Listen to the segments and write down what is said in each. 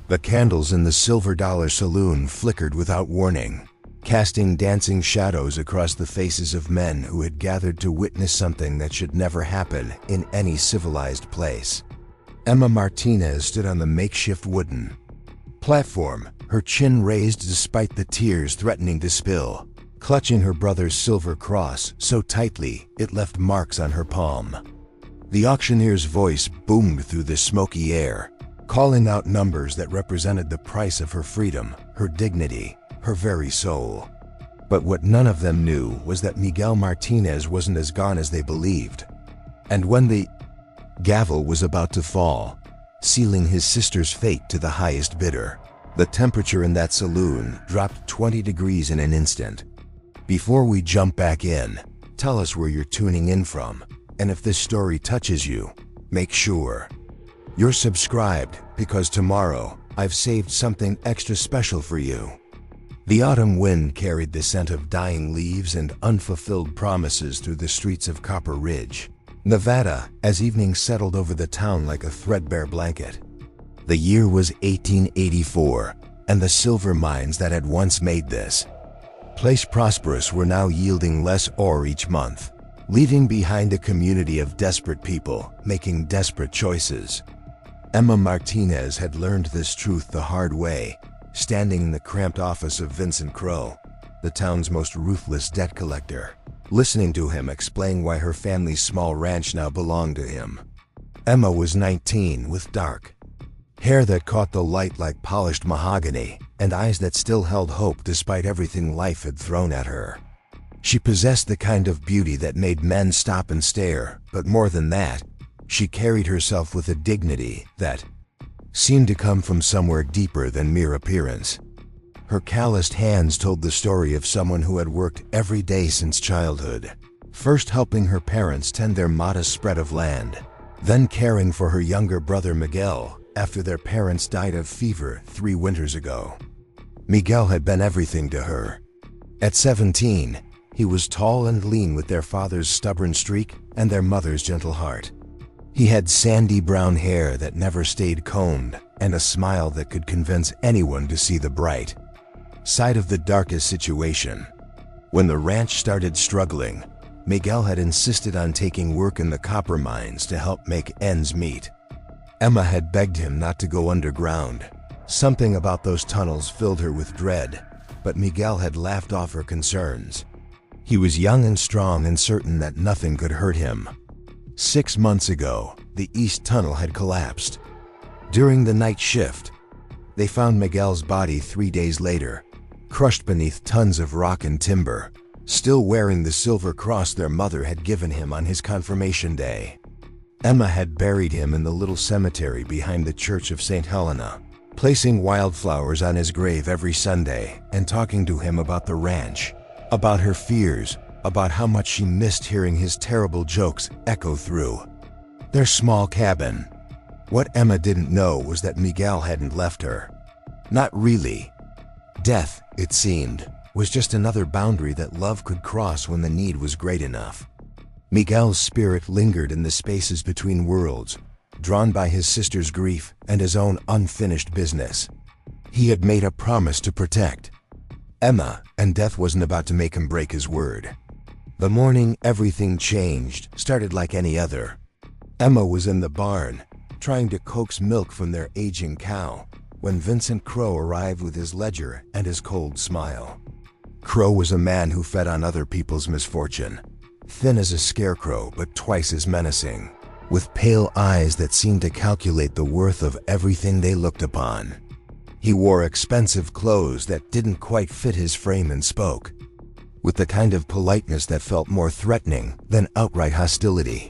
The candles in the Silver Dollar Saloon flickered without warning, casting dancing shadows across the faces of men who had gathered to witness something that should never happen in any civilized place. Emma Martinez stood on the makeshift wooden platform, her chin raised despite the tears threatening to spill, clutching her brother's silver cross so tightly it left marks on her palm. The auctioneer's voice boomed through the smoky air, calling out numbers that represented the price of her freedom, her dignity, her very soul. But what none of them knew was that Miguel Martinez wasn't as gone as they believed. And when the gavel was about to fall, sealing his sister's fate to the highest bidder, the temperature in that saloon dropped 20 degrees in an instant. Before we jump back in, tell us where you're tuning in from, and if this story touches you, make sure you're subscribed, because tomorrow I've saved something extra special for you. The autumn wind carried the scent of dying leaves and unfulfilled promises through the streets of Copper Ridge, Nevada, as evening settled over the town like a threadbare blanket. The year was 1884, and the silver mines that had once made this place prosperous were now yielding less ore each month, leaving behind a community of desperate people making desperate choices. Emma Martinez had learned this truth the hard way, standing in the cramped office of Vincent Crow, the town's most ruthless debt collector, listening to him explain why her family's small ranch now belonged to him. Emma was 19, with dark hair that caught the light like polished mahogany, and eyes that still held hope despite everything life had thrown at her. She possessed the kind of beauty that made men stop and stare, but more than that, she carried herself with a dignity that seemed to come from somewhere deeper than mere appearance. Her calloused hands told the story of someone who had worked every day since childhood, first helping her parents tend their modest spread of land, then caring for her younger brother Miguel after their parents died of fever 3 winters ago. Miguel had been everything to her. At 17, he was tall and lean with their father's stubborn streak and their mother's gentle heart. He had sandy brown hair that never stayed combed and a smile that could convince anyone to see the bright side of the darkest situation. When the ranch started struggling, Miguel had insisted on taking work in the copper mines to help make ends meet. Emma had begged him not to go underground. Something about those tunnels filled her with dread, but Miguel had laughed off her concerns. He was young and strong and certain that nothing could hurt him. 6 months ago, the East Tunnel had collapsed. During the night shift, they found Miguel's body 3 days later, crushed beneath tons of rock and timber, still wearing the silver cross their mother had given him on his confirmation day. Emma had buried him in the little cemetery behind the Church of St. Helena, placing wildflowers on his grave every Sunday and talking to him about the ranch, about her fears, about how much she missed hearing his terrible jokes echo through their small cabin. What Emma didn't know was that Miguel hadn't left her. Not really. Death, it seemed, was just another boundary that love could cross when the need was great enough. Miguel's spirit lingered in the spaces between worlds, drawn by his sister's grief and his own unfinished business. He had made a promise to protect Emma, and death wasn't about to make him break his word. The morning everything changed started like any other. Emma was in the barn, trying to coax milk from their aging cow, when Vincent Crow arrived with his ledger and his cold smile. Crow was a man who fed on other people's misfortune, thin as a scarecrow but twice as menacing, with pale eyes that seemed to calculate the worth of everything they looked upon. He wore expensive clothes that didn't quite fit his frame and spoke with the kind of politeness that felt more threatening than outright hostility.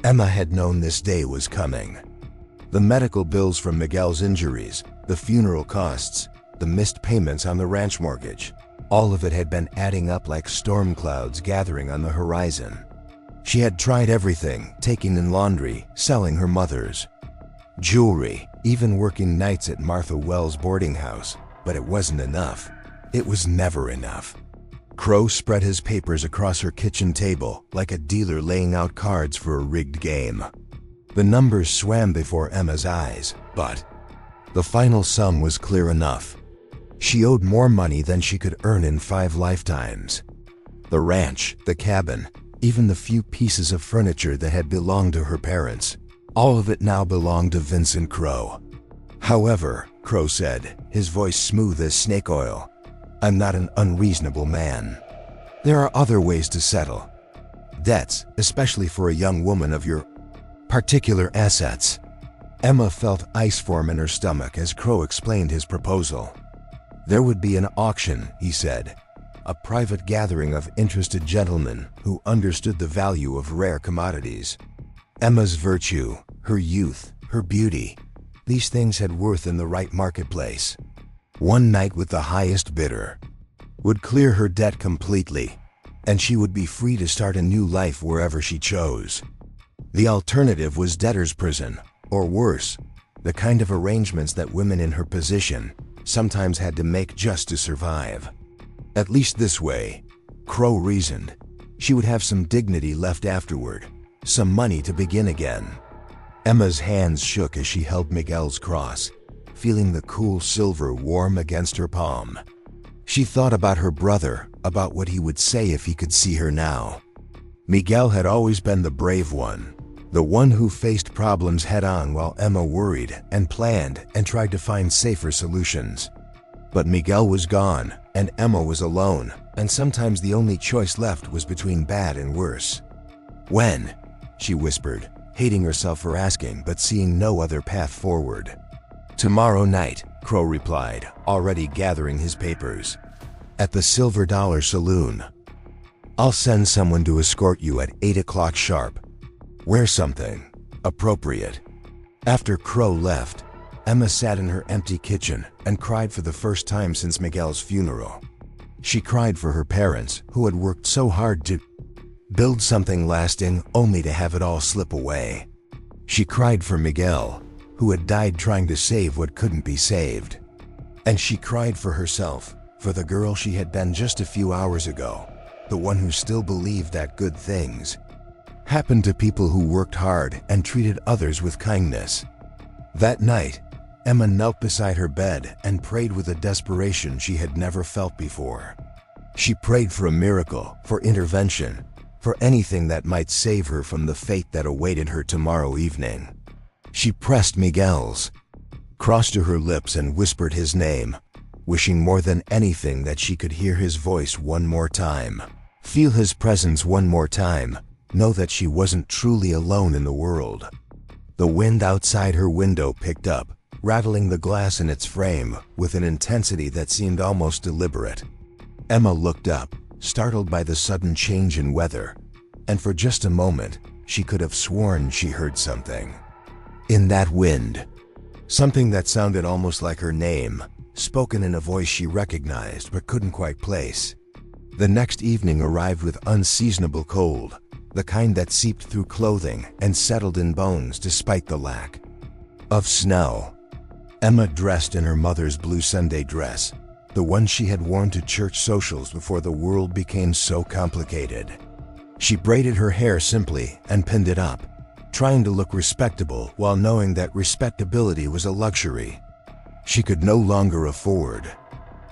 Emma had known this day was coming. The medical bills from Miguel's injuries, the funeral costs, the missed payments on the ranch mortgage, all of it had been adding up like storm clouds gathering on the horizon. She had tried everything, taking in laundry, selling her mother's jewelry, even working nights at Martha Wells' boarding house, but it wasn't enough. It was never enough. Crow spread his papers across her kitchen table like a dealer laying out cards for a rigged game. The numbers swam before Emma's eyes, but The final sum was clear enough. She owed more money than she could earn in 5 lifetimes. The ranch, the cabin, even the few pieces of furniture that had belonged to her parents, all of it now belonged to Vincent Crow. However, Crow said, his voice smooth as snake oil, I'm not an unreasonable man. There are other ways to settle debts, especially for a young woman of your particular assets. Emma felt ice form in her stomach as Crow explained his proposal. There would be an auction, he said, a private gathering of interested gentlemen who understood the value of rare commodities. Emma's virtue, her youth, her beauty, these things had worth in the right marketplace. One night with the highest bidder would clear her debt completely, and she would be free to start a new life wherever she chose. The alternative was debtor's prison, or worse, the kind of arrangements that women in her position sometimes had to make just to survive. At least this way, Crow reasoned, she would have some dignity left afterward, some money to begin again. Emma's hands shook as she held Miguel's cross, feeling the cool silver warm against her palm. She thought about her brother, about what he would say if he could see her now. Miguel had always been the brave one, the one who faced problems head-on while Emma worried and planned and tried to find safer solutions. But Miguel was gone, and Emma was alone, and sometimes the only choice left was between bad and worse. When? She whispered, hating herself for asking but seeing no other path forward. Tomorrow night, Crow replied, already gathering his papers. At the Silver Dollar Saloon. I'll send someone to escort you at 8 o'clock sharp. Wear something appropriate. After Crow left, Emma sat in her empty kitchen and cried for the first time since Miguel's funeral. She cried for her parents, who had worked so hard to build something lasting only to have it all slip away. She cried for Miguel, who had died trying to save what couldn't be saved. And she cried for herself, for the girl she had been just a few hours ago, the one who still believed that good things happened to people who worked hard and treated others with kindness. That night, Emma knelt beside her bed and prayed with a desperation she had never felt before. She prayed for a miracle, for intervention, for anything that might save her from the fate that awaited her tomorrow evening. She pressed Miguel's cross to her lips and whispered his name, wishing more than anything that she could hear his voice one more time, feel his presence one more time, know that she wasn't truly alone in the world. The wind outside her window picked up, rattling the glass in its frame with an intensity that seemed almost deliberate. Emma looked up, startled by the sudden change in weather, and for just a moment, she could have sworn she heard something. In that wind, something that sounded almost like her name, spoken in a voice she recognized but couldn't quite place. The next evening arrived with unseasonable cold, the kind that seeped through clothing and settled in bones despite the lack of snow. Emma dressed in her mother's blue Sunday dress, the one she had worn to church socials before the world became so complicated. She braided her hair simply and pinned it up, trying to look respectable while knowing that respectability was a luxury she could no longer afford.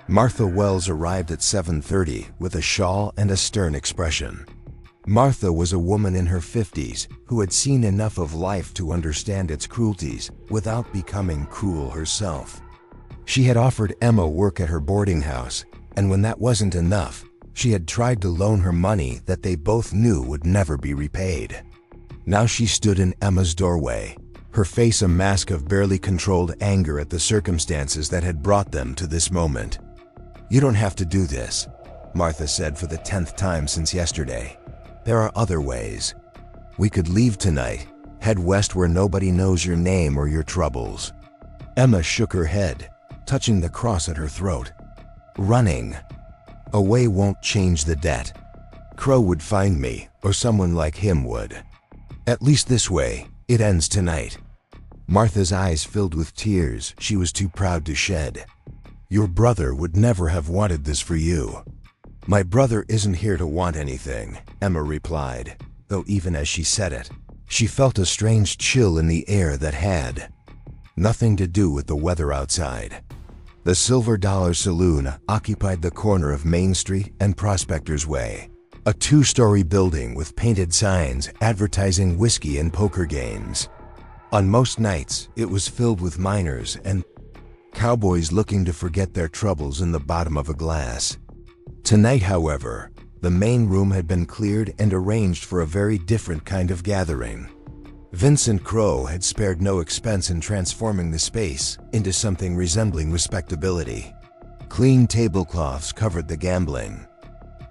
Martha Wells arrived at 7:30 with a shawl and a stern expression. Martha was a woman in her 50s who had seen enough of life to understand its cruelties without becoming cruel herself. She had offered Emma work at her boarding house, and when that wasn't enough, she had tried to loan her money that they both knew would never be repaid. Now she stood in Emma's doorway, her face a mask of barely controlled anger at the circumstances that had brought them to this moment. "You don't have to do this," Martha said for the 10th time since yesterday. "There are other ways. We could leave tonight, head west where nobody knows your name or your troubles." Emma shook her head, touching the cross at her throat. "Running away won't change the debt. Crow would find me, or someone like him would. At least this way, it ends tonight." Martha's eyes filled with tears she was too proud to shed. "Your brother would never have wanted this for you." "My brother isn't here to want anything," Emma replied, though even as she said it, she felt a strange chill in the air that had nothing to do with the weather outside. The Silver Dollar Saloon occupied the corner of Main Street and Prospector's Way, a two-story building with painted signs advertising whiskey and poker games. On most nights, it was filled with miners and cowboys looking to forget their troubles in the bottom of a glass. Tonight, however, the main room had been cleared and arranged for a very different kind of gathering. Vincent Crow had spared no expense in transforming the space into something resembling respectability. Clean tablecloths covered the gambling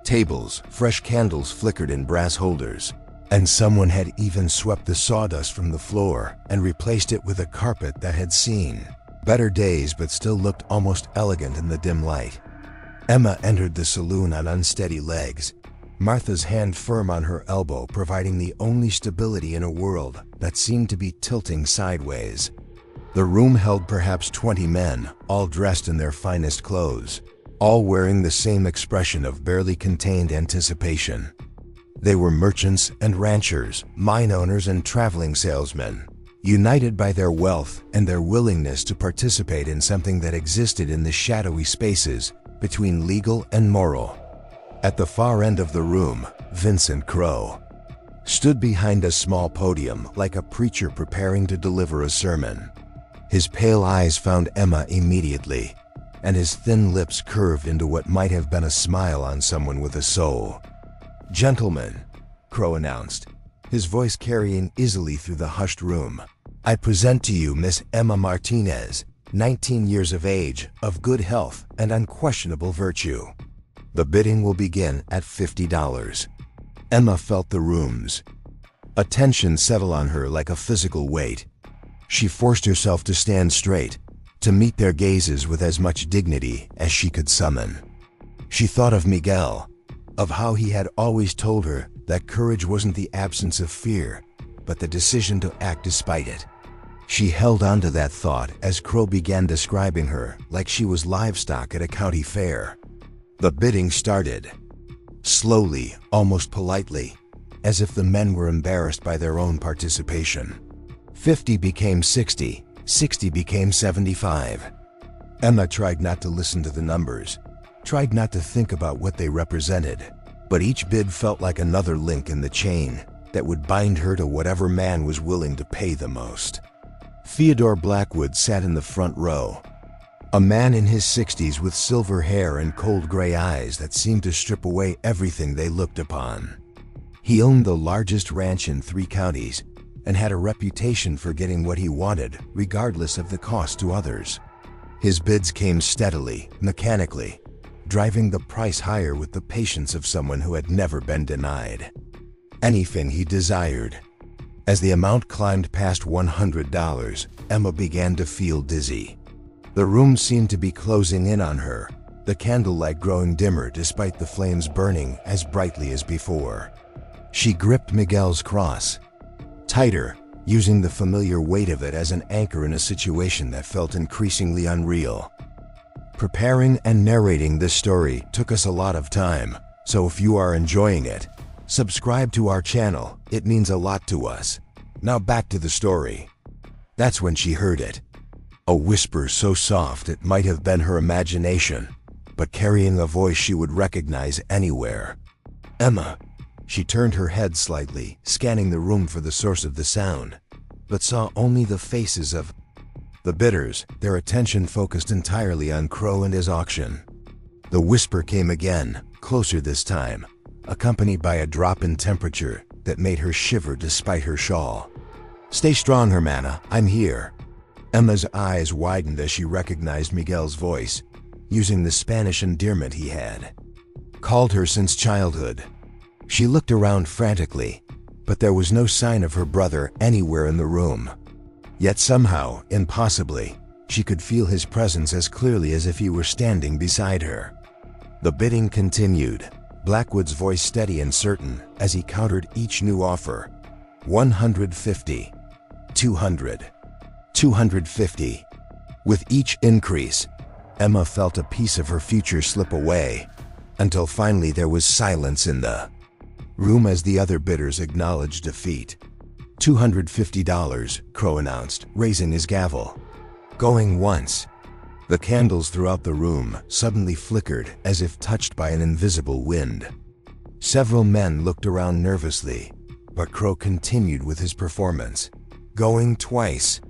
tables, fresh candles flickered in brass holders, and someone had even swept the sawdust from the floor and replaced it with a carpet that had seen better days but still looked almost elegant in the dim light. Emma entered the saloon on unsteady legs, Martha's hand firm on her elbow, providing the only stability in a world that seemed to be tilting sideways. The room held perhaps 20 men, all dressed in their finest clothes, all wearing the same expression of barely contained anticipation. They were merchants and ranchers, mine owners and traveling salesmen, united by their wealth and their willingness to participate in something that existed in the shadowy spaces between legal and moral. At the far end of the room, Vincent Crow stood behind a small podium like a preacher preparing to deliver a sermon. His pale eyes found Emma immediately, and his thin lips curved into what might have been a smile on someone with a soul. "Gentlemen," Crow announced, his voice carrying easily through the hushed room, "I present to you Miss Emma Martinez, 19 years of age, of good health and unquestionable virtue. The bidding will begin at $50. Emma felt the room's attention settle on her like a physical weight. She forced herself to stand straight, to meet their gazes with as much dignity as she could summon. She thought of Miguel, of how he had always told her that courage wasn't the absence of fear, but the decision to act despite it. She held on to that thought as Crow began describing her like she was livestock at a county fair. The bidding started. Slowly, almost politely, as if the men were embarrassed by their own participation. 50 became 60, 60 became 75. Emma tried not to listen to the numbers, tried not to think about what they represented, but each bid felt like another link in the chain that would bind her to whatever man was willing to pay the most. Theodore Blackwood sat in the front row, a man in his 60s with silver hair and cold gray eyes that seemed to strip away everything they looked upon. He owned the largest ranch in 3 counties and had a reputation for getting what he wanted, regardless of the cost to others. His bids came steadily, mechanically, driving the price higher with the patience of someone who had never been denied anything he desired. As the amount climbed past $100, Emma began to feel dizzy. The room seemed to be closing in on her, the candlelight growing dimmer despite the flames burning as brightly as before. She gripped Miguel's cross tighter, using the familiar weight of it as an anchor in a situation that felt increasingly unreal. Preparing and narrating this story took us a lot of time, so if you are enjoying it, subscribe to our channel. It means a lot to us. Now back to the story. That's when she heard it. A whisper so soft it might have been her imagination, but carrying a voice she would recognize anywhere. "Emma." She turned her head slightly, scanning the room for the source of the sound, but saw only the faces of the bidders, their attention focused entirely on Crow and his auction. The whisper came again, closer this time, accompanied by a drop in temperature that made her shiver despite her shawl. "Stay strong, Hermana, I'm here." Emma's eyes widened as she recognized Miguel's voice, using the Spanish endearment he had called her since childhood. She looked around frantically, but there was no sign of her brother anywhere in the room. Yet somehow, impossibly, she could feel his presence as clearly as if he were standing beside her. The bidding continued, Blackwood's voice steady and certain as he countered each new offer. 150, 200, 250. With each increase, Emma felt a piece of her future slip away, until finally there was silence in the room as the other bidders acknowledged defeat. $250, Crow announced, raising his gavel. Going once. The candles throughout the room suddenly flickered as if touched by an invisible wind. Several men looked around nervously, but Crow continued with his performance. Going twice.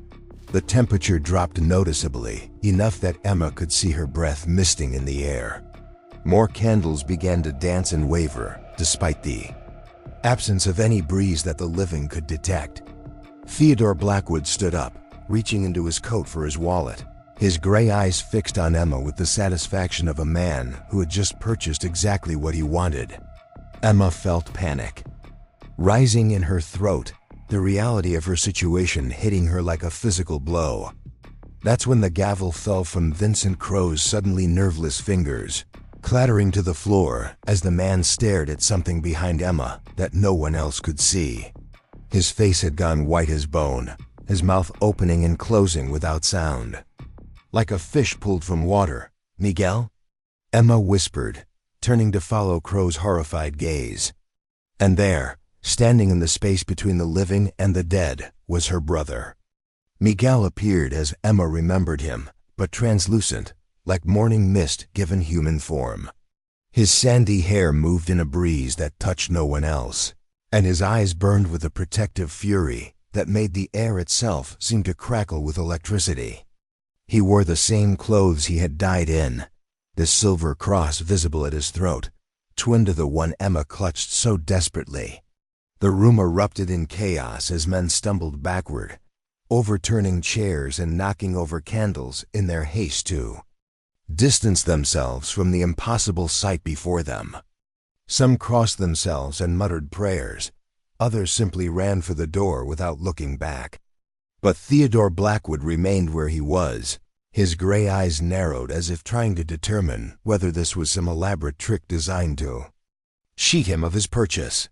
The temperature dropped noticeably, enough that Emma could see her breath misting in the air. More candles began to dance and waver, despite the absence of any breeze that the living could detect. Theodore Blackwood stood up, reaching into his coat for his wallet, his gray eyes fixed on Emma with the satisfaction of a man who had just purchased exactly what he wanted. Emma felt panic rising in her throat, the reality of her situation hitting her like a physical blow. That's when the gavel fell from Vincent Crow's suddenly nerveless fingers, clattering to the floor as the man stared at something behind Emma that no one else could see. His face had gone white as bone, his mouth opening and closing without sound. Like a fish pulled from water. "Miguel?" Emma whispered, turning to follow Crow's horrified gaze. And there, standing in the space between the living and the dead, was her brother. Miguel appeared as Emma remembered him, but translucent, like morning mist given human form. His sandy hair moved in a breeze that touched no one else, and his eyes burned with a protective fury that made the air itself seem to crackle with electricity. He wore the same clothes he had died in, the silver cross visible at his throat, twin to the one Emma clutched so desperately. The room erupted in chaos as men stumbled backward, overturning chairs and knocking over candles in their haste to distance themselves from the impossible sight before them. Some crossed themselves and muttered prayers. Others simply ran for the door without looking back. But Theodore Blackwood remained where he was, his gray eyes narrowed as if trying to determine whether this was some elaborate trick designed to cheat him of his purchase.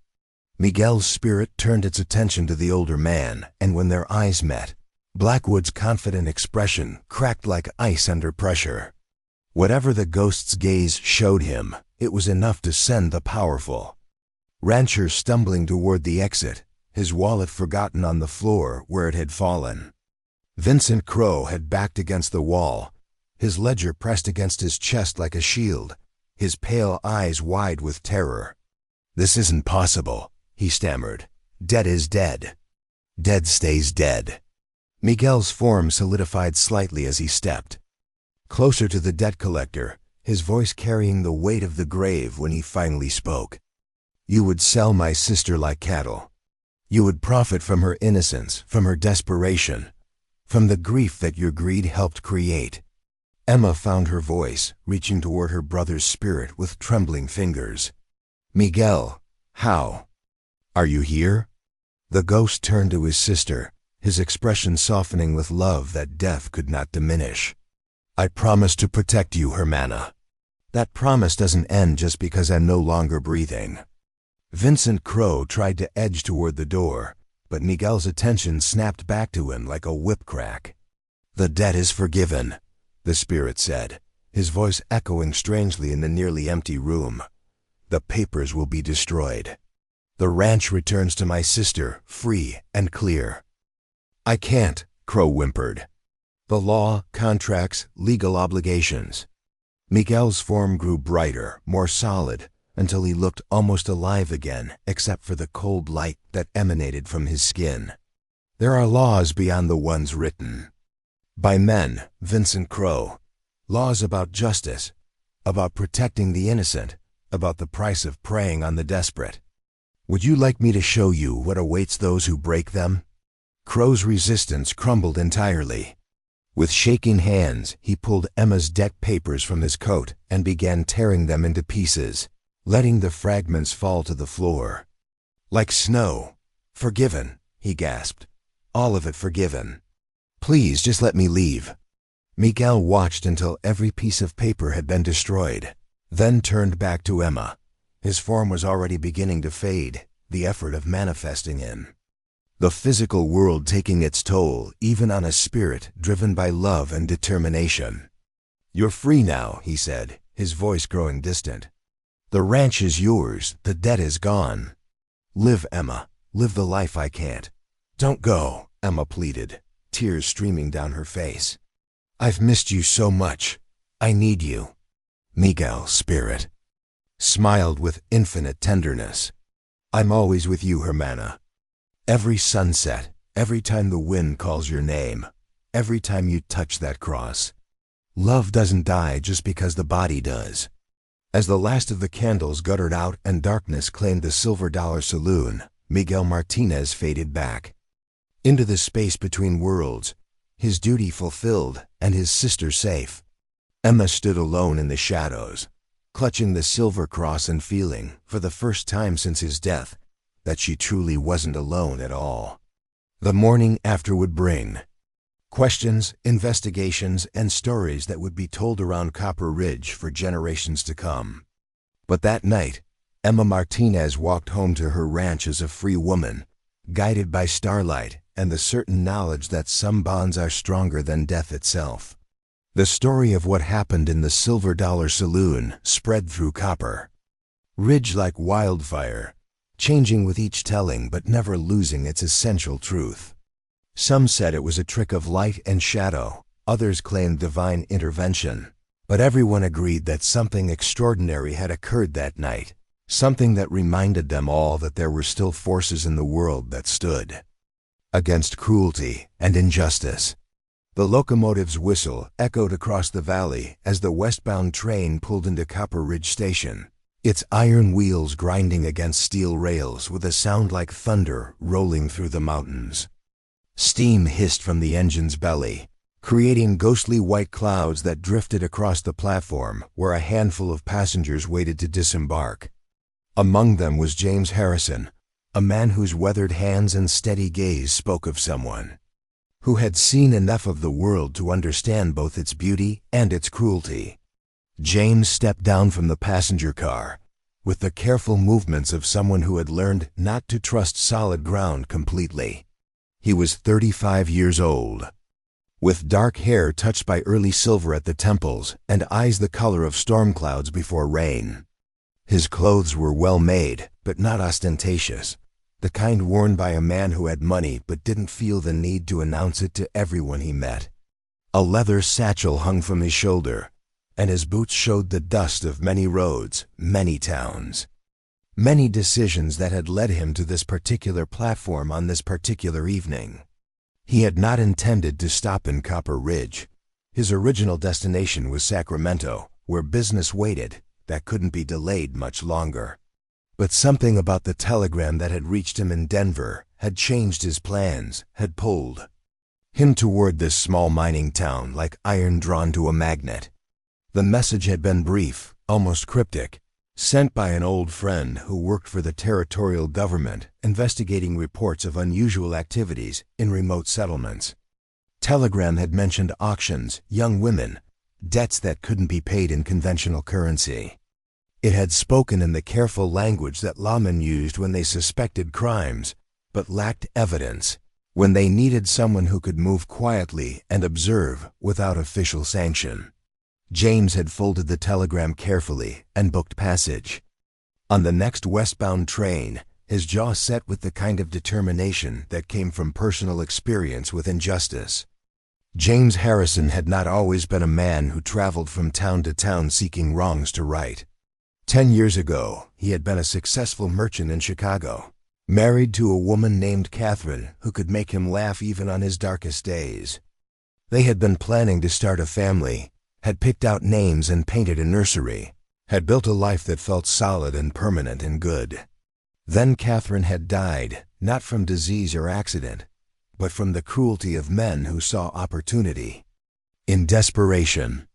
Miguel's spirit turned its attention to the older man, and when their eyes met, Blackwood's confident expression cracked like ice under pressure. Whatever the ghost's gaze showed him, it was enough to send the powerful rancher stumbling toward the exit, his wallet forgotten on the floor where it had fallen. Vincent Crow had backed against the wall, his ledger pressed against his chest like a shield, his pale eyes wide with terror. "This isn't possible," he stammered. "Dead is dead. Dead stays dead." Miguel's form solidified slightly as he stepped closer to the debt collector, his voice carrying the weight of the grave when he finally spoke. "You would sell my sister like cattle. You would profit from her innocence, from her desperation, from the grief that your greed helped create." Emma found her voice, reaching toward her brother's spirit with trembling fingers. "Miguel, how? Are you here?" The ghost turned to his sister, his expression softening with love that death could not diminish. "I promise to protect you, Hermana. That promise doesn't end just because I'm no longer breathing." Vincent Crow tried to edge toward the door, but Miguel's attention snapped back to him like a whip crack. "The debt is forgiven," the spirit said, his voice echoing strangely in the nearly empty room. "The papers will be destroyed. The ranch returns to my sister, free and clear." "I can't," Crow whimpered. "The law, contracts, legal obligations." Miguel's form grew brighter, more solid, until he looked almost alive again, except for the cold light that emanated from his skin. "There are laws beyond the ones written by men, Vincent Crow. Laws about justice, about protecting the innocent, about the price of preying on the desperate. Would you like me to show you what awaits those who break them?" Crow's resistance crumbled entirely. With shaking hands, he pulled Emma's debt papers from his coat and began tearing them into pieces, letting the fragments fall to the floor. "Like snow. Forgiven," he gasped. "All of it forgiven. Please just let me leave." Miguel watched until every piece of paper had been destroyed, then turned back to Emma. His form was already beginning to fade, the effort of manifesting in the physical world taking its toll even on a spirit driven by love and determination. "You're free now," he said, his voice growing distant. "The ranch is yours, the debt is gone. Live, Emma, live the life I can't." "Don't go," Emma pleaded, tears streaming down her face. I've missed you so much. I need you. Miguel, spirit, smiled with infinite tenderness. I'm always with you, Hermana. Every sunset, every time the wind calls your name, every time you touch that cross. Love doesn't die just because the body does. As the last of the candles guttered out and darkness claimed the Silver Dollar Saloon, Miguel Martinez faded back into the space between worlds, his duty fulfilled and his sister safe. Emma stood alone in the shadows, clutching the silver cross and feeling, for the first time since his death, that she truly wasn't alone at all. The morning after would bring questions, investigations, and stories that would be told around Copper Ridge for generations to come. But that night, Emma Martinez walked home to her ranch as a free woman, guided by starlight and the certain knowledge that some bonds are stronger than death itself. The story of what happened in the Silver Dollar Saloon spread through Copper Ridge like wildfire, changing with each telling but never losing its essential truth. Some said it was a trick of light and shadow, others claimed divine intervention, but everyone agreed that something extraordinary had occurred that night, something that reminded them all that there were still forces in the world that stood against cruelty and injustice. The locomotive's whistle echoed across the valley as the westbound train pulled into Copper Ridge Station, its iron wheels grinding against steel rails with a sound like thunder rolling through the mountains. Steam hissed from the engine's belly, creating ghostly white clouds that drifted across the platform where a handful of passengers waited to disembark. Among them was James Harrison, a man whose weathered hands and steady gaze spoke of someone who had seen enough of the world to understand both its beauty and its cruelty. James stepped down from the passenger car with the careful movements of someone who had learned not to trust solid ground completely. He was 35 years old, with dark hair touched by early silver at the temples and eyes the color of storm clouds before rain. His clothes were well made, but not ostentatious, the kind worn by a man who had money but didn't feel the need to announce it to everyone he met. A leather satchel hung from his shoulder, and his boots showed the dust of many roads, many towns, many decisions that had led him to this particular platform on this particular evening. He had not intended to stop in Copper Ridge. His original destination was Sacramento, where business waited, that couldn't be delayed much longer. But something about the telegram that had reached him in Denver had changed his plans, had pulled him toward this small mining town like iron drawn to a magnet. The message had been brief, almost cryptic, sent by an old friend who worked for the territorial government investigating reports of unusual activities in remote settlements. Telegram had mentioned auctions, young women, debts that couldn't be paid in conventional currency. It had spoken in the careful language that lawmen used when they suspected crimes, but lacked evidence, when they needed someone who could move quietly and observe without official sanction. James had folded the telegram carefully and booked passage. On the next westbound train, his jaw set with the kind of determination that came from personal experience with injustice. James Harrison had not always been a man who traveled from town to town seeking wrongs to right. 10 years ago, he had been a successful merchant in Chicago, married to a woman named Catherine who could make him laugh even on his darkest days. They had been planning to start a family, had picked out names and painted a nursery, had built a life that felt solid and permanent and good. Then Catherine had died, not from disease or accident, but from the cruelty of men who saw opportunity in desperation.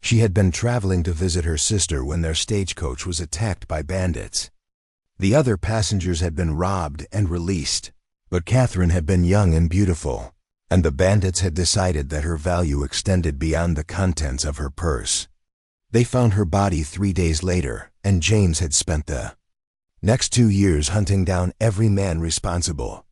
She had been traveling to visit her sister when their stagecoach was attacked by bandits. The other passengers had been robbed and released, but Catherine had been young and beautiful, and the bandits had decided that her value extended beyond the contents of her purse. They found her body 3 days later, and James had spent the next 2 years hunting down every man responsible.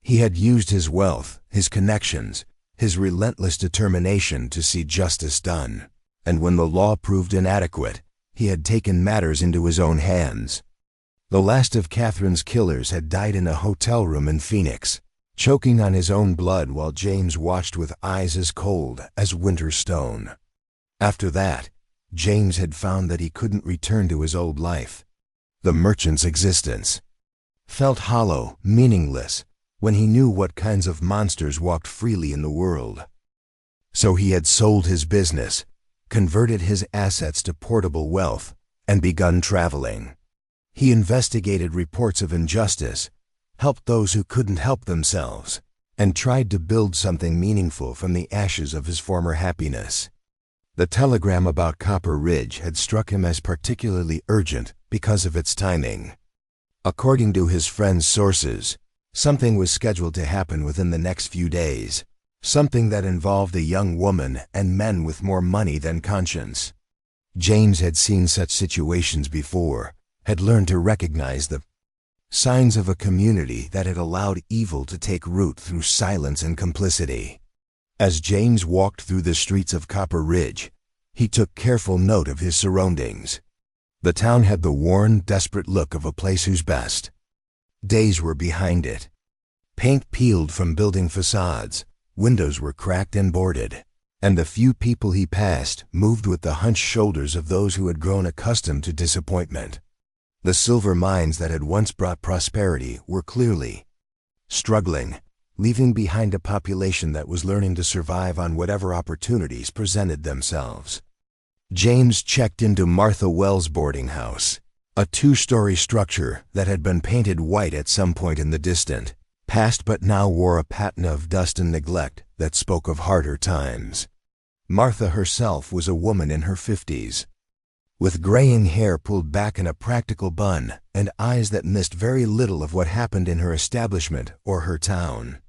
He had used his wealth, his connections, his relentless determination to see justice done, and when the law proved inadequate, he had taken matters into his own hands. The last of Catherine's killers had died in a hotel room in Phoenix, choking on his own blood while James watched with eyes as cold as winter stone. After that, James had found that he couldn't return to his old life. The merchant's existence felt hollow, meaningless, when he knew what kinds of monsters walked freely in the world. So he had sold his business, converted his assets to portable wealth, and begun traveling. He investigated reports of injustice, helped those who couldn't help themselves, and tried to build something meaningful from the ashes of his former happiness. The telegram about Copper Ridge had struck him as particularly urgent because of its timing. According to his friend's sources, something was scheduled to happen within the next few days, something that involved a young woman and men with more money than conscience. James had seen such situations before, had learned to recognize the signs of a community that had allowed evil to take root through silence and complicity. As James walked through the streets of Copper Ridge, he took careful note of his surroundings. The town had the worn, desperate look of a place whose best days were behind it. Paint peeled from building facades, windows were cracked and boarded, and the few people he passed moved with the hunched shoulders of those who had grown accustomed to disappointment. The silver mines that had once brought prosperity were clearly struggling, leaving behind a population that was learning to survive on whatever opportunities presented themselves. James checked into Martha Wells' boarding house, a two-story structure that had been painted white at some point in the distant past but now wore a patina of dust and neglect that spoke of harder times. Martha herself was a woman in her 50s, with graying hair pulled back in a practical bun and eyes that missed very little of what happened in her establishment or her town.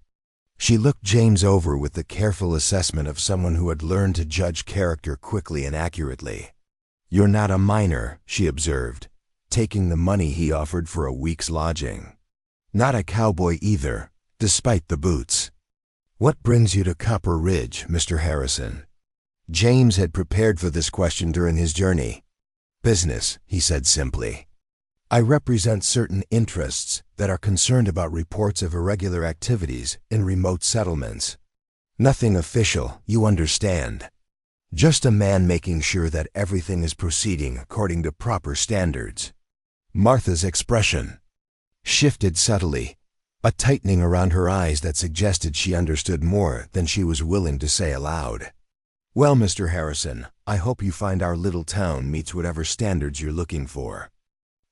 She looked James over with the careful assessment of someone who had learned to judge character quickly and accurately. "You're not a miner," she observed, taking the money he offered for a week's lodging. "Not a cowboy either, despite the boots. What brings you to Copper Ridge, Mr. Harrison?" James had prepared for this question during his journey. "Business," he said simply. "I represent certain interests that are concerned about reports of irregular activities in remote settlements. Nothing official, you understand. Just a man making sure that everything is proceeding according to proper standards." Martha's expression shifted subtly, a tightening around her eyes that suggested she understood more than she was willing to say aloud. "Well, Mr. Harrison, I hope you find our little town meets whatever standards you're looking for.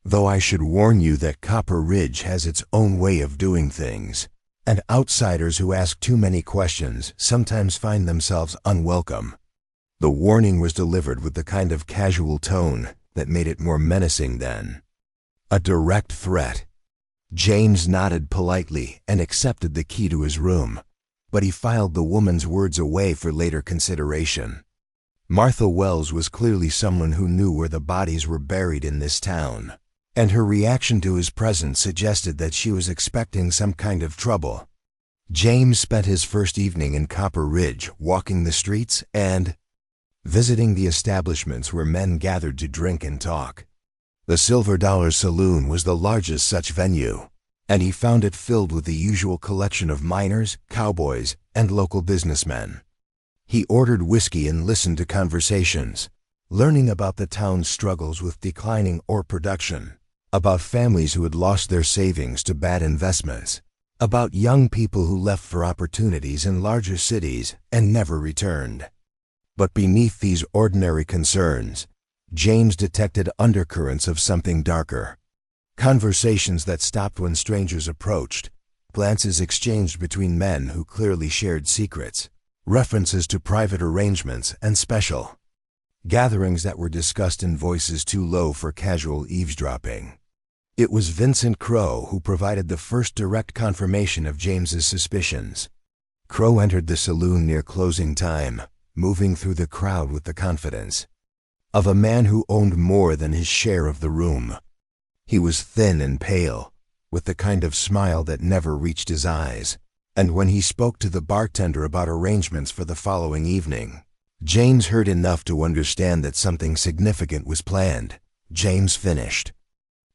Though I should warn you that Copper Ridge has its own way of doing things, and outsiders who ask too many questions sometimes find themselves unwelcome." The warning was delivered with the kind of casual tone that made it more menacing than a direct threat. James nodded politely and accepted the key to his room, but he filed the woman's words away for later consideration. Martha Wells was clearly someone who knew where the bodies were buried in this town, and her reaction to his presence suggested that she was expecting some kind of trouble. James spent his first evening in Copper Ridge walking the streets and visiting the establishments where men gathered to drink and talk. The Silver Dollar Saloon was the largest such venue, and he found it filled with the usual collection of miners, cowboys, and local businessmen. He ordered whiskey and listened to conversations, learning about the town's struggles with declining ore production, about families who had lost their savings to bad investments, about young people who left for opportunities in larger cities and never returned. But beneath these ordinary concerns, James detected undercurrents of something darker. Conversations that stopped when strangers approached, glances exchanged between men who clearly shared secrets, references to private arrangements and special gatherings that were discussed in voices too low for casual eavesdropping. It was Vincent Crow who provided the first direct confirmation of James's suspicions. Crow entered the saloon near closing time, moving through the crowd with the confidence of a man who owned more than his share of the room. He was thin and pale, with the kind of smile that never reached his eyes, and when he spoke to the bartender about arrangements for the following evening, James heard enough to understand that something significant was planned. James finished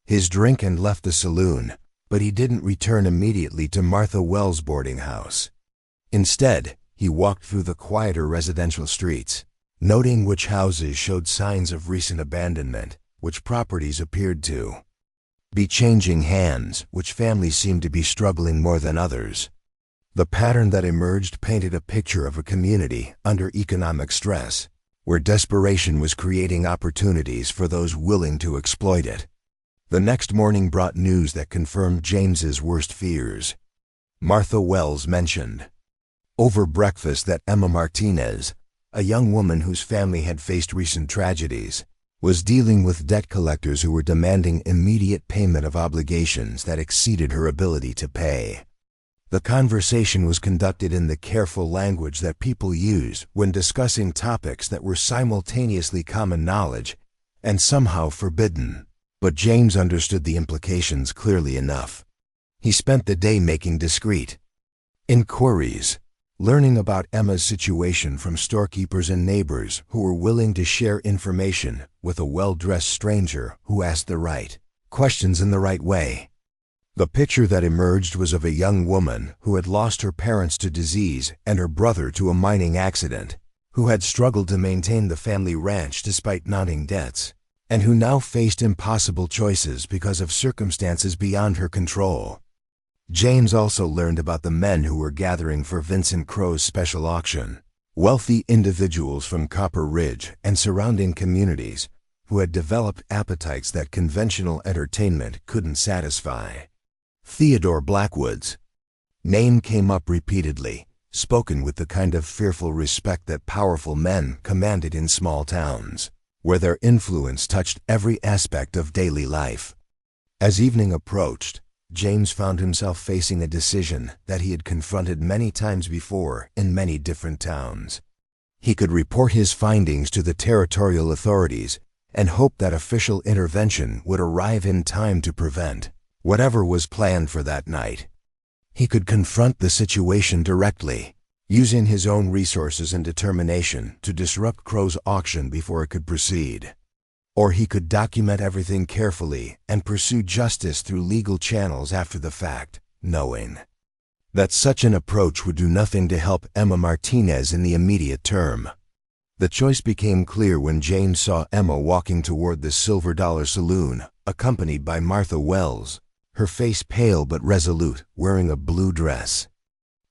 his drink and left the saloon, But he didn't return immediately to Martha Wells' boarding house. Instead, he walked through the quieter residential streets, noting which houses showed signs of recent abandonment, which properties appeared to be changing hands, which families seemed to be struggling more than others. The pattern that emerged painted a picture of a community under economic stress, where desperation was creating opportunities for those willing to exploit it. The next morning brought news that confirmed James's worst fears. Martha Wells mentioned over breakfast that Emma Martinez, a young woman whose family had faced recent tragedies, was dealing with debt collectors who were demanding immediate payment of obligations that exceeded her ability to pay. The conversation was conducted in the careful language that people use when discussing topics that were simultaneously common knowledge and somehow forbidden. But James understood the implications clearly enough. He spent the day making discreet inquiries, learning about Emma's situation from storekeepers and neighbors who were willing to share information with a well-dressed stranger who asked the right questions in the right way. The picture that emerged was of a young woman who had lost her parents to disease and her brother to a mining accident, who had struggled to maintain the family ranch despite mounting debts, and who now faced impossible choices because of circumstances beyond her control. James also learned about the men who were gathering for Vincent Crow's special auction, wealthy individuals from Copper Ridge and surrounding communities who had developed appetites that conventional entertainment couldn't satisfy. Theodore Blackwood's name came up repeatedly, spoken with the kind of fearful respect that powerful men commanded in small towns, where their influence touched every aspect of daily life. As evening approached, James found himself facing a decision that he had confronted many times before in many different towns. He could report his findings to the territorial authorities and hope that official intervention would arrive in time to prevent whatever was planned for that night. He could confront the situation directly, using his own resources and determination to disrupt Crow's auction before it could proceed. Or he could document everything carefully and pursue justice through legal channels after the fact, knowing that such an approach would do nothing to help Emma Martinez in the immediate term. The choice became clear when James saw Emma walking toward the Silver Dollar Saloon, accompanied by Martha Wells, her face pale but resolute, wearing a blue dress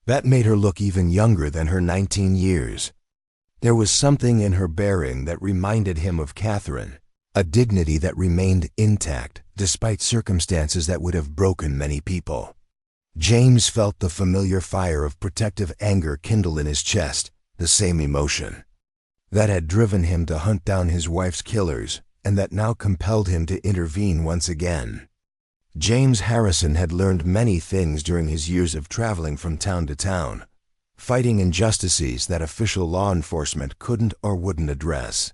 that made her look even younger than her 19 years. There was something in her bearing that reminded him of Catherine, a dignity that remained intact despite circumstances that would have broken many people. James felt the familiar fire of protective anger kindle in his chest, the same emotion that had driven him to hunt down his wife's killers and that now compelled him to intervene once again. James Harrison had learned many things during his years of traveling from town to town, fighting injustices that official law enforcement couldn't or wouldn't address.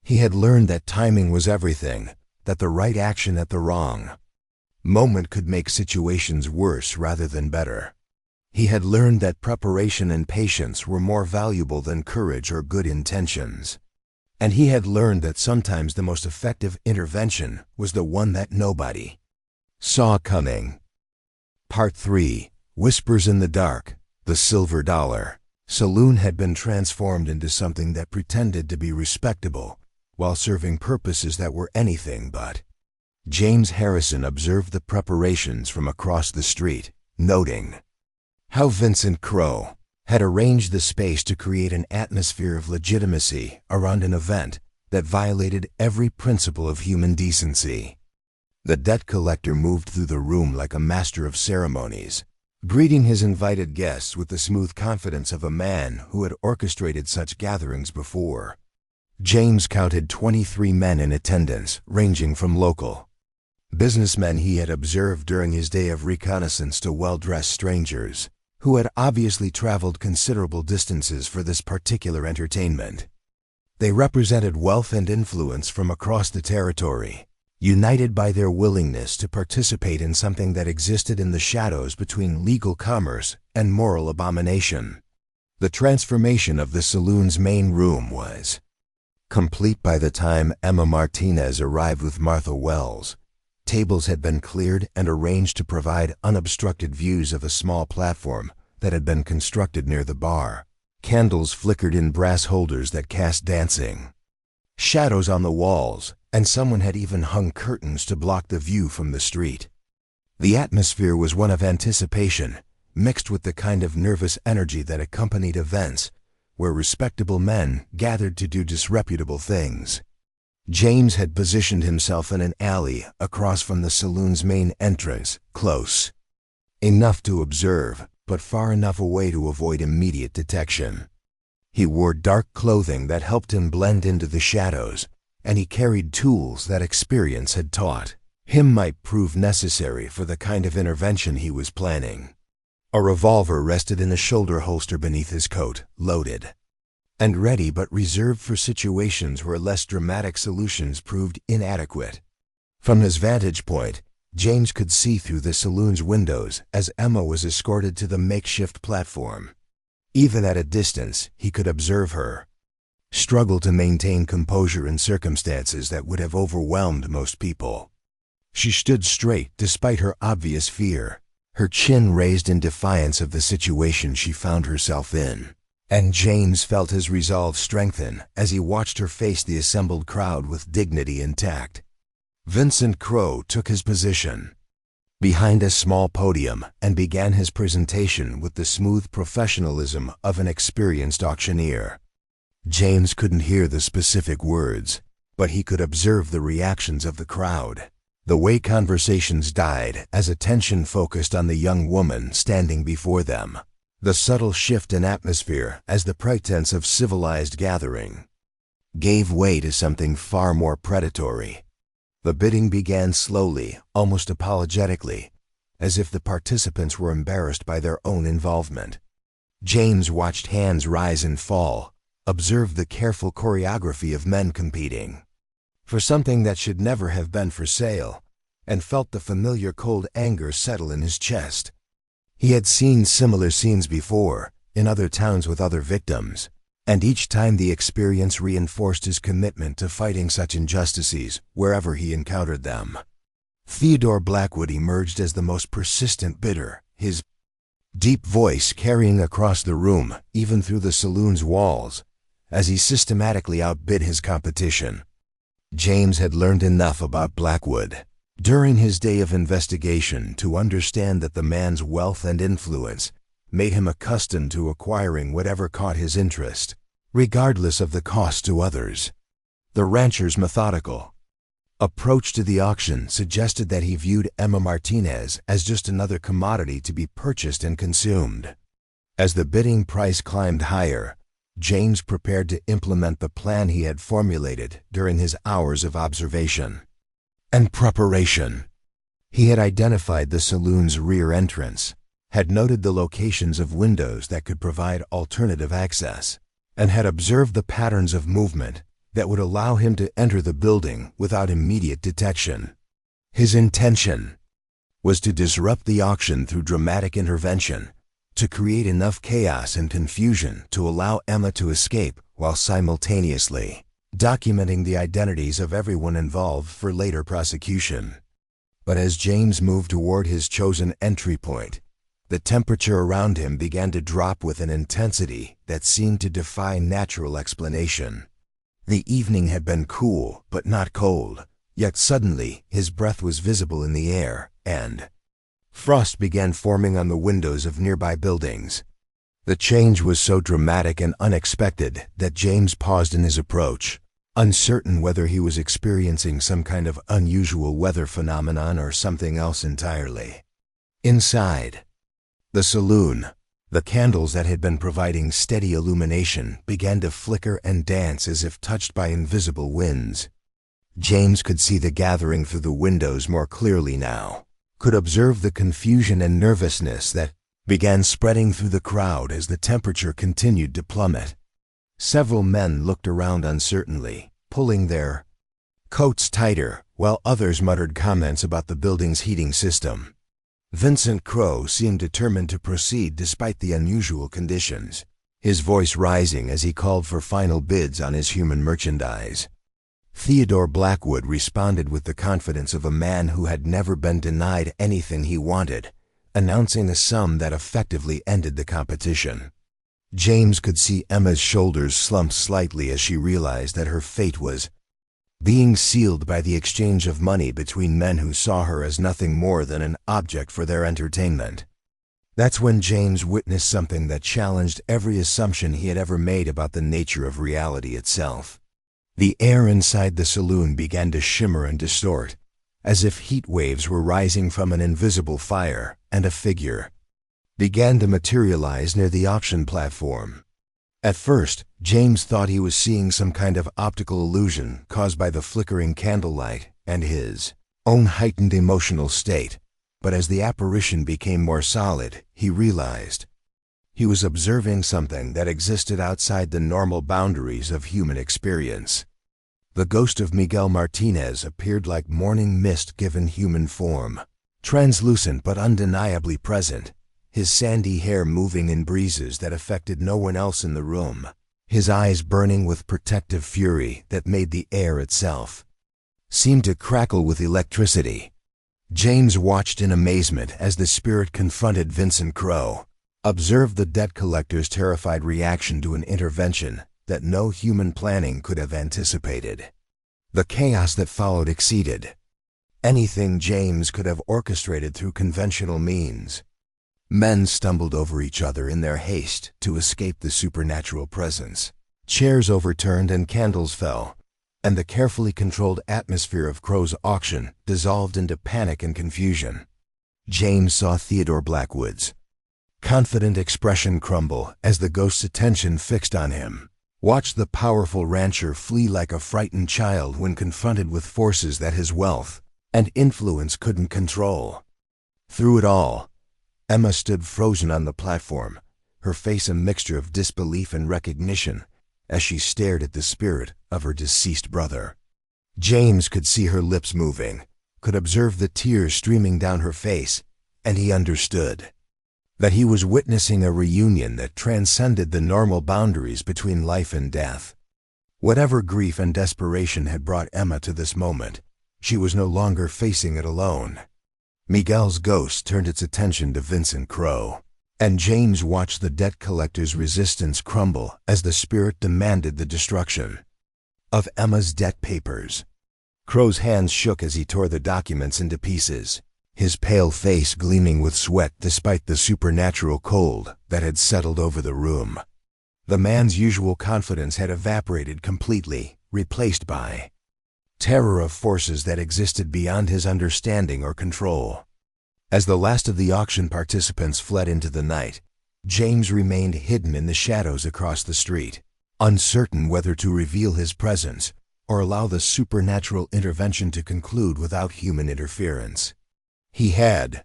He had learned that timing was everything, that the right action at the wrong moment could make situations worse rather than better. He had learned that preparation and patience were more valuable than courage or good intentions. And he had learned that sometimes the most effective intervention was the one that nobody saw coming. Part 3. Whispers in the Dark. The Silver Dollar Saloon had been transformed into something that pretended to be respectable, while serving purposes that were anything but. James Harrison observed the preparations from across the street, noting how Vincent Crow had arranged the space to create an atmosphere of legitimacy around an event that violated every principle of human decency. The debt collector moved through the room like a master of ceremonies, greeting his invited guests with the smooth confidence of a man who had orchestrated such gatherings before. James counted 23 men in attendance, ranging from local businessmen he had observed during his day of reconnaissance to well-dressed strangers who had obviously traveled considerable distances for this particular entertainment. They represented wealth and influence from across the territory, united by their willingness to participate in something that existed in the shadows between legal commerce and moral abomination. The transformation of the saloon's main room was complete by the time Emma Martinez arrived with Martha Wells, Tables had been cleared and arranged to provide unobstructed views of a small platform that had been constructed near the bar. Candles flickered in brass holders that cast dancing shadows on the walls, and someone had even hung curtains to block the view from the street. The atmosphere was one of anticipation, mixed with the kind of nervous energy that accompanied events where respectable men gathered to do disreputable things. James had positioned himself in an alley across from the saloon's main entrance, close enough to observe, but far enough away to avoid immediate detection. He wore dark clothing that helped him blend into the shadows, and he carried tools that experience had taught him might prove necessary for the kind of intervention he was planning. A revolver rested in a shoulder holster beneath his coat, loaded and ready but reserved for situations where less dramatic solutions proved inadequate. From his vantage point, James could see through the saloon's windows as Emma was escorted to the makeshift platform. Even at a distance, he could observe her struggle to maintain composure in circumstances that would have overwhelmed most people. She stood straight despite her obvious fear, her chin raised in defiance of the situation she found herself in. And James felt his resolve strengthen as he watched her face the assembled crowd with dignity intact. Vincent Crow took his position behind a small podium and began his presentation with the smooth professionalism of an experienced auctioneer. James couldn't hear the specific words, but he could observe the reactions of the crowd, the way conversations died as attention focused on the young woman standing before them, the subtle shift in atmosphere as the pretense of civilized gathering gave way to something far more predatory. The bidding began slowly, almost apologetically, as if the participants were embarrassed by their own involvement. James watched hands rise and fall, observed the careful choreography of men competing for something that should never have been for sale, and felt the familiar cold anger settle in his chest. He had seen similar scenes before, in other towns with other victims, and each time the experience reinforced his commitment to fighting such injustices wherever he encountered them. Theodore Blackwood emerged as the most persistent bidder, his deep voice carrying across the room, even through the saloon's walls, as he systematically outbid his competition. James had learned enough about Blackwood during his day of investigation to understand that the man's wealth and influence made him accustomed to acquiring whatever caught his interest, regardless of the cost to others. The rancher's methodical approach to the auction suggested that he viewed Emma Martinez as just another commodity to be purchased and consumed. As the bidding price climbed higher, James prepared to implement the plan he had formulated during his hours of observation and preparation. He had identified the saloon's rear entrance, had noted the locations of windows that could provide alternative access, and had observed the patterns of movement that would allow him to enter the building without immediate detection. His intention was to disrupt the auction through dramatic intervention, to create enough chaos and confusion to allow Emma to escape while simultaneously documenting the identities of everyone involved for later prosecution. But as James moved toward his chosen entry point, the temperature around him began to drop with an intensity that seemed to defy natural explanation. The evening had been cool but not cold, yet suddenly his breath was visible in the air, and frost began forming on the windows of nearby buildings. The change was so dramatic and unexpected that James paused in his approach, uncertain whether he was experiencing some kind of unusual weather phenomenon or something else entirely. Inside the saloon, the candles that had been providing steady illumination began to flicker and dance as if touched by invisible winds. James could see the gathering through the windows more clearly now, could observe the confusion and nervousness that began spreading through the crowd as the temperature continued to plummet. Several men looked around uncertainly, pulling their coats tighter, while others muttered comments about the building's heating system. Vincent Crow seemed determined to proceed despite the unusual conditions, his voice rising as he called for final bids on his human merchandise. Theodore Blackwood responded with the confidence of a man who had never been denied anything he wanted, announcing a sum that effectively ended the competition. James could see Emma's shoulders slump slightly as she realized that her fate was being sealed by the exchange of money between men who saw her as nothing more than an object for their entertainment. That's when James witnessed something that challenged every assumption he had ever made about the nature of reality itself. The air inside the saloon began to shimmer and distort, as if heat waves were rising from an invisible fire, and a figure began to materialize near the auction platform. At first, James thought he was seeing some kind of optical illusion caused by the flickering candlelight and his own heightened emotional state, but as the apparition became more solid, he realized he was observing something that existed outside the normal boundaries of human experience. The ghost of Miguel Martinez appeared like morning mist given human form, translucent but undeniably present, his sandy hair moving in breezes that affected no one else in the room, his eyes burning with protective fury that made the air itself seem to crackle with electricity. James watched in amazement as the spirit confronted Vincent Crow, observed the debt collector's terrified reaction to an intervention that no human planning could have anticipated. The chaos that followed exceeded anything James could have orchestrated through conventional means. Men stumbled over each other in their haste to escape the supernatural presence. Chairs overturned and candles fell, and the carefully controlled atmosphere of Crow's auction dissolved into panic and confusion. James saw Theodore Blackwood's confident expression crumble as the ghost's attention fixed on him, watched the powerful rancher flee like a frightened child when confronted with forces that his wealth and influence couldn't control. Through it all, Emma stood frozen on the platform, her face a mixture of disbelief and recognition as she stared at the spirit of her deceased brother. James could see her lips moving, could observe the tears streaming down her face, and he understood that he was witnessing a reunion that transcended the normal boundaries between life and death. Whatever grief and desperation had brought Emma to this moment, she was no longer facing it alone. Miguel's ghost turned its attention to Vincent Crow, and James watched the debt collector's resistance crumble as the spirit demanded the destruction of Emma's debt papers. Crow's hands shook as he tore the documents into pieces, his pale face gleaming with sweat despite the supernatural cold that had settled over the room. The man's usual confidence had evaporated completely, replaced by terror of forces that existed beyond his understanding or control. As the last of the auction participants fled into the night, James remained hidden in the shadows across the street, uncertain whether to reveal his presence or allow the supernatural intervention to conclude without human interference. He had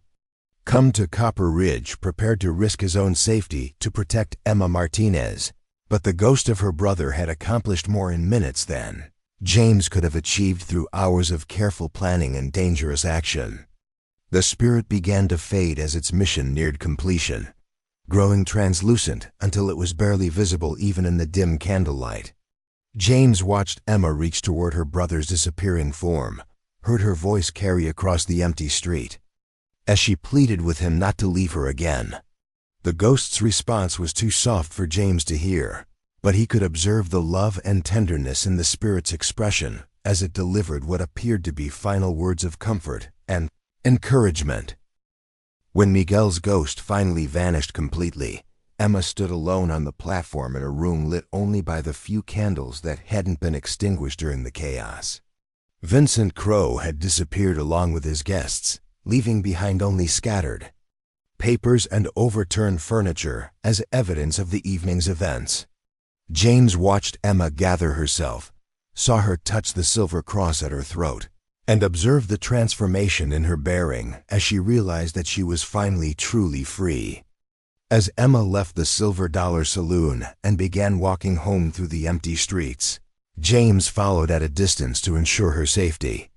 come to Copper Ridge prepared to risk his own safety to protect Emma Martinez, but the ghost of her brother had accomplished more in minutes than James could have achieved through hours of careful planning and dangerous action. The spirit began to fade as its mission neared completion, growing translucent until it was barely visible even in the dim candlelight. James watched Emma reach toward her brother's disappearing form, heard her voice carry across the empty street as she pleaded with him not to leave her again. The ghost's response was too soft for James to hear, but he could observe the love and tenderness in the spirit's expression as it delivered what appeared to be final words of comfort and encouragement. When Miguel's ghost finally vanished completely, Emma stood alone on the platform in a room lit only by the few candles that hadn't been extinguished during the chaos. Vincent Crow had disappeared along with his guests, leaving behind only scattered papers and overturned furniture as evidence of the evening's events. James watched Emma gather herself, saw her touch the silver cross at her throat, and observed the transformation in her bearing as she realized that she was finally truly free. As Emma left the Silver Dollar Saloon and began walking home through the empty streets, James followed at a distance to ensure her safety.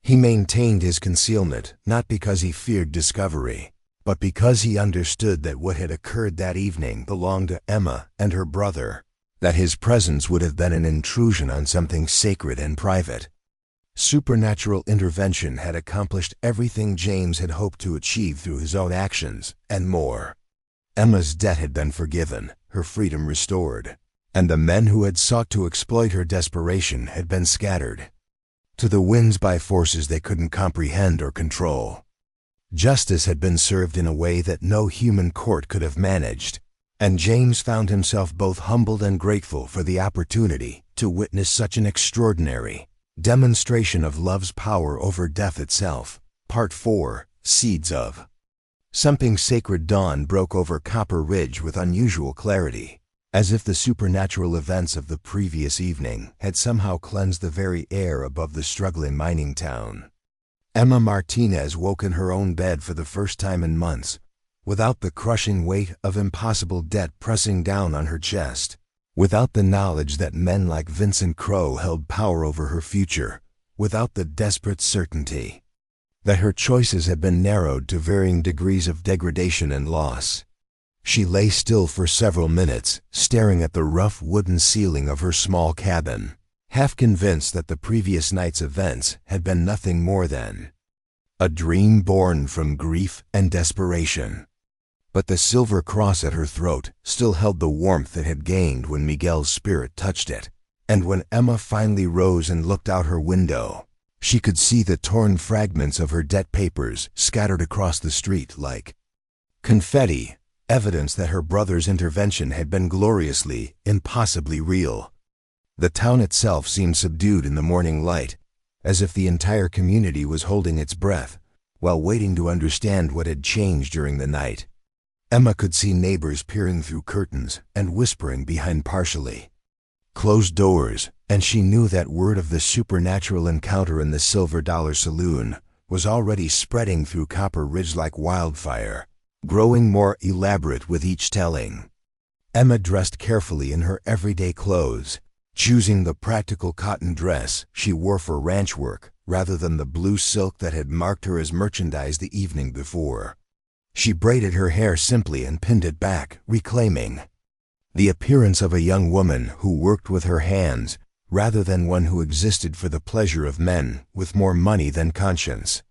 He maintained his concealment not because he feared discovery, but because he understood that what had occurred that evening belonged to Emma and her brother, that his presence would have been an intrusion on something sacred and private. Supernatural intervention had accomplished everything James had hoped to achieve through his own actions, and more. Emma's debt had been forgiven, her freedom restored, and the men who had sought to exploit her desperation had been scattered to the winds by forces they couldn't comprehend or control. Justice had been served in a way that no human court could have managed, and James found himself both humbled and grateful for the opportunity to witness such an extraordinary demonstration of love's power over death itself. Part 4, Seeds of. Something sacred dawn broke over Copper Ridge with unusual clarity, as if the supernatural events of the previous evening had somehow cleansed the very air above the struggling mining town. Emma Martinez woke in her own bed for the first time in months, without the crushing weight of impossible debt pressing down on her chest, without the knowledge that men like Vincent Crow held power over her future, without the desperate certainty that her choices had been narrowed to varying degrees of degradation and loss. She lay still for several minutes, staring at the rough wooden ceiling of her small cabin, half convinced that the previous night's events had been nothing more than a dream born from grief and desperation. But the silver cross at her throat still held the warmth it had gained when Miguel's spirit touched it, and when Emma finally rose and looked out her window, she could see the torn fragments of her debt papers scattered across the street like confetti, evidence that her brother's intervention had been gloriously, impossibly real. The town itself seemed subdued in the morning light, as if the entire community was holding its breath while waiting to understand what had changed during the night. Emma could see neighbors peering through curtains and whispering behind partially closed doors, and she knew that word of the supernatural encounter in the Silver Dollar Saloon was already spreading through Copper Ridge like wildfire, growing more elaborate with each telling. Emma dressed carefully in her everyday clothes, choosing the practical cotton dress she wore for ranch work rather than the blue silk that had marked her as merchandise the evening before. She braided her hair simply and pinned it back, reclaiming the appearance of a young woman who worked with her hands rather than one who existed for the pleasure of men with more money than conscience.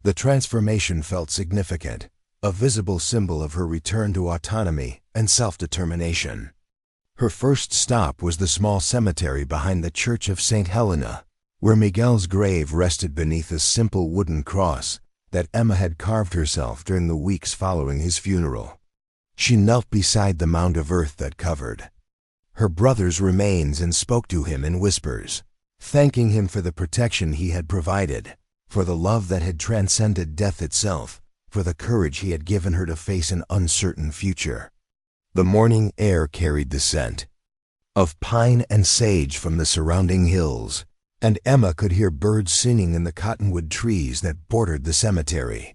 The transformation felt significant, a visible symbol of her return to autonomy and self-determination. Her first stop was the small cemetery behind the Church of St. Helena, where Miguel's grave rested beneath a simple wooden cross that Emma had carved herself during the weeks following his funeral. She knelt beside the mound of earth that covered her brother's remains and spoke to him in whispers, thanking him for the protection he had provided, for the love that had transcended death itself, for the courage he had given her to face an uncertain future. The morning air carried the scent of pine and sage from the surrounding hills, and Emma could hear birds singing in the cottonwood trees that bordered the cemetery.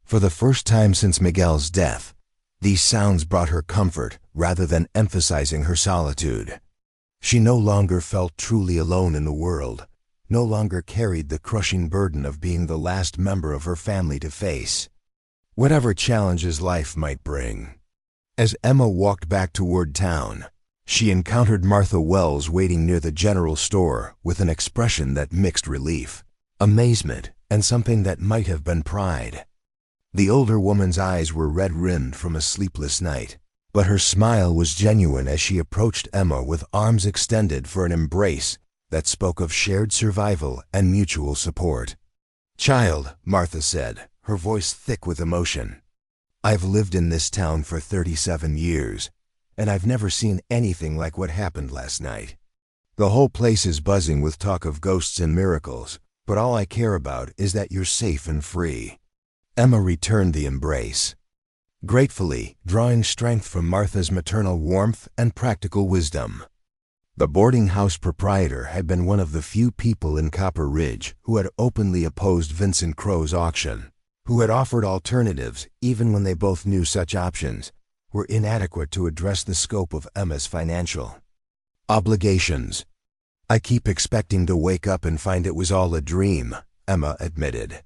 For the first time since Miguel's death, these sounds brought her comfort rather than emphasizing her solitude. She no longer felt truly alone in the world, no longer carried the crushing burden of being the last member of her family to face whatever challenges life might bring. As Emma walked back toward town, she encountered Martha Wells waiting near the general store with an expression that mixed relief, amazement, and something that might have been pride. The older woman's eyes were red-rimmed from a sleepless night, but her smile was genuine as she approached Emma with arms extended for an embrace that spoke of shared survival and mutual support. "Child," Martha said, her voice thick with emotion, "I've lived in this town for 37 years, and I've never seen anything like what happened last night. The whole place is buzzing with talk of ghosts and miracles, but all I care about is that you're safe and free." Emma returned the embrace, gratefully drawing strength from Martha's maternal warmth and practical wisdom. The boarding house proprietor had been one of the few people in Copper Ridge who had openly opposed Vincent Crow's auction, who had offered alternatives even when they both knew such options were inadequate to address the scope of Emma's financial obligations. "I keep expecting to wake up and find it was all a dream," Emma admitted.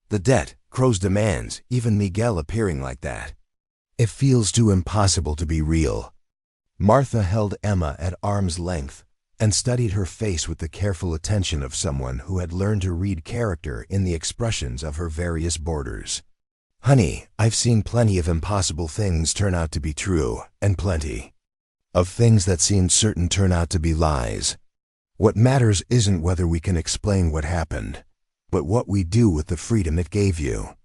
"The debt, Crow's demands, even Miguel appearing like that. It feels too impossible to be real." Martha held Emma at arm's length and studied her face with the careful attention of someone who had learned to read character in the expressions of her various boarders. "Honey, I've seen plenty of impossible things turn out to be true, and plenty of things that seemed certain turn out to be lies. What matters isn't whether we can explain what happened, but what we do with the freedom it gave you."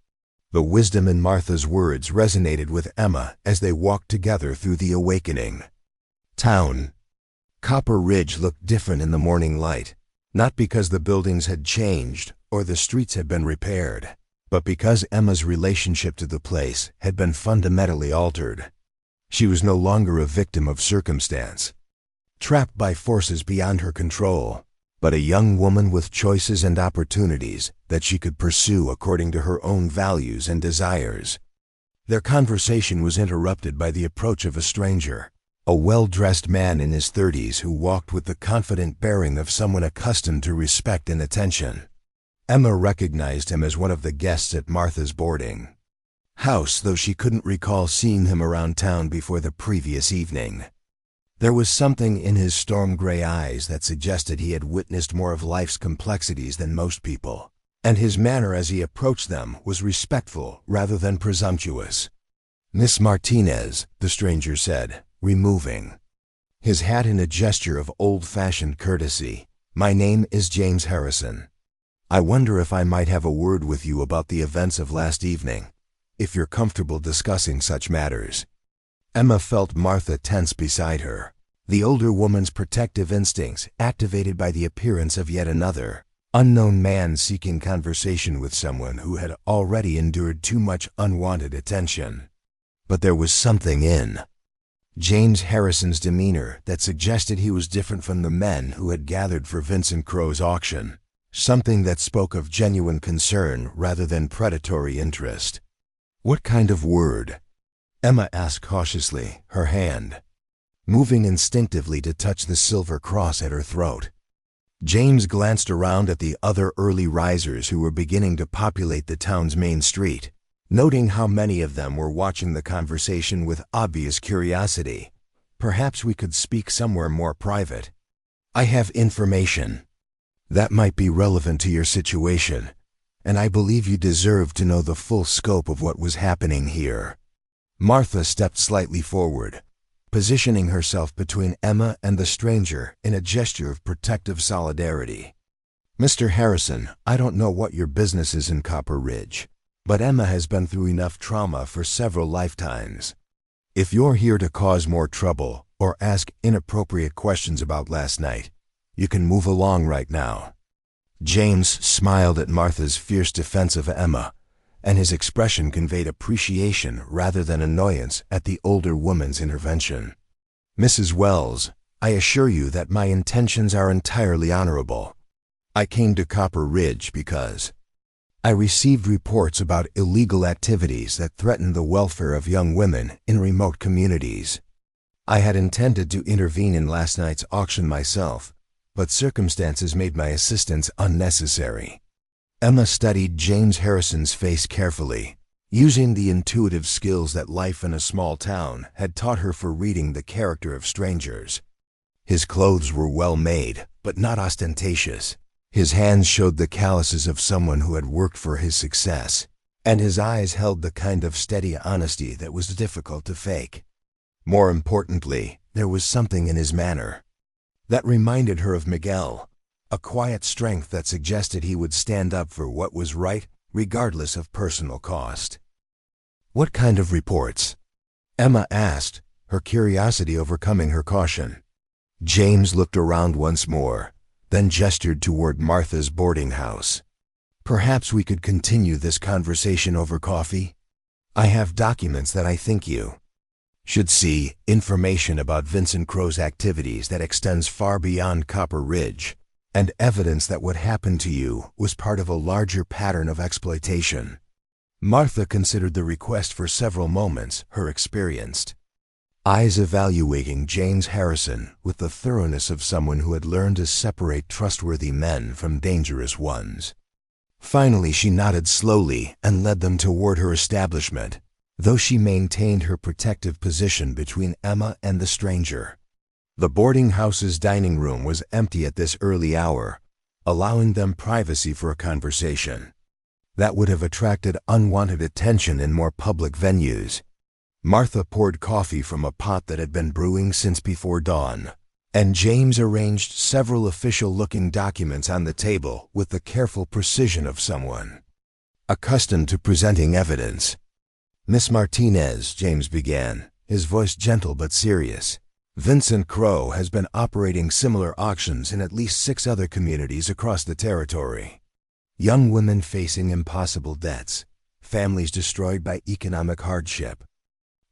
The wisdom in Martha's words resonated with Emma as they walked together through the awakening town. Copper Ridge looked different in the morning light, not because the buildings had changed or the streets had been repaired, but because Emma's relationship to the place had been fundamentally altered. She was no longer a victim of circumstance, trapped by forces beyond her control, but a young woman with choices and opportunities that she could pursue according to her own values and desires. Their conversation was interrupted by the approach of a stranger, a well-dressed man in his 30s who walked with the confident bearing of someone accustomed to respect and attention. Emma recognized him as one of the guests at Martha's boarding house, though she couldn't recall seeing him around town before the previous evening. There was something in his storm-gray eyes that suggested he had witnessed more of life's complexities than most people, and his manner as he approached them was respectful rather than presumptuous. "Miss Martinez," the stranger said, removing his hat in a gesture of old-fashioned courtesy, "my name is James Harrison. I wonder if I might have a word with you about the events of last evening, if you're comfortable discussing such matters." Emma felt Martha tense beside her, the older woman's protective instincts activated by the appearance of yet another unknown man seeking conversation with someone who had already endured too much unwanted attention. But there was something in James Harrison's demeanor that suggested he was different from the men who had gathered for Vincent Crow's auction, something that spoke of genuine concern rather than predatory interest. "What kind of word?" Emma asked cautiously, her hand moving instinctively to touch the silver cross at her throat. James glanced around at the other early risers who were beginning to populate the town's main street, noting how many of them were watching the conversation with obvious curiosity. "Perhaps we could speak somewhere more private. I have information that might be relevant to your situation, and I believe you deserve to know the full scope of what was happening here." Martha stepped slightly forward, positioning herself between Emma and the stranger in a gesture of protective solidarity. "Mr. Harrison, I don't know what your business is in Copper Ridge, but Emma has been through enough trauma for several lifetimes. If you're here to cause more trouble or ask inappropriate questions about last night, you can move along right now." James smiled at Martha's fierce defense of Emma, and his expression conveyed appreciation rather than annoyance at the older woman's intervention. "Mrs. Wells, I assure you that my intentions are entirely honorable. I came to Copper Ridge because I received reports about illegal activities that threatened the welfare of young women in remote communities. I had intended to intervene in last night's auction myself, but circumstances made my assistance unnecessary." Emma studied James Harrison's face carefully, using the intuitive skills that life in a small town had taught her for reading the character of strangers. His clothes were well made, but not ostentatious. His hands showed the calluses of someone who had worked for his success, and his eyes held the kind of steady honesty that was difficult to fake. More importantly, there was something in his manner that reminded her of Miguel, a quiet strength that suggested he would stand up for what was right, regardless of personal cost. "What kind of reports?" Emma asked, her curiosity overcoming her caution. James looked around once more, then gestured toward Martha's boarding house. "Perhaps we could continue this conversation over coffee? I have documents that I think you should see, information about Vincent Crow's activities that extends far beyond Copper Ridge, and evidence that what happened to you was part of a larger pattern of exploitation." Martha considered the request for several moments, her experienced eyes evaluating James Harrison with the thoroughness of someone who had learned to separate trustworthy men from dangerous ones. Finally, she nodded slowly and led them toward her establishment. though she maintained her protective position between Emma and the stranger. The boarding house's dining room was empty at this early hour, allowing them privacy for a conversation that would have attracted unwanted attention in more public venues. Martha poured coffee from a pot that had been brewing since before dawn, and James arranged several official-looking documents on the table with the careful precision of someone accustomed to presenting evidence. "Miss Martinez," James began, his voice gentle but serious, "Vincent Crow has been operating similar auctions in at least 6 other communities across the territory. Young women facing impossible debts, families destroyed by economic hardship,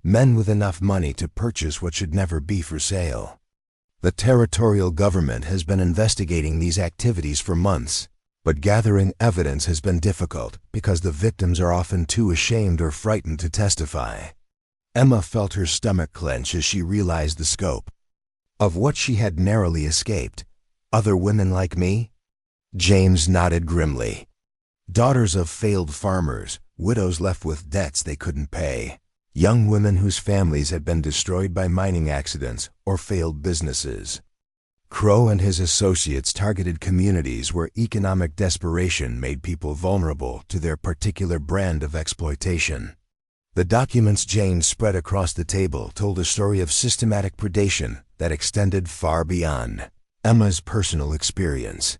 men with enough money to purchase what should never be for sale. The territorial government has been investigating these activities for months, but gathering evidence has been difficult because the victims are often too ashamed or frightened to testify." Emma felt her stomach clench as she realized the scope of what she had narrowly escaped. "Other women like me?" James nodded grimly. "Daughters of failed farmers, widows left with debts they couldn't pay, young women whose families had been destroyed by mining accidents or failed businesses." Crow and his associates targeted communities where economic desperation made people vulnerable to their particular brand of exploitation. The documents James spread across the table told a story of systematic predation that extended far beyond Emma's personal experience.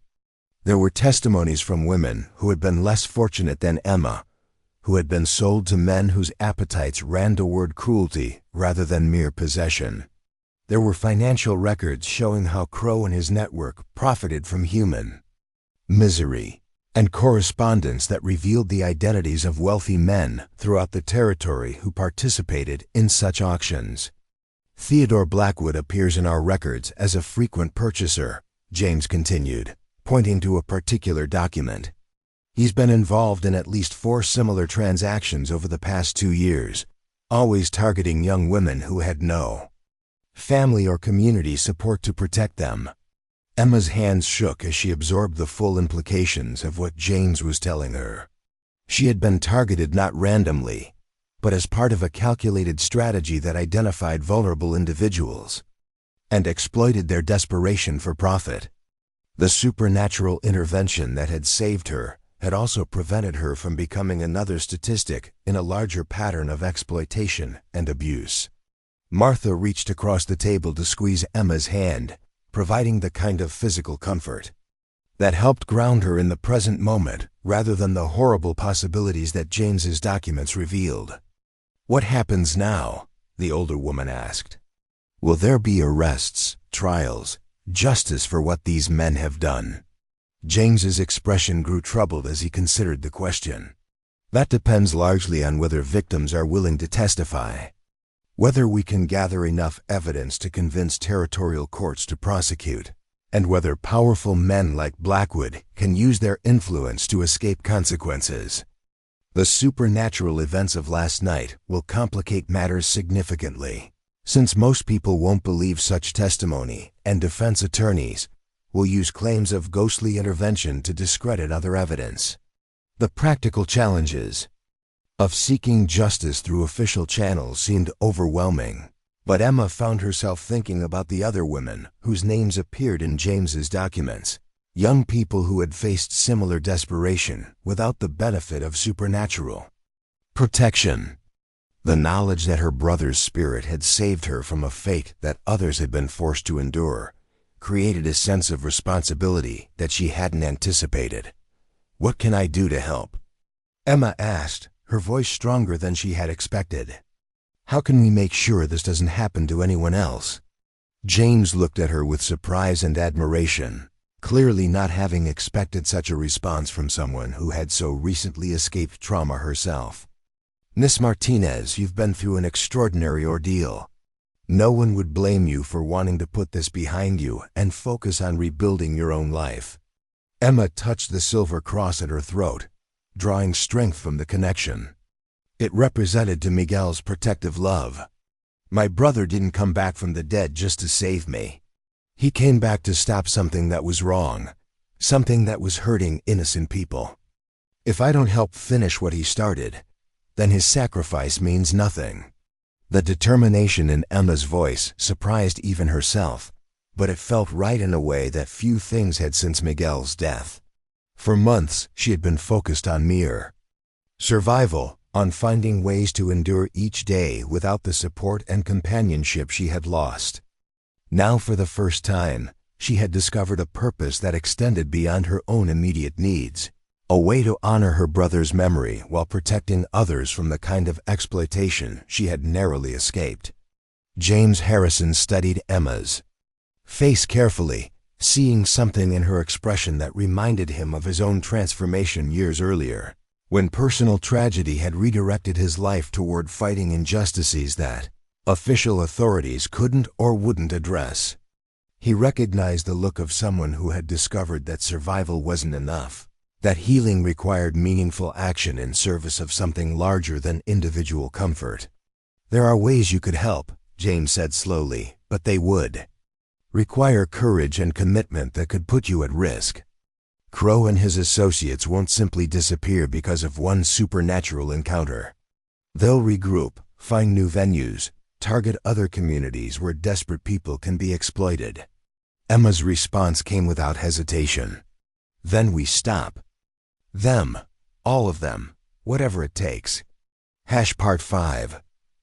There were testimonies from women who had been less fortunate than Emma, who had been sold to men whose appetites ran toward cruelty rather than mere possession. There were financial records showing how Crow and his network profited from human misery, and correspondence that revealed the identities of wealthy men throughout the territory who participated in such auctions. "Theodore Blackwood appears in our records as a frequent purchaser," James continued, pointing to a particular document. "He's been involved in at least 4 similar transactions over the past 2 years, always targeting young women who had no family or community support to protect them." Emma's hands shook as she absorbed the full implications of what James was telling her. She had been targeted not randomly, but as part of a calculated strategy that identified vulnerable individuals and exploited their desperation for profit. The supernatural intervention that had saved her had also prevented her from becoming another statistic in a larger pattern of exploitation and abuse. Martha reached across the table to squeeze Emma's hand, providing the kind of physical comfort that helped ground her in the present moment rather than the horrible possibilities that James's documents revealed. "What happens now?" the older woman asked. "Will there be arrests, trials, justice for what these men have done?" James's expression grew troubled as he considered the question. "That depends largely on whether victims are willing to testify, whether we can gather enough evidence to convince territorial courts to prosecute, and whether powerful men like Blackwood can use their influence to escape consequences. The supernatural events of last night will complicate matters significantly, since most people won't believe such testimony, and defense attorneys will use claims of ghostly intervention to discredit other evidence. The practical challenges of seeking justice through official channels seemed overwhelming, but Emma found herself thinking about the other women whose names appeared in James's documents, young people who had faced similar desperation without the benefit of supernatural protection. The knowledge that her brother's spirit had saved her from a fate that others had been forced to endure created a sense of responsibility that she hadn't anticipated. "What can I do to help?" Emma asked, her voice stronger than she had expected. "How can we make sure this doesn't happen to anyone else?" James looked at her with surprise and admiration, clearly not having expected such a response from someone who had so recently escaped trauma herself. "Miss Martinez, you've been through an extraordinary ordeal. No one would blame you for wanting to put this behind you and focus on rebuilding your own life." Emma touched the silver cross at her throat, drawing strength from the connection. It represented to Miguel's protective love. "My brother didn't come back from the dead just to save me. He came back to stop something that was wrong, something that was hurting innocent people. If I don't help finish what he started, then his sacrifice means nothing. The determination in Emma's voice surprised even herself, but it felt right in a way that few things had since Miguel's death. For months, she had been focused on mere survival, on finding ways to endure each day without the support and companionship she had lost. Now, for the first time, she had discovered a purpose that extended beyond her own immediate needs, a way to honor her brother's memory while protecting others from the kind of exploitation she had narrowly escaped. James Harrison studied Emma's face carefully, seeing something in her expression that reminded him of his own transformation years earlier, when personal tragedy had redirected his life toward fighting injustices that official authorities couldn't or wouldn't address. He recognized the look of someone who had discovered that survival wasn't enough, that healing required meaningful action in service of something larger than individual comfort. "There are ways you could help," James said slowly, "but they would require courage and commitment that could put you at risk. Crow and his associates won't simply disappear because of one supernatural encounter. They'll regroup, find new venues, target other communities where desperate people can be exploited." Emma's response came without hesitation. "Then we stop them, all of them, whatever it takes." Part 5.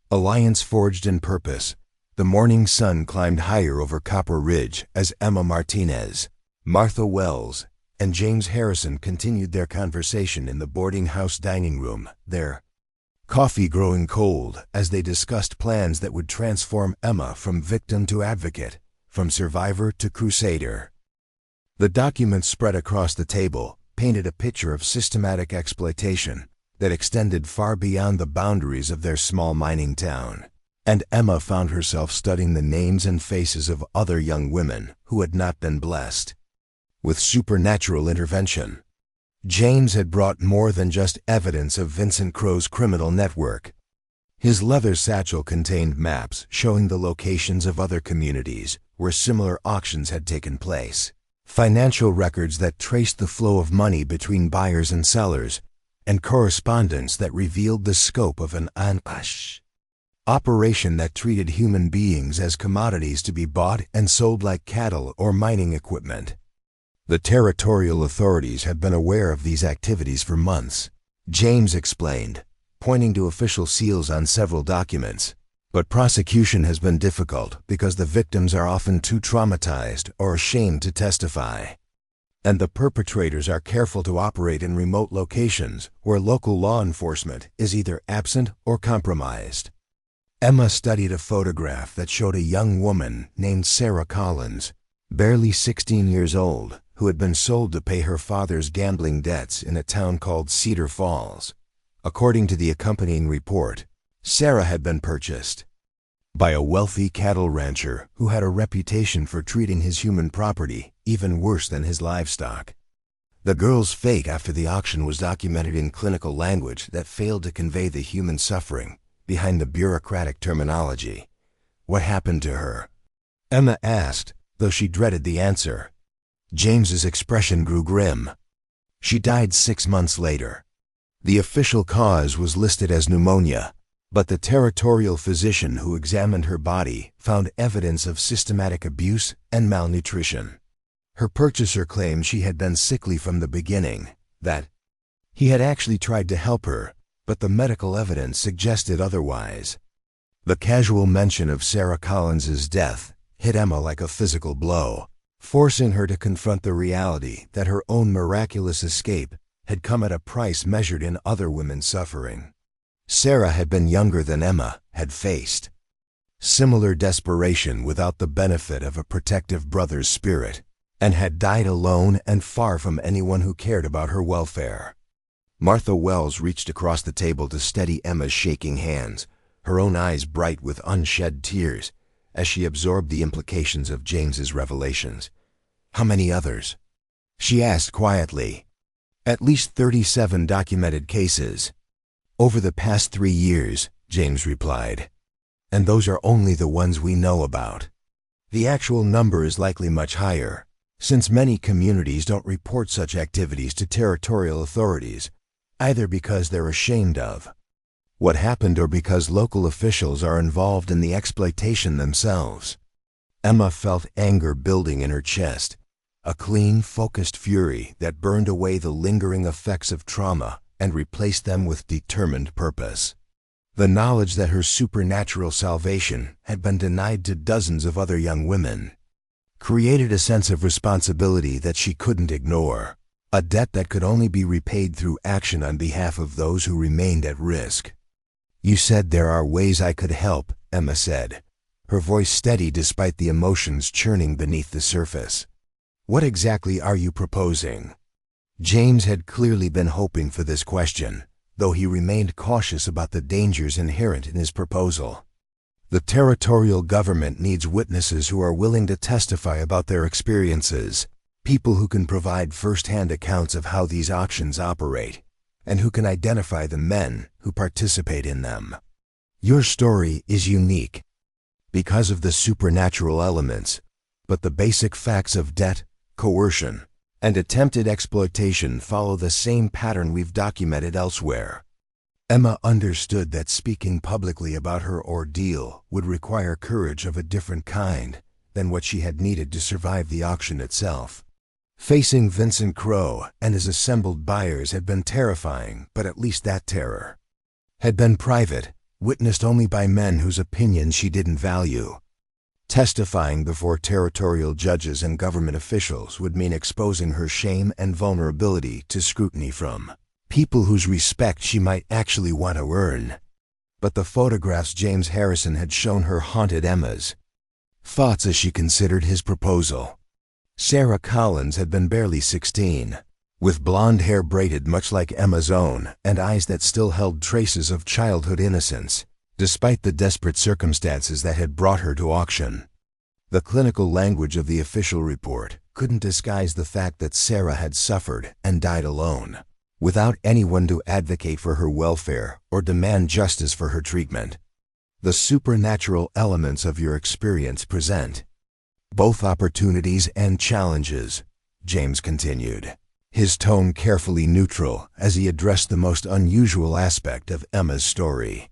Alliance forged in purpose. The morning sun climbed higher over Copper Ridge as Emma Martinez, Martha Wells, and James Harrison continued their conversation in the boarding house dining room, their coffee growing cold as they discussed plans that would transform Emma from victim to advocate, from survivor to crusader. The documents spread across the table painted a picture of systematic exploitation that extended far beyond the boundaries of their small mining town, and Emma found herself studying the names and faces of other young women who had not been blessed with supernatural intervention. James had brought more than just evidence of Vincent Crow's criminal network. His leather satchel contained maps showing the locations of other communities where similar auctions had taken place, financial records that traced the flow of money between buyers and sellers, and correspondence that revealed the scope of an ambush operation that treated human beings as commodities to be bought and sold like cattle or mining equipment. The territorial authorities had been aware of these activities for months, James explained, pointing to official seals on several documents. But prosecution has been difficult because the victims are often too traumatized or ashamed to testify. And the perpetrators are careful to operate in remote locations where local law enforcement is either absent or compromised. Emma studied a photograph that showed a young woman named Sarah Collins, barely 16 years old, who had been sold to pay her father's gambling debts in a town called Cedar Falls. According to the accompanying report, Sarah had been purchased by a wealthy cattle rancher who had a reputation for treating his human property even worse than his livestock. The girl's fate after the auction was documented in clinical language that failed to convey the human suffering behind the bureaucratic terminology. "What happened to her?" Emma asked, though she dreaded the answer. James's expression grew grim. "She died 6 months later. The official cause was listed as pneumonia, but the territorial physician who examined her body found evidence of systematic abuse and malnutrition. Her purchaser claimed she had been sickly from the beginning, that he had actually tried to help her, but the medical evidence suggested otherwise." The casual mention of Sarah Collins's death hit Emma like a physical blow, forcing her to confront the reality that her own miraculous escape had come at a price measured in other women's suffering. Sarah had been younger than Emma, had faced similar desperation without the benefit of a protective brother's spirit, and had died alone and far from anyone who cared about her welfare. Martha Wells reached across the table to steady Emma's shaking hands, her own eyes bright with unshed tears, as she absorbed the implications of James's revelations. "How many others?" she asked quietly. "At least 37 documented cases over the past 3 years," James replied. "And those are only the ones we know about. The actual number is likely much higher, since many communities don't report such activities to territorial authorities, either because they're ashamed of, what happened, or because local officials are involved in the exploitation themselves. Emma felt anger building in her chest, a clean, focused fury that burned away the lingering effects of trauma and replaced them with determined purpose. The knowledge that her supernatural salvation had been denied to dozens of other young women created a sense of responsibility that she couldn't ignore, a debt that could only be repaid through action on behalf of those who remained at risk. "You said there are ways I could help," Emma said, her voice steady despite the emotions churning beneath the surface. "What exactly are you proposing?" James had clearly been hoping for this question, though he remained cautious about the dangers inherent in his proposal. The territorial government needs witnesses who are willing to testify about their experiences, people who can provide first-hand accounts of how these auctions operate, and who can identify the men who participate in them. Your story is unique because of the supernatural elements, but the basic facts of debt, coercion, and attempted exploitation follow the same pattern we've documented elsewhere. Emma understood that speaking publicly about her ordeal would require courage of a different kind than what she had needed to survive the auction itself. Facing Vincent Crow and his assembled buyers had been terrifying, but at least that terror had been private, witnessed only by men whose opinions she didn't value. Testifying before territorial judges and government officials would mean exposing her shame and vulnerability to scrutiny from people whose respect she might actually want to earn. But the photographs James Harrison had shown her haunted Emma's thoughts as she considered his proposal. Sarah Collins had been barely 16, with blonde hair braided much like Emma's own and eyes that still held traces of childhood innocence, despite the desperate circumstances that had brought her to auction. The clinical language of the official report couldn't disguise the fact that Sarah had suffered and died alone, without anyone to advocate for her welfare or demand justice for her treatment. The supernatural elements of your experience present both opportunities and challenges, James continued, his tone carefully neutral as he addressed the most unusual aspect of Emma's story.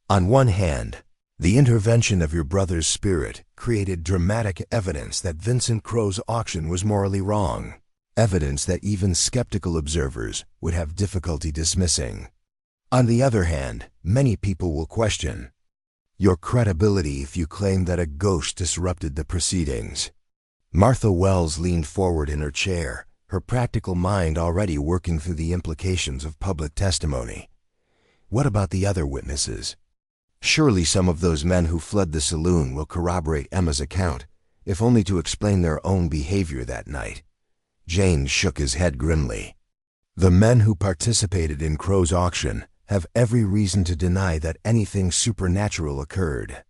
On one hand, the intervention of your brother's spirit created dramatic evidence that Vincent Crow's auction was morally wrong, evidence that even skeptical observers would have difficulty dismissing. On the other hand, many people will question your credibility if you claim that a ghost disrupted the proceedings. Martha Wells leaned forward in her chair, her practical mind already working through the implications of public testimony. What about the other witnesses? Surely some of those men who fled the saloon will corroborate Emma's account, if only to explain their own behavior that night. James shook his head grimly. The men who participated in Crow's auction have every reason to deny that anything supernatural occurred.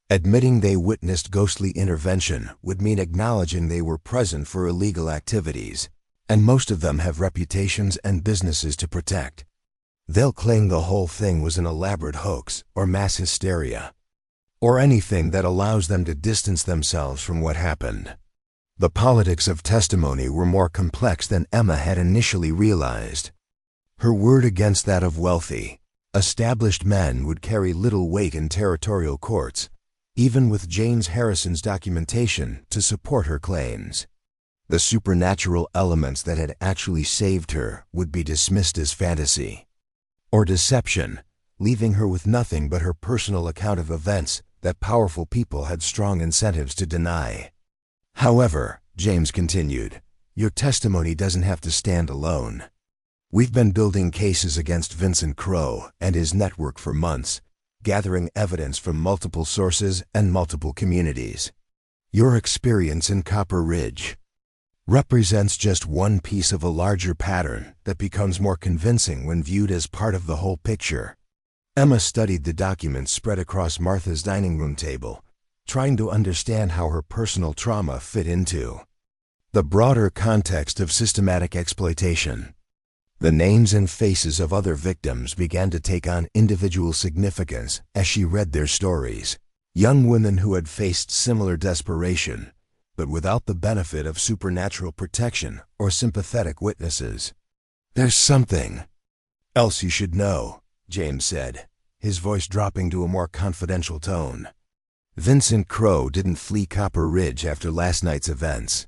Admitting they witnessed ghostly intervention would mean acknowledging they were present for illegal activities, and most of them have reputations and businesses to protect. They'll claim the whole thing was an elaborate hoax or mass hysteria, or anything that allows them to distance themselves from what happened. The politics of testimony were more complex than Emma had initially realized. Her word against that of wealthy, established men would carry little weight in territorial courts, even with James Harrison's documentation to support her claims. The supernatural elements that had actually saved her would be dismissed as fantasy or deception, leaving her with nothing but her personal account of events that powerful people had strong incentives to deny. However, James continued, your testimony doesn't have to stand alone. We've been building cases against Vincent Crow and his network for months, gathering evidence from multiple sources and multiple communities. Your experience in Copper Ridge represents just one piece of a larger pattern that becomes more convincing when viewed as part of the whole picture. Emma studied the documents spread across Martha's dining room table, trying to understand how her personal trauma fit into the broader context of systematic exploitation. The names and faces of other victims began to take on individual significance as she read their stories. Young women who had faced similar desperation, but without the benefit of supernatural protection or sympathetic witnesses. There's something else you should know, James said, his voice dropping to a more confidential tone. "Vincent Crow didn't flee Copper Ridge after last night's events.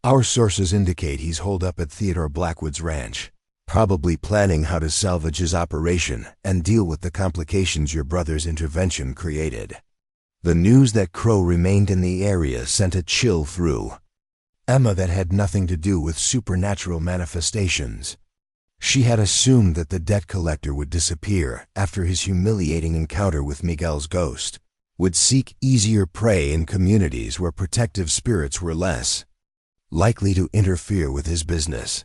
Our sources indicate he's holed up at Theodore Blackwood's ranch, probably planning how to salvage his operation and deal with the complications your brother's intervention created." The news that Crow remained in the area sent a chill through Emma that had nothing to do with supernatural manifestations. She had assumed that the debt collector would disappear after his humiliating encounter with Miguel's ghost, would seek easier prey in communities where protective spirits were less likely to interfere with his business.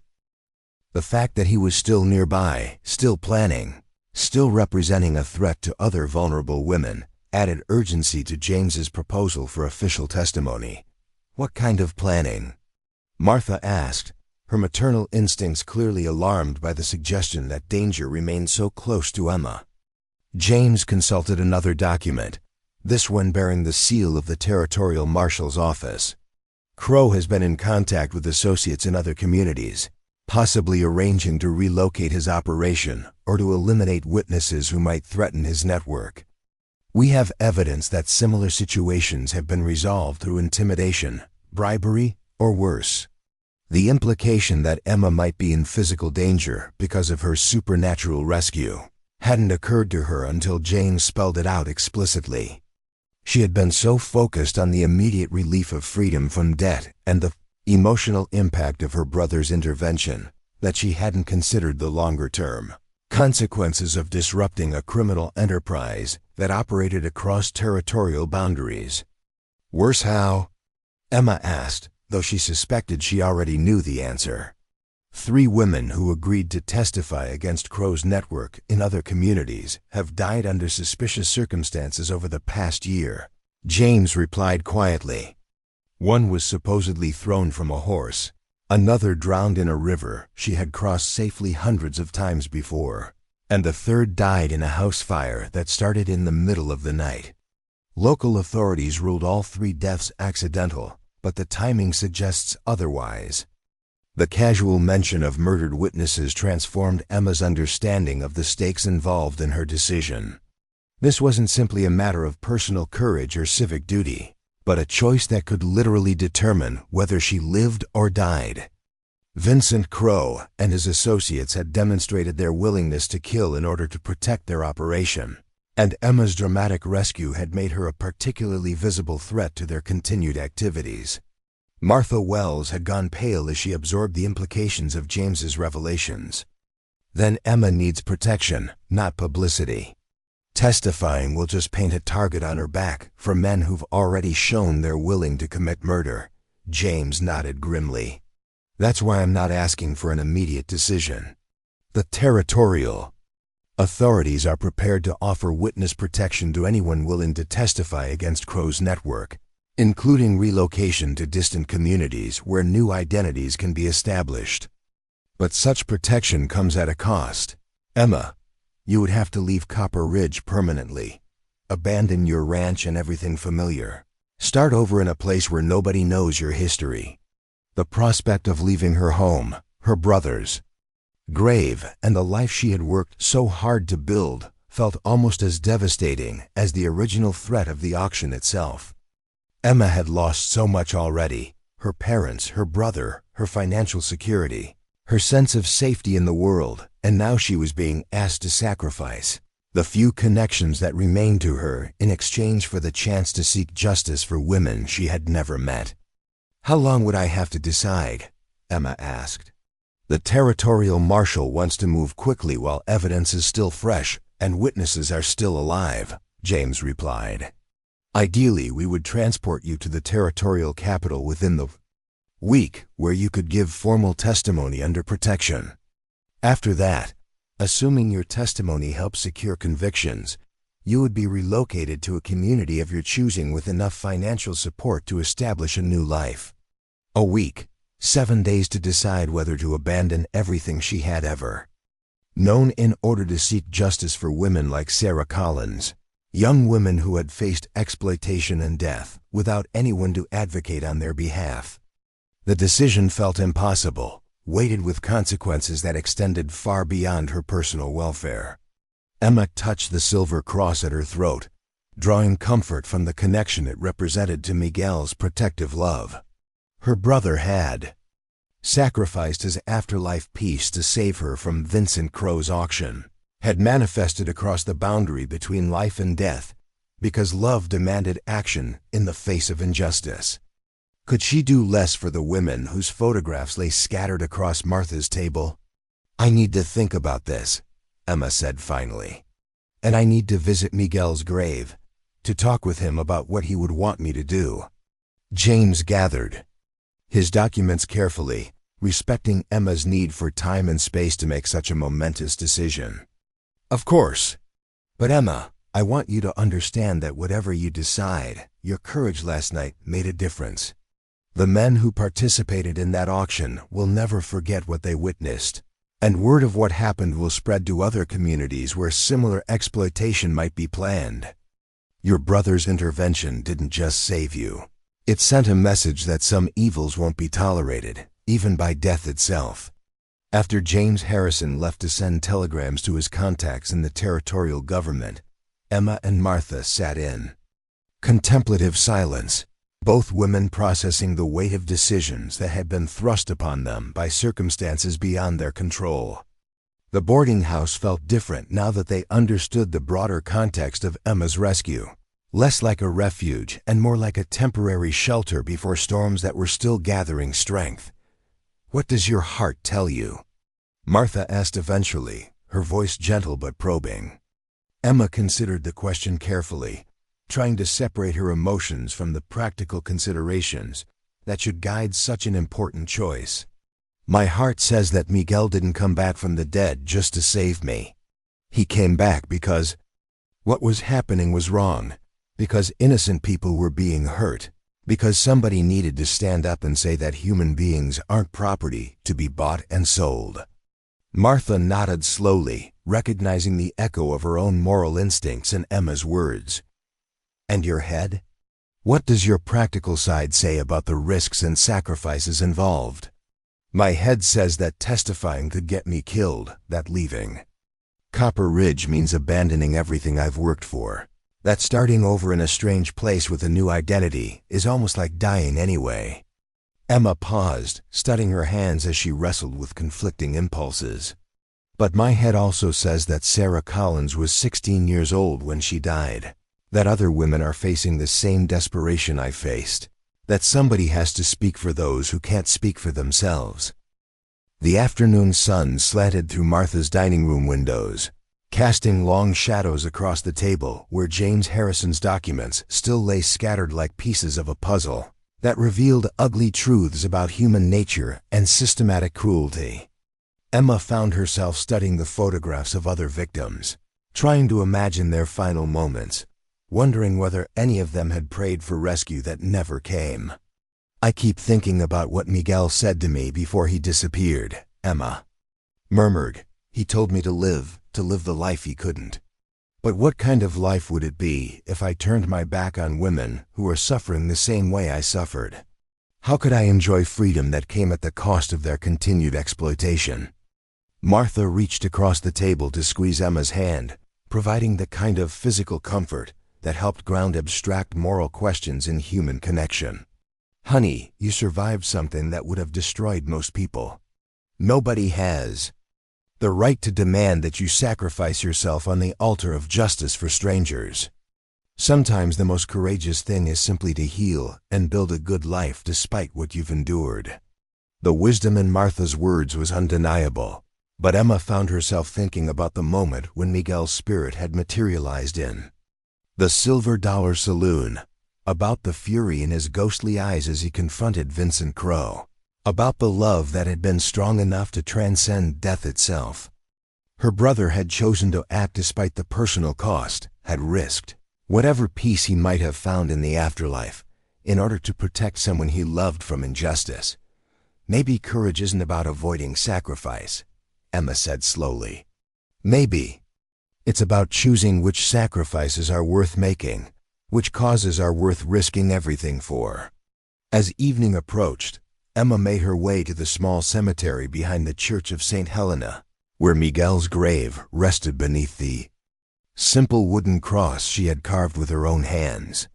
The fact that he was still nearby, still planning, still representing a threat to other vulnerable women, added urgency to James's proposal for official testimony. "What kind of planning?" Martha asked, her maternal instincts clearly alarmed by the suggestion that danger remained so close to Emma. James consulted another document, this one bearing the seal of the territorial marshal's office. Crow has been in contact with associates in other communities, possibly arranging to relocate his operation or to eliminate witnesses who might threaten his network. We have evidence that similar situations have been resolved through intimidation, bribery, or worse. The implication that Emma might be in physical danger because of her supernatural rescue hadn't occurred to her until James spelled it out explicitly. She had been so focused on the immediate relief of freedom from debt and the emotional impact of her brother's intervention that she hadn't considered the longer-term consequences of disrupting a criminal enterprise that operated across territorial boundaries. "Worse how?" Emma asked, though she suspected she already knew the answer. 3 women who agreed to testify against Crow's network in other communities have died under suspicious circumstances over the past year, James replied quietly. One was supposedly thrown from a horse. Another drowned in a river she had crossed safely hundreds of times before, and the third died in a house fire that started in the middle of the night. Local authorities ruled all 3 deaths accidental, but the timing suggests otherwise. The casual mention of murdered witnesses transformed Emma's understanding of the stakes involved in her decision. This wasn't simply a matter of personal courage or civic duty, but a choice that could literally determine whether she lived or died. Vincent Crow and his associates had demonstrated their willingness to kill in order to protect their operation, and Emma's dramatic rescue had made her a particularly visible threat to their continued activities. Martha Wells had gone pale as she absorbed the implications of James's revelations. Then Emma needs protection, not publicity. Testifying will just paint a target on her back for men who've already shown they're willing to commit murder. James nodded grimly. That's why I'm not asking for an immediate decision. The territorial authorities are prepared to offer witness protection to anyone willing to testify against Crow's network, including relocation to distant communities where new identities can be established. But such protection comes at a cost. Emma, you would have to leave Copper Ridge permanently, abandon your ranch and everything familiar, start over in a place where nobody knows your history. The prospect of leaving her home, her brother's grave, and the life she had worked so hard to build felt almost as devastating as the original threat of the auction itself. Emma had lost so much already: her parents, her brother, her financial security, her sense of safety in the world, and now she was being asked to sacrifice the few connections that remained to her in exchange for the chance to seek justice for women she had never met. "How long would I have to decide?" Emma asked. "The territorial marshal wants to move quickly while evidence is still fresh and witnesses are still alive," James replied. "Ideally, we would transport you to the territorial capital within the week, where you could give formal testimony under protection. After that, assuming your testimony helps secure convictions, you would be relocated to a community of your choosing with enough financial support to establish a new life. A week, 7 days to decide whether to abandon everything she had ever known in order to seek justice for women like Sarah Collins, young women who had faced exploitation and death without anyone to advocate on their behalf. The decision felt impossible, weighted with consequences that extended far beyond her personal welfare. Emma touched the silver cross at her throat, drawing comfort from the connection it represented to Miguel's protective love. Her brother had sacrificed his afterlife peace to save her from Vincent Crow's auction, had manifested across the boundary between life and death because love demanded action in the face of injustice. Could she do less for the women whose photographs lay scattered across Martha's table? "I need to think about this," Emma said finally. "And I need to visit Miguel's grave, to talk with him about what he would want me to do." James gathered his documents carefully, respecting Emma's need for time and space to make such a momentous decision. "Of course. But Emma, I want you to understand that whatever you decide, your courage last night made a difference. The men who participated in that auction will never forget what they witnessed, and word of what happened will spread to other communities where similar exploitation might be planned. Your brother's intervention didn't just save you. It sent a message that some evils won't be tolerated, even by death itself." After James Harrison left to send telegrams to his contacts in the territorial government, Emma and Martha sat in contemplative silence, both women processing the weight of decisions that had been thrust upon them by circumstances beyond their control. The boarding house felt different now that they understood the broader context of Emma's rescue, less like a refuge and more like a temporary shelter before storms that were still gathering strength. "What does your heart tell you?" Martha asked eventually, her voice gentle but probing. Emma considered the question carefully, trying to separate her emotions from the practical considerations that should guide such an important choice. "My heart says that Miguel didn't come back from the dead just to save me. He came back because what was happening was wrong, because innocent people were being hurt, because somebody needed to stand up and say that human beings aren't property to be bought and sold." Martha nodded slowly, recognizing the echo of her own moral instincts in Emma's words. "And your head? What does your practical side say about the risks and sacrifices involved?" "My head says that testifying could get me killed, that leaving Copper Ridge means abandoning everything I've worked for, that starting over in a strange place with a new identity is almost like dying anyway." Emma paused, studying her hands as she wrestled with conflicting impulses. "But my head also says that Sarah Collins was 16 years old when she died, that other women are facing the same desperation I faced, that somebody has to speak for those who can't speak for themselves." The afternoon sun slanted through Martha's dining room windows, casting long shadows across the table where James Harrison's documents still lay scattered like pieces of a puzzle that revealed ugly truths about human nature and systematic cruelty. Emma found herself studying the photographs of other victims, trying to imagine their final moments, wondering whether any of them had prayed for rescue that never came. "I keep thinking about what Miguel said to me before he disappeared," Emma murmured. "He told me to live the life he couldn't. But what kind of life would it be if I turned my back on women who are suffering the same way I suffered? How could I enjoy freedom that came at the cost of their continued exploitation?" Martha reached across the table to squeeze Emma's hand, providing the kind of physical comfort that helped ground abstract moral questions in human connection. "Honey, you survived something that would have destroyed most people. Nobody has the right to demand that you sacrifice yourself on the altar of justice for strangers. Sometimes the most courageous thing is simply to heal and build a good life despite what you've endured." The wisdom in Martha's words was undeniable, but Emma found herself thinking about the moment when Miguel's spirit had materialized in the Silver Dollar Saloon, about the fury in his ghostly eyes as he confronted Vincent Crow, about the love that had been strong enough to transcend death itself. Her brother had chosen to act despite the personal cost, had risked whatever peace he might have found in the afterlife in order to protect someone he loved from injustice. "Maybe courage isn't about avoiding sacrifice," Emma said slowly. "Maybe it's about choosing which sacrifices are worth making, which causes are worth risking everything for." As evening approached, Emma made her way to the small cemetery behind the Church of St. Helena, where Miguel's grave rested beneath the simple wooden cross she had carved with her own hands.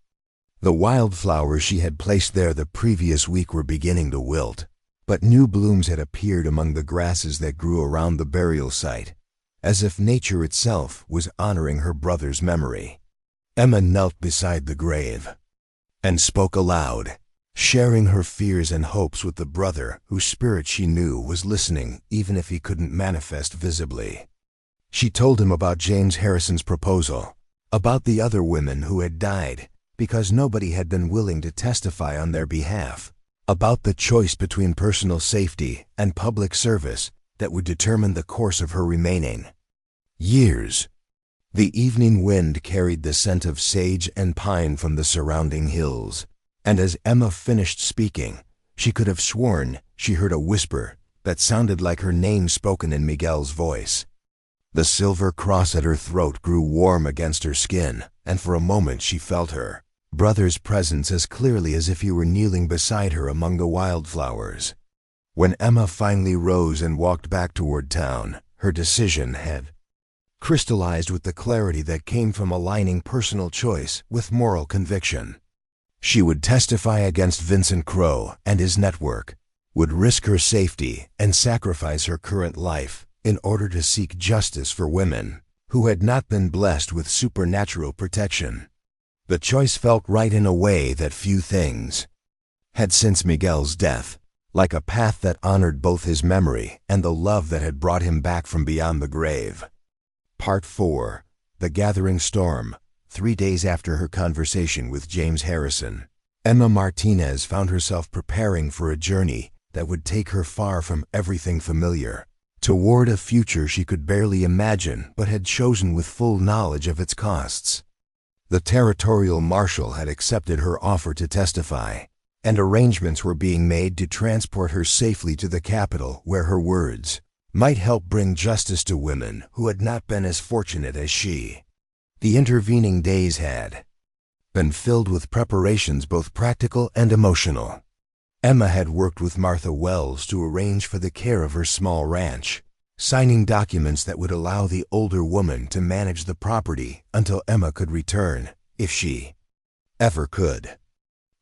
The wildflowers she had placed there the previous week were beginning to wilt, but new blooms had appeared among the grasses that grew around the burial site, as if nature itself was honoring her brother's memory. Emma knelt beside the grave and spoke aloud, sharing her fears and hopes with the brother whose spirit she knew was listening even if he couldn't manifest visibly. She told him about James Harrison's proposal, about the other women who had died because nobody had been willing to testify on their behalf, about the choice between personal safety and public service that would determine the course of her remaining years. The evening wind carried the scent of sage and pine from the surrounding hills, and as Emma finished speaking, she could have sworn she heard a whisper that sounded like her name spoken in Miguel's voice. The silver cross at her throat grew warm against her skin, and for a moment she felt her brother's presence as clearly as if he were kneeling beside her among the wildflowers. When Emma finally rose and walked back toward town, her decision had crystallized with the clarity that came from aligning personal choice with moral conviction. She would testify against Vincent Crow and his network, would risk her safety and sacrifice her current life in order to seek justice for women who had not been blessed with supernatural protection. The choice felt right in a way that few things had since Miguel's death, like a path that honored both his memory and the love that had brought him back from beyond the grave. Part 4. The Gathering Storm. 3 days after her conversation with James Harrison, Emma Martinez found herself preparing for a journey that would take her far from everything familiar, toward a future she could barely imagine but had chosen with full knowledge of its costs. The territorial marshal had accepted her offer to testify, and arrangements were being made to transport her safely to the capital where her words might help bring justice to women who had not been as fortunate as she. The intervening days had been filled with preparations both practical and emotional. Emma had worked with Martha Wells to arrange for the care of her small ranch, signing documents that would allow the older woman to manage the property until Emma could return, if she ever could.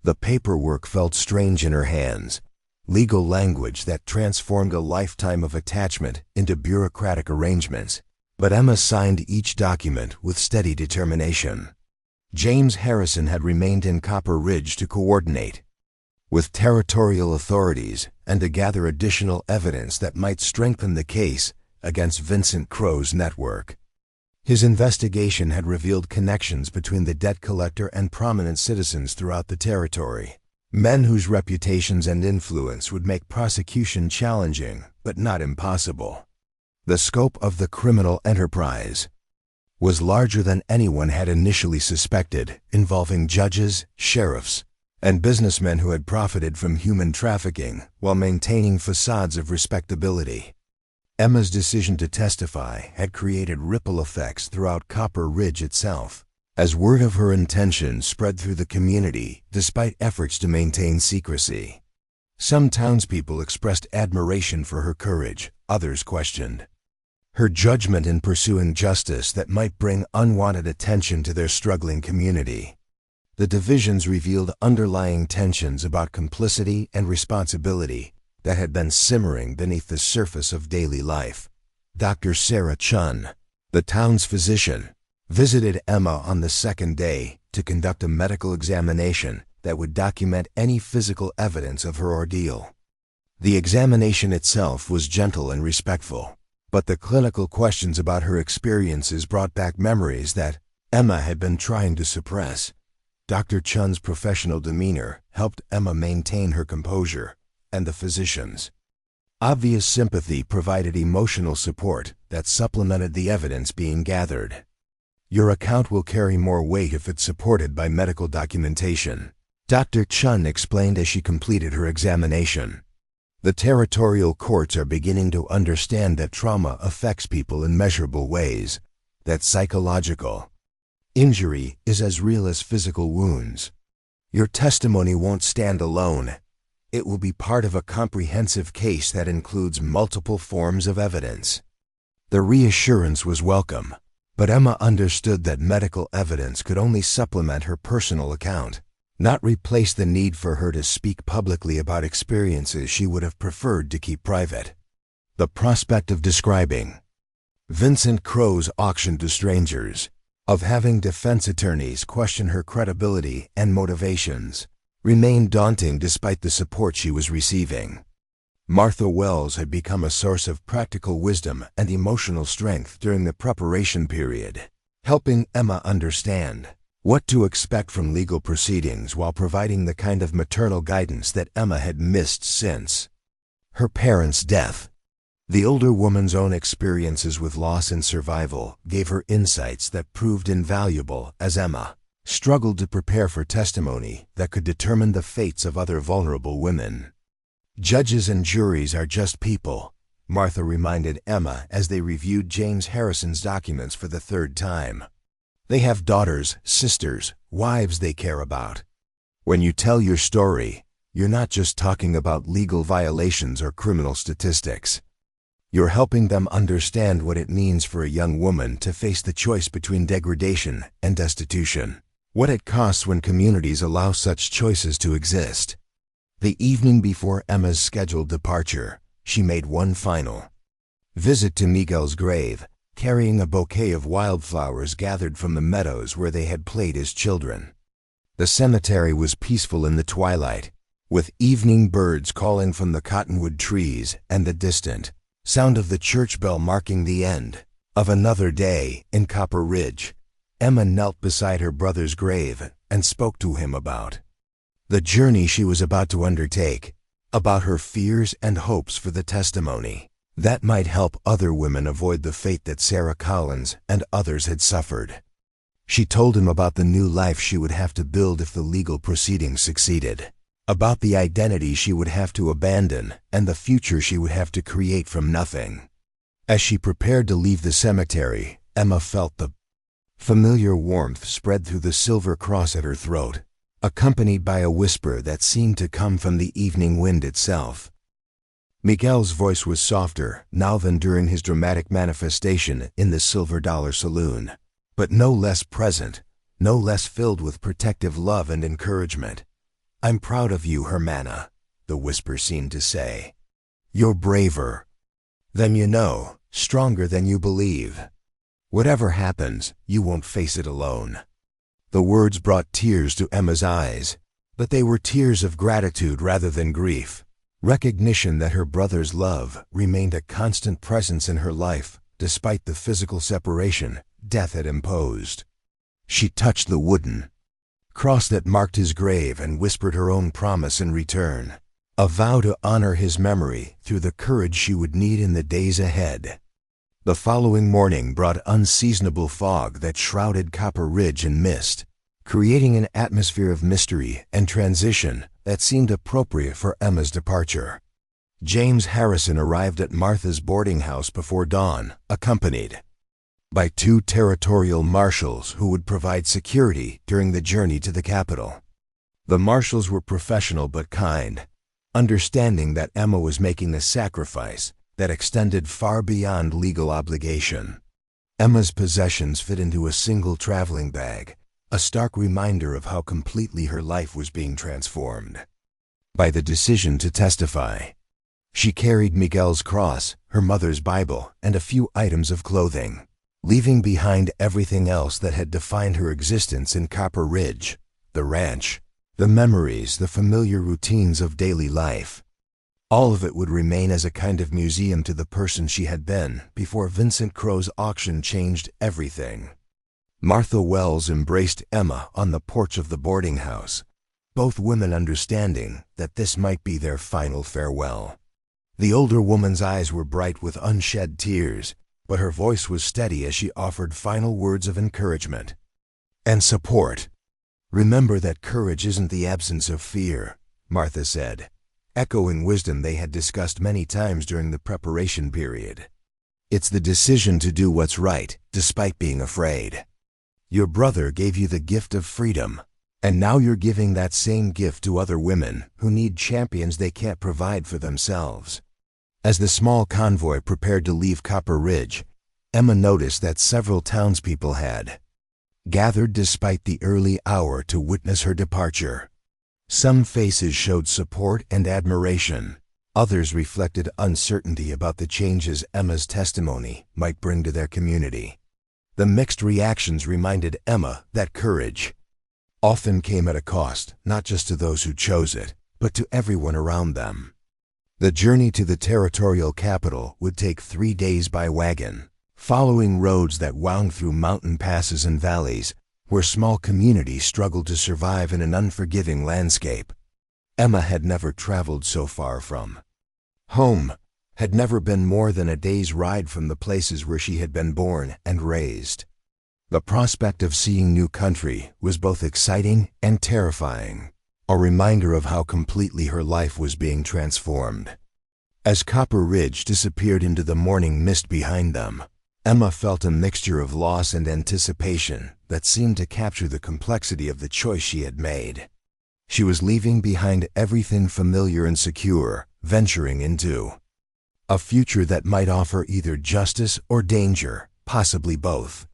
The paperwork felt strange in her hands, legal language that transformed a lifetime of attachment into bureaucratic arrangements, but Emma signed each document with steady determination. James Harrison had remained in Copper Ridge to coordinate with territorial authorities and to gather additional evidence that might strengthen the case against Vincent Crow's network. His investigation had revealed connections between the debt collector and prominent citizens throughout the territory, men whose reputations and influence would make prosecution challenging but not impossible. The scope of the criminal enterprise was larger than anyone had initially suspected, involving judges, sheriffs, and businessmen who had profited from human trafficking while maintaining facades of respectability. Emma's decision to testify had created ripple effects throughout Copper Ridge itself, as word of her intentions spread through the community despite efforts to maintain secrecy. Some townspeople expressed admiration for her courage, others questioned her judgment in pursuing justice that might bring unwanted attention to their struggling community. The divisions revealed underlying tensions about complicity and responsibility that had been simmering beneath the surface of daily life. Dr. Sarah Chun, the town's physician, visited Emma on the second day to conduct a medical examination that would document any physical evidence of her ordeal. The examination itself was gentle and respectful, but the clinical questions about her experiences brought back memories that Emma had been trying to suppress. Dr. Chun's professional demeanor helped Emma maintain her composure, and the physician's obvious sympathy provided emotional support that supplemented the evidence being gathered. "Your account will carry more weight if it's supported by medical documentation," Dr. Chun explained as she completed her examination. "The territorial courts are beginning to understand that trauma affects people in measurable ways, that psychological injury is as real as physical wounds. Your testimony won't stand alone. It will be part of a comprehensive case that includes multiple forms of evidence." The reassurance was welcome, But Emma understood that medical evidence could only supplement her personal account, not replace the need for her to speak publicly about experiences she would have preferred to keep private. The prospect of describing Vincent Crow's auction to strangers, of having defense attorneys question her credibility and motivations, remained daunting despite the support she was receiving. Martha Wells had become a source of practical wisdom and emotional strength during the preparation period, helping Emma understand what to expect from legal proceedings while providing the kind of maternal guidance that Emma had missed since her parents' death. The older woman's own experiences with loss and survival gave her insights that proved invaluable as Emma struggled to prepare for testimony that could determine the fates of other vulnerable women. Judges and juries are just people, Martha reminded Emma as they reviewed James Harrison's documents for the third time. They have daughters, sisters, wives they care about. When you tell your story, you're not just talking about legal violations or criminal statistics. You're helping them understand what it means for a young woman to face the choice between degradation and destitution, what it costs when communities allow such choices to exist. The evening before Emma's scheduled departure, she made one final visit to Miguel's grave, carrying a bouquet of wildflowers gathered from the meadows where they had played as children. The cemetery was peaceful in the twilight, with evening birds calling from the cottonwood trees and the distant sound of the church bell marking the end of another day in Copper Ridge. Emma knelt beside her brother's grave and spoke to him about the journey she was about to undertake, about her fears and hopes for the testimony that might help other women avoid the fate that Sarah Collins and others had suffered. She told him about the new life she would have to build if the legal proceedings succeeded, about the identity she would have to abandon and the future she would have to create from nothing. As she prepared to leave the cemetery, Emma felt the familiar warmth spread through the silver cross at her throat, accompanied by a whisper that seemed to come from the evening wind itself. Miguel's voice was softer now than during his dramatic manifestation in the Silver Dollar Saloon, but no less present, no less filled with protective love and encouragement. "I'm proud of you, Hermana," the whisper seemed to say. "You're braver than you know, stronger than you believe. Whatever happens, you won't face it alone." The words brought tears to Emma's eyes, but they were tears of gratitude rather than grief, recognition that her brother's love remained a constant presence in her life despite the physical separation death had imposed. She touched the wooden cross that marked his grave and whispered her own promise in return, a vow to honor his memory through the courage she would need in the days ahead. The following morning brought unseasonable fog that shrouded Copper Ridge in mist, creating an atmosphere of mystery and transition that seemed appropriate for Emma's departure. James Harrison arrived at Martha's boarding house before dawn, accompanied by 2 territorial marshals who would provide security during the journey to the capital. The marshals were professional but kind, understanding that Emma was making a sacrifice that extended far beyond legal obligation. Emma's possessions fit into a single traveling bag, a stark reminder of how completely her life was being transformed by the decision to testify. She carried Miguel's cross, her mother's Bible, and a few items of clothing, leaving behind everything else that had defined her existence in Copper Ridge, the ranch, the memories, the familiar routines of daily life. All of it would remain as a kind of museum to the person she had been before Vincent Crow's auction changed everything. Martha Wells embraced Emma on the porch of the boarding house, both women understanding that this might be their final farewell. The older woman's eyes were bright with unshed tears, but her voice was steady as she offered final words of encouragement and support. "Remember that courage isn't the absence of fear," Martha said, echoing wisdom they had discussed many times during the preparation period. "It's the decision to do what's right, despite being afraid. Your brother gave you the gift of freedom, and now you're giving that same gift to other women who need champions they can't provide for themselves." As the small convoy prepared to leave Copper Ridge, Emma noticed that several townspeople had gathered despite the early hour to witness her departure. Some faces showed support and admiration. Others reflected uncertainty about the changes Emma's testimony might bring to their community. The mixed reactions reminded Emma that courage often came at a cost, not just to those who chose it, but to everyone around them. The journey to the territorial capital would take 3 days by wagon, following roads that wound through mountain passes and valleys, where small communities struggled to survive in an unforgiving landscape. Emma had never traveled so far from home, had never been more than a day's ride from the places where she had been born and raised. The prospect of seeing new country was both exciting and terrifying, a reminder of how completely her life was being transformed. As Copper Ridge disappeared into the morning mist behind them, Emma felt a mixture of loss and anticipation that seemed to capture the complexity of the choice she had made. She was leaving behind everything familiar and secure, venturing into a future that might offer either justice or danger, possibly both.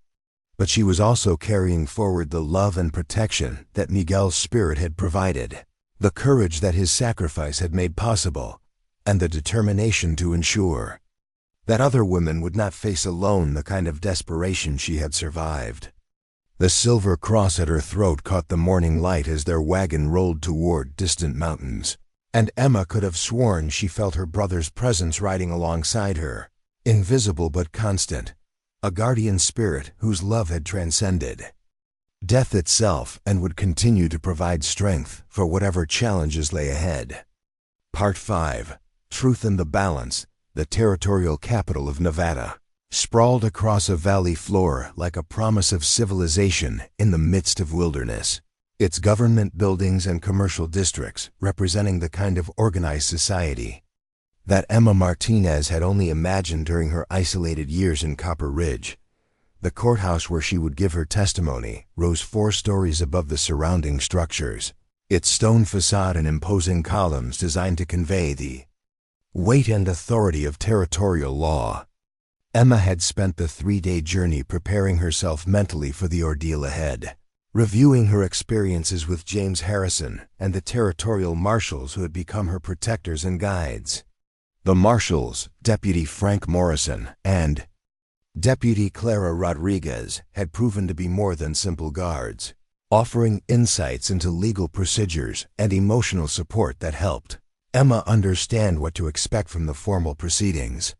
But she was also carrying forward the love and protection that Miguel's spirit had provided, the courage that his sacrifice had made possible, and the determination to ensure that other women would not face alone the kind of desperation she had survived. The silver cross at her throat caught the morning light as their wagon rolled toward distant mountains, and Emma could have sworn she felt her brother's presence riding alongside her, invisible but constant, a guardian spirit whose love had transcended death itself and would continue to provide strength for whatever challenges lay ahead. Part 5. Truth and the Balance. The territorial capital of Nevada sprawled across a valley floor like a promise of civilization in the midst of wilderness. Its government buildings and commercial districts representing the kind of organized society that Emma Martinez had only imagined during her isolated years in Copper Ridge. The courthouse where she would give her testimony rose 4 stories above the surrounding structures, its stone facade and imposing columns designed to convey the weight and authority of territorial law. Emma had spent the 3-day journey preparing herself mentally for the ordeal ahead, reviewing her experiences with James Harrison and the territorial marshals who had become her protectors and guides. The marshals, Deputy Frank Morrison and Deputy Clara Rodriguez, had proven to be more than simple guards, offering insights into legal procedures and emotional support that helped Emma understand what to expect from the formal proceedings.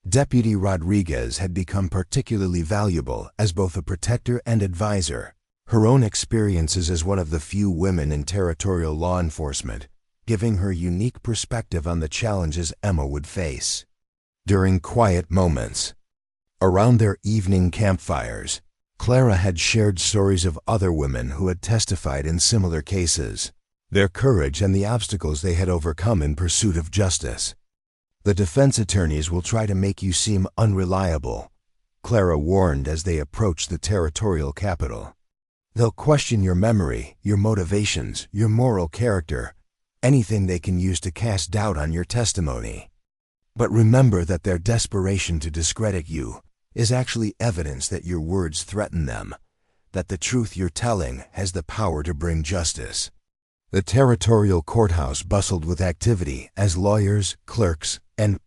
Deputy Rodriguez had become particularly valuable as both a protector and advisor, her own experiences as one of the few women in territorial law enforcement giving her unique perspective on the challenges Emma would face. During quiet moments around their evening campfires, Clara had shared stories of other women who had testified in similar cases, their courage and the obstacles they had overcome in pursuit of justice. "The defense attorneys will try to make you seem unreliable," Clara warned as they approached the territorial capital. "They'll question your memory, your motivations, your moral character, anything they can use to cast doubt on your testimony. But remember that their desperation to discredit you is actually evidence that your words threaten them, that the truth you're telling has the power to bring justice." The territorial courthouse bustled with activity as lawyers, clerks, and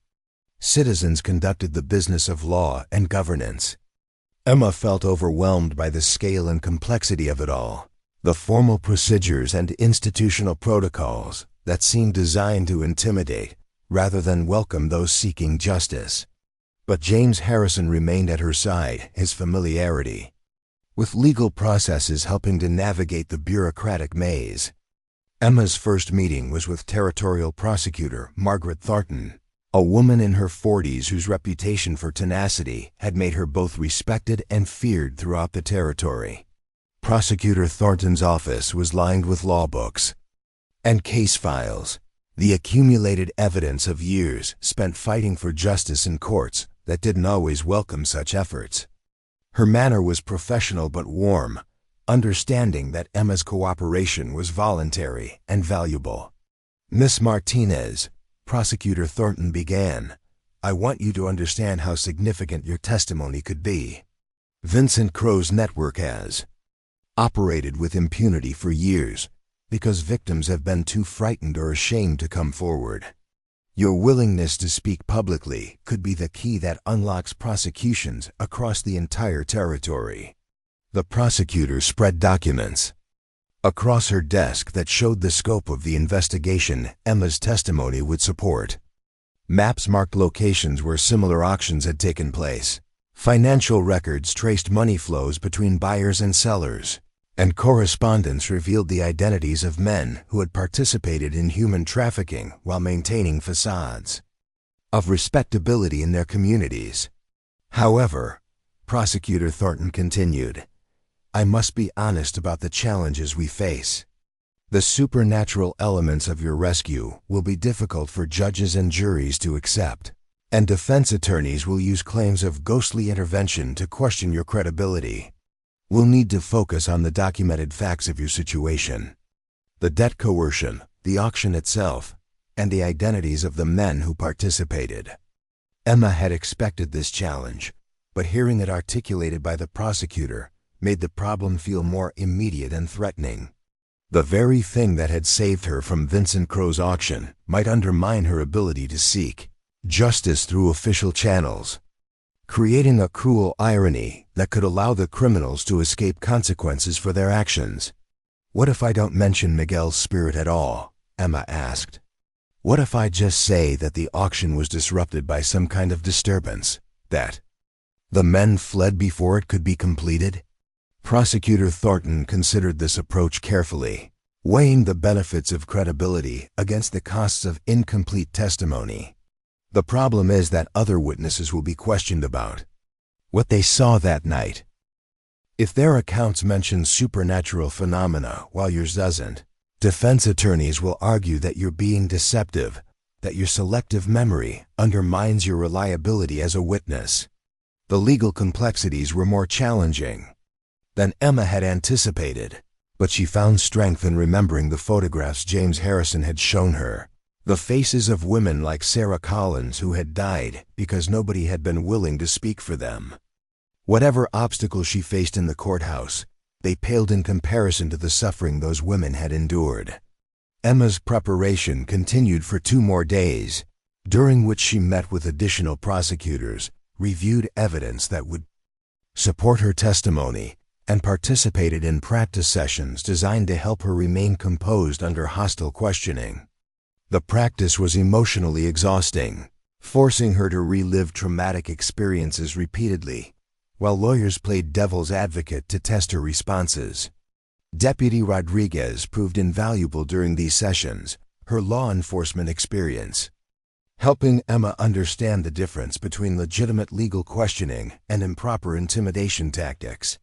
citizens conducted the business of law and governance. Emma felt overwhelmed by the scale and complexity of it all, the formal procedures and institutional protocols that seemed designed to intimidate rather than welcome those seeking justice. But James Harrison remained at her side, his familiarity with legal processes helping to navigate the bureaucratic maze. Emma's first meeting was with Territorial Prosecutor Margaret Thornton, a woman in her 40s whose reputation for tenacity had made her both respected and feared throughout the territory. Prosecutor Thornton's office was lined with law books and case files, the accumulated evidence of years spent fighting for justice in courts that didn't always welcome such efforts. Her manner was professional but warm, understanding that Emma's cooperation was voluntary and valuable. "Miss Martinez," Prosecutor Thornton began, I want you to understand how significant your testimony could be. Vincent Crow's network has operated with impunity for years because victims have been too frightened or ashamed to come forward. Your willingness to speak publicly could be the key that unlocks prosecutions across the entire territory. The prosecutor spread documents across her desk that showed the scope of the investigation Emma's testimony would support. Maps marked locations where similar auctions had taken place. Financial records traced money flows between buyers and sellers, and correspondence revealed the identities of men who had participated in human trafficking while maintaining facades of respectability in their communities. However, Prosecutor Thornton continued, I must be honest about the challenges we face. The supernatural elements of your rescue will be difficult for judges and juries to accept, and defense attorneys will use claims of ghostly intervention to question your credibility. We'll need to focus on the documented facts of your situation: the debt coercion, the auction itself, and the identities of the men who participated. Emma had expected this challenge, but hearing it articulated by the prosecutor made the problem feel more immediate and threatening. The very thing that had saved her from Vincent Crow's auction might undermine her ability to seek justice through official channels, creating a cruel irony that could allow the criminals to escape consequences for their actions. What if I don't mention Miguel's spirit at all? Emma asked. What if I just say that the auction was disrupted by some kind of disturbance, that the men fled before it could be completed? Prosecutor Thornton considered this approach carefully, weighing the benefits of credibility against the costs of incomplete testimony. The problem is that other witnesses will be questioned about what they saw that night. If their accounts mention supernatural phenomena while yours doesn't, defense attorneys will argue that you're being deceptive, that your selective memory undermines your reliability as a witness. The legal complexities were more challenging than Emma had anticipated, but she found strength in remembering the photographs James Harrison had shown her. The faces of women like Sarah Collins who had died because nobody had been willing to speak for them. Whatever obstacles she faced in the courthouse, they paled in comparison to the suffering those women had endured. Emma's preparation continued for 2 more days, during which she met with additional prosecutors, reviewed evidence that would support her testimony, and participated in practice sessions designed to help her remain composed under hostile questioning. The practice was emotionally exhausting, forcing her to relive traumatic experiences repeatedly, while lawyers played devil's advocate to test her responses. Deputy Rodriguez proved invaluable during these sessions, her law enforcement experience, helping Emma understand the difference between legitimate legal questioning and improper intimidation tactics.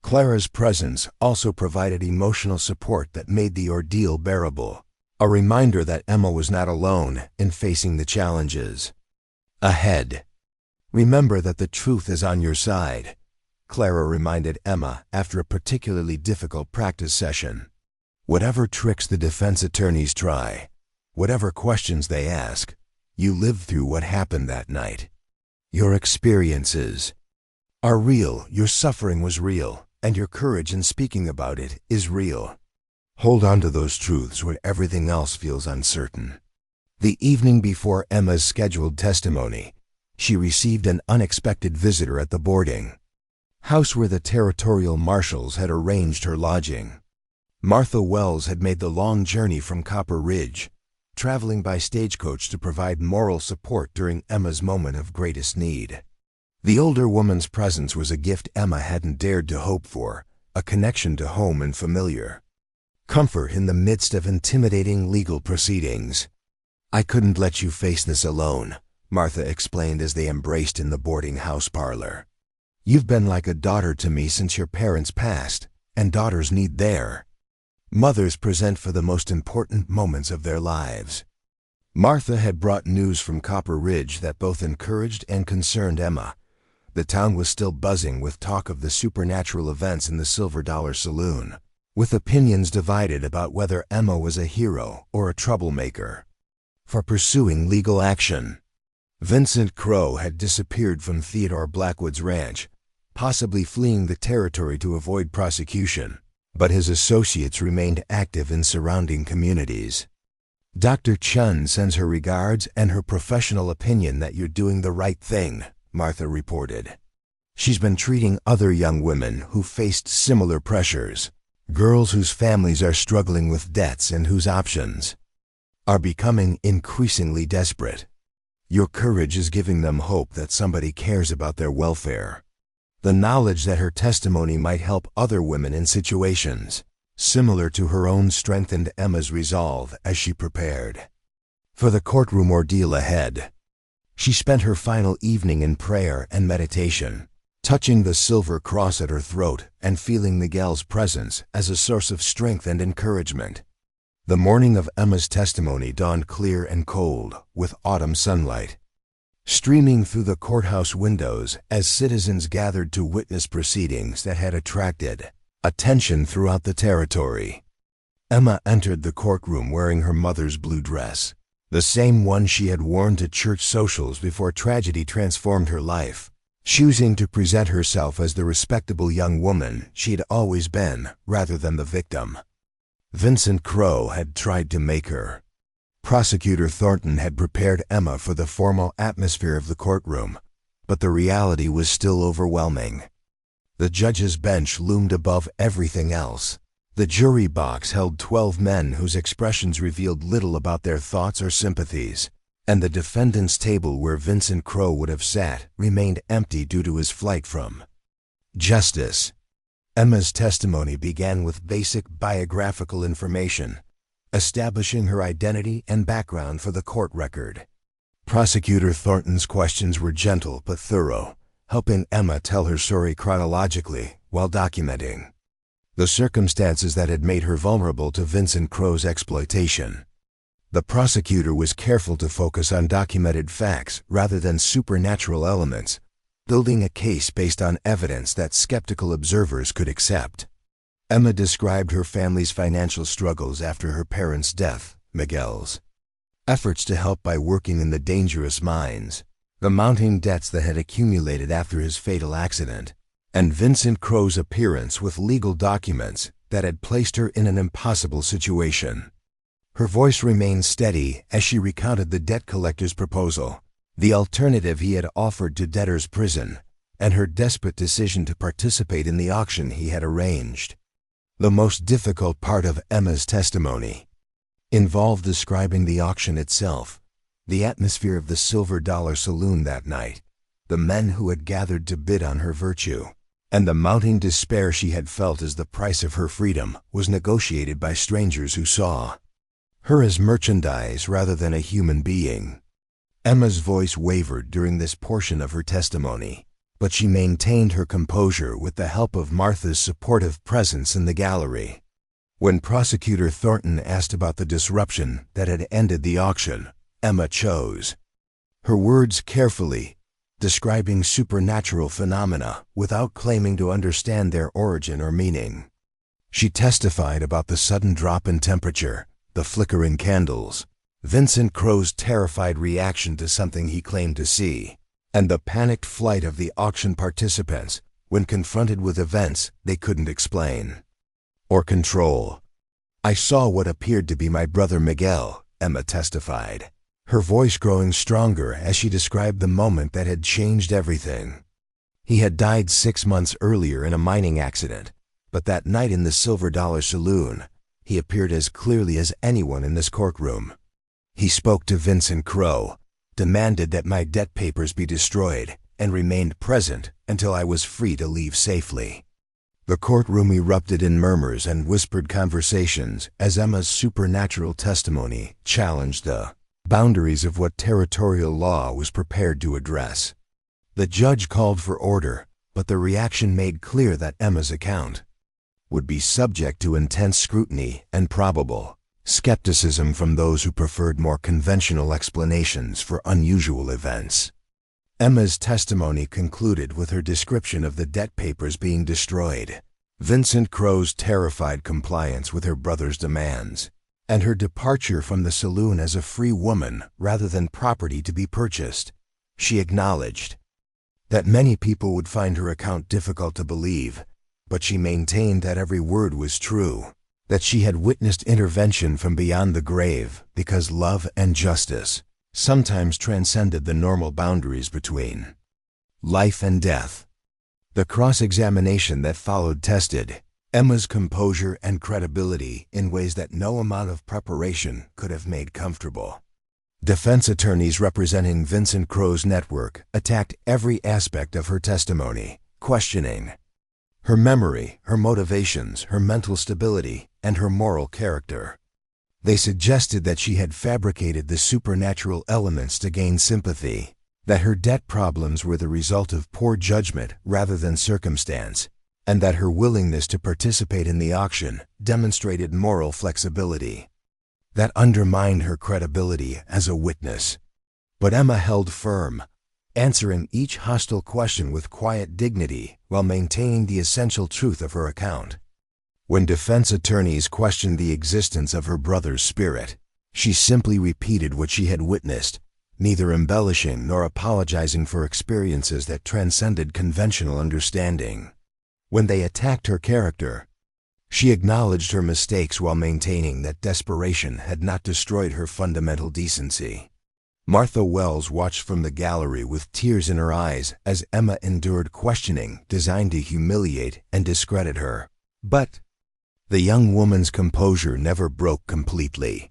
Clara's presence also provided emotional support that made the ordeal bearable, a reminder that Emma was not alone in facing the challenges ahead. Remember that the truth is on your side, Clara reminded Emma after a particularly difficult practice session. Whatever tricks the defense attorneys try, whatever questions they ask, you lived through what happened that night. Your experiences are real, your suffering was real, and your courage in speaking about it is real. Hold on to those truths when everything else feels uncertain. The evening before Emma's scheduled testimony, she received an unexpected visitor at the boarding house where the territorial marshals had arranged her lodging. Martha Wells had made the long journey from Copper Ridge, traveling by stagecoach to provide moral support during Emma's moment of greatest need. The older woman's presence was a gift Emma hadn't dared to hope for, a connection to home and familiar comfort in the midst of intimidating legal proceedings. I couldn't let you face this alone, Martha explained as they embraced in the boarding house parlor. You've been like a daughter to me since your parents passed, and daughters need their mothers present for the most important moments of their lives. Martha had brought news from Copper Ridge that both encouraged and concerned Emma. The town was still buzzing with talk of the supernatural events in the Silver Dollar Saloon, with opinions divided about whether Emma was a hero or a troublemaker for pursuing legal action. Vincent Crow had disappeared from Theodore Blackwood's ranch, possibly fleeing the territory to avoid prosecution, but his associates remained active in surrounding communities. "Dr. Chun sends her regards and her professional opinion that you're doing the right thing," Martha reported. She's been treating other young women who faced similar pressures, girls whose families are struggling with debts and whose options are becoming increasingly desperate. Your courage is giving them hope that somebody cares about their welfare. The knowledge that her testimony might help other women in situations similar to her own strengthened Emma's resolve as she prepared for the courtroom ordeal ahead. She spent her final evening in prayer and meditation, touching the silver cross at her throat and feeling Miguel's presence as a source of strength and encouragement. The morning of Emma's testimony dawned clear and cold, with autumn sunlight streaming through the courthouse windows as citizens gathered to witness proceedings that had attracted attention throughout the territory. Emma entered the courtroom wearing her mother's blue dress, the same one she had worn to church socials before tragedy transformed her life, choosing to present herself as the respectable young woman she'd always been rather than the victim Vincent Crow had tried to make her. Prosecutor Thornton had prepared Emma for the formal atmosphere of the courtroom, but the reality was still overwhelming. The judge's bench loomed above everything else. The jury box held 12 men whose expressions revealed little about their thoughts or sympathies, and the defendant's table where Vincent Crow would have sat remained empty due to his flight from justice. Emma's testimony began with basic biographical information, establishing her identity and background for the court record. Prosecutor Thornton's questions were gentle but thorough, helping Emma tell her story chronologically while documenting the circumstances that had made her vulnerable to Vincent Crow's exploitation. The prosecutor was careful to focus on documented facts rather than supernatural elements, building a case based on evidence that skeptical observers could accept. Emma described her family's financial struggles after her parents' death, Miguel's efforts to help by working in the dangerous mines, the mounting debts that had accumulated after his fatal accident, and Vincent Crow's appearance with legal documents that had placed her in an impossible situation. Her voice remained steady as she recounted the debt collector's proposal, the alternative he had offered to debtor's prison, and her desperate decision to participate in the auction he had arranged. The most difficult part of Emma's testimony involved describing the auction itself, the atmosphere of the Silver Dollar Saloon that night, the men who had gathered to bid on her virtue, and the mounting despair she had felt as the price of her freedom was negotiated by strangers who saw her as merchandise rather than a human being. Emma's voice wavered during this portion of her testimony, but she maintained her composure with the help of Martha's supportive presence in the gallery. When Prosecutor Thornton asked about the disruption that had ended the auction, Emma chose her words carefully, describing supernatural phenomena without claiming to understand their origin or meaning. She testified about the sudden drop in temperature, the flickering candles, Vincent Crow's terrified reaction to something he claimed to see, and the panicked flight of the auction participants when confronted with events they couldn't explain or control. "I saw what appeared to be my brother Miguel," Emma testified, her voice growing stronger as she described the moment that had changed everything. He had died 6 months earlier in a mining accident, but that night in the Silver Dollar Saloon, he appeared as clearly as anyone in this courtroom. He spoke to Vincent Crow, demanded that my debt papers be destroyed, and remained present until I was free to leave safely. The courtroom erupted in murmurs and whispered conversations as Emma's supernatural testimony challenged the boundaries of what territorial law was prepared to address. The judge called for order, but the reaction made clear that Emma's account would be subject to intense scrutiny and probable skepticism from those who preferred more conventional explanations for unusual events. Emma's testimony concluded with her description of the debt papers being destroyed, Vincent Crow's terrified compliance with her brother's demands, and her departure from the saloon as a free woman rather than property to be purchased. She acknowledged that many people would find her account difficult to believe, but she maintained that every word was true, that she had witnessed intervention from beyond the grave because love and justice sometimes transcended the normal boundaries between life and death. The cross-examination that followed tested Emma's composure and credibility in ways that no amount of preparation could have made comfortable. Defense attorneys representing Vincent Crow's network attacked every aspect of her testimony, questioning her memory, her motivations, her mental stability, and her moral character. They suggested that she had fabricated the supernatural elements to gain sympathy, that her debt problems were the result of poor judgment rather than circumstance, and that her willingness to participate in the auction demonstrated moral flexibility. That undermined her credibility as a witness. But Emma held firm, answering each hostile question with quiet dignity while maintaining the essential truth of her account. When defense attorneys questioned the existence of her brother's spirit, she simply repeated what she had witnessed, neither embellishing nor apologizing for experiences that transcended conventional understanding. When they attacked her character, she acknowledged her mistakes while maintaining that desperation had not destroyed her fundamental decency. Martha Wells watched from the gallery with tears in her eyes as Emma endured questioning designed to humiliate and discredit her. But the young woman's composure never broke completely.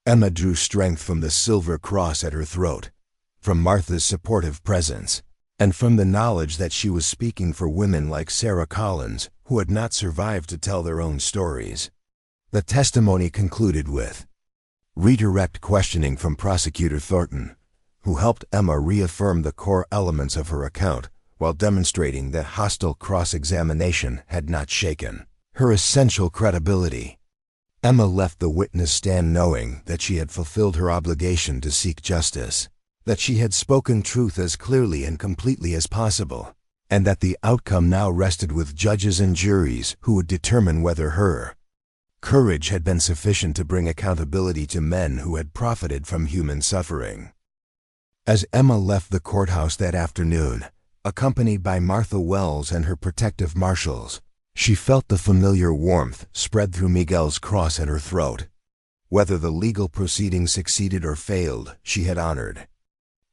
Emma drew strength from the silver cross at her throat, from Martha's supportive presence, and from the knowledge that she was speaking for women like Sarah Collins, who had not survived to tell their own stories. The testimony concluded with redirect questioning from Prosecutor Thornton, who helped Emma reaffirm the core elements of her account while demonstrating that hostile cross-examination had not shaken her essential credibility. Emma left the witness stand knowing that she had fulfilled her obligation to seek justice, that she had spoken truth as clearly and completely as possible, and that the outcome now rested with judges and juries who would determine whether her courage had been sufficient to bring accountability to men who had profited from human suffering. As Emma left the courthouse that afternoon, accompanied by Martha Wells and her protective marshals, she felt the familiar warmth spread through Miguel's cross at her throat. Whether the legal proceedings succeeded or failed, she had honored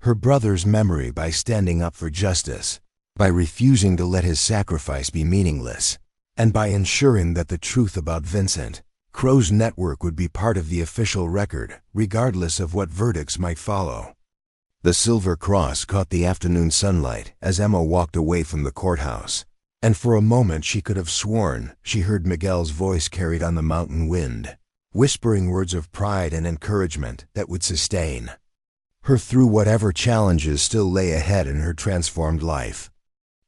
her brother's memory by standing up for justice, by refusing to let his sacrifice be meaningless, and by ensuring that the truth about Vincent Crow's network would be part of the official record, regardless of what verdicts might follow. The silver cross caught the afternoon sunlight as Emma walked away from the courthouse, and for a moment she could have sworn she heard Miguel's voice carried on the mountain wind, whispering words of pride and encouragement that would sustain her through whatever challenges still lay ahead in her transformed life.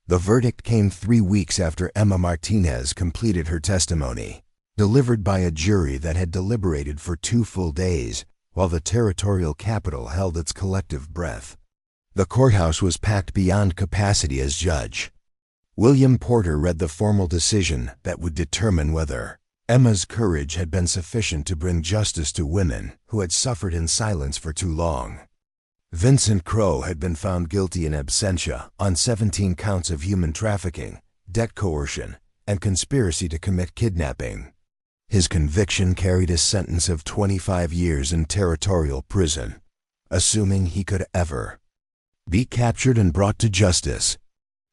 The verdict came 3 weeks after Emma Martinez completed her testimony, delivered by a jury that had deliberated for 2 full days while the territorial capital held its collective breath. The courthouse was packed beyond capacity as judge William Porter read the formal decision that would determine whether Emma's courage had been sufficient to bring justice to women who had suffered in silence for too long. Vincent Crow had been found guilty in absentia on 17 counts of human trafficking, debt coercion, and conspiracy to commit kidnapping. His conviction carried a sentence of 25 years in territorial prison, assuming he could ever be captured and brought to justice.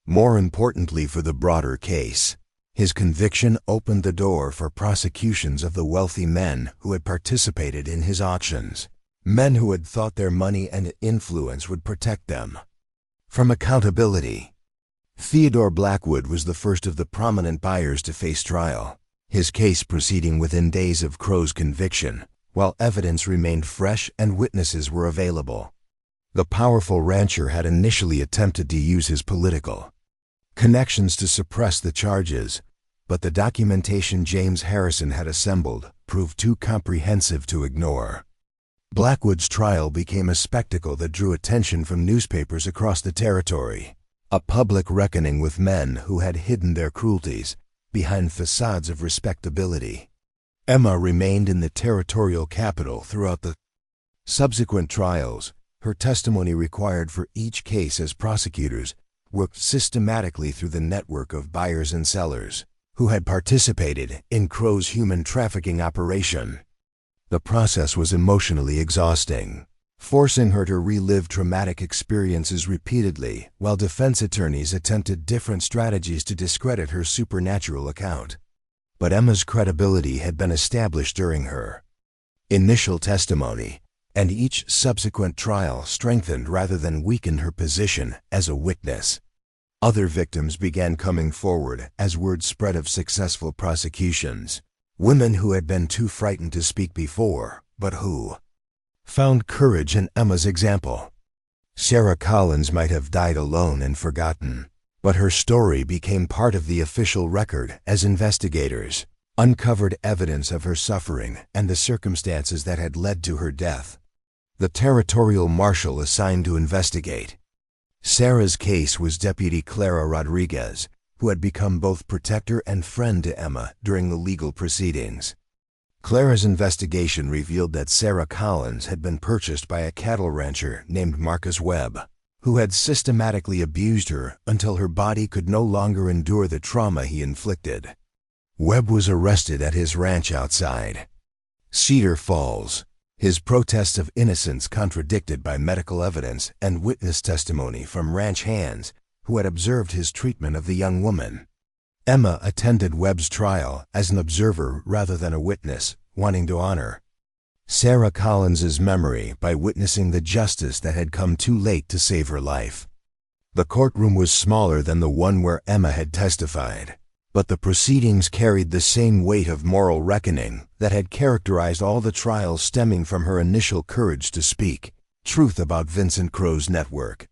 More importantly for the broader case, his conviction opened the door for prosecutions of the wealthy men who had participated in his auctions, men who had thought their money and influence would protect them from accountability. Theodore Blackwood was the first of the prominent buyers to face trial, his case proceeding within days of Crow's conviction, while evidence remained fresh and witnesses were available. The powerful rancher had initially attempted to use his political connections to suppress the charges, but the documentation James Harrison had assembled proved too comprehensive to ignore. Blackwood's trial became a spectacle that drew attention from newspapers across the territory, a public reckoning with men who had hidden their cruelties behind facades of respectability. Emma remained in the territorial capital throughout the subsequent trials, her testimony required for each case as prosecutors worked systematically through the network of buyers and sellers who had participated in Crow's human trafficking operation. The process was emotionally exhausting, forcing her to relive traumatic experiences repeatedly while defense attorneys attempted different strategies to discredit her supernatural account. But Emma's credibility had been established during her initial testimony, and each subsequent trial strengthened rather than weakened her position as a witness. Other victims began coming forward as word spread of successful prosecutions, women who had been too frightened to speak before, but who found courage in Emma's example. Sarah Collins might have died alone and forgotten, but her story became part of the official record as investigators uncovered evidence of her suffering and the circumstances that had led to her death. The territorial marshal assigned to investigate Sarah's case was Deputy Clara Rodriguez, who had become both protector and friend to Emma during the legal proceedings. Clara's investigation revealed that Sarah Collins had been purchased by a cattle rancher named Marcus Webb, who had systematically abused her until her body could no longer endure the trauma he inflicted. Webb was arrested at his ranch outside Cedar Falls, his protests of innocence contradicted by medical evidence and witness testimony from ranch hands who had observed his treatment of the young woman. Emma attended Webb's trial as an observer rather than a witness, wanting to honor Sarah Collins's memory by witnessing the justice that had come too late to save her life. The courtroom was smaller than the one where Emma had testified, but the proceedings carried the same weight of moral reckoning that had characterized all the trials stemming from her initial courage to speak truth about Vincent Crow's network.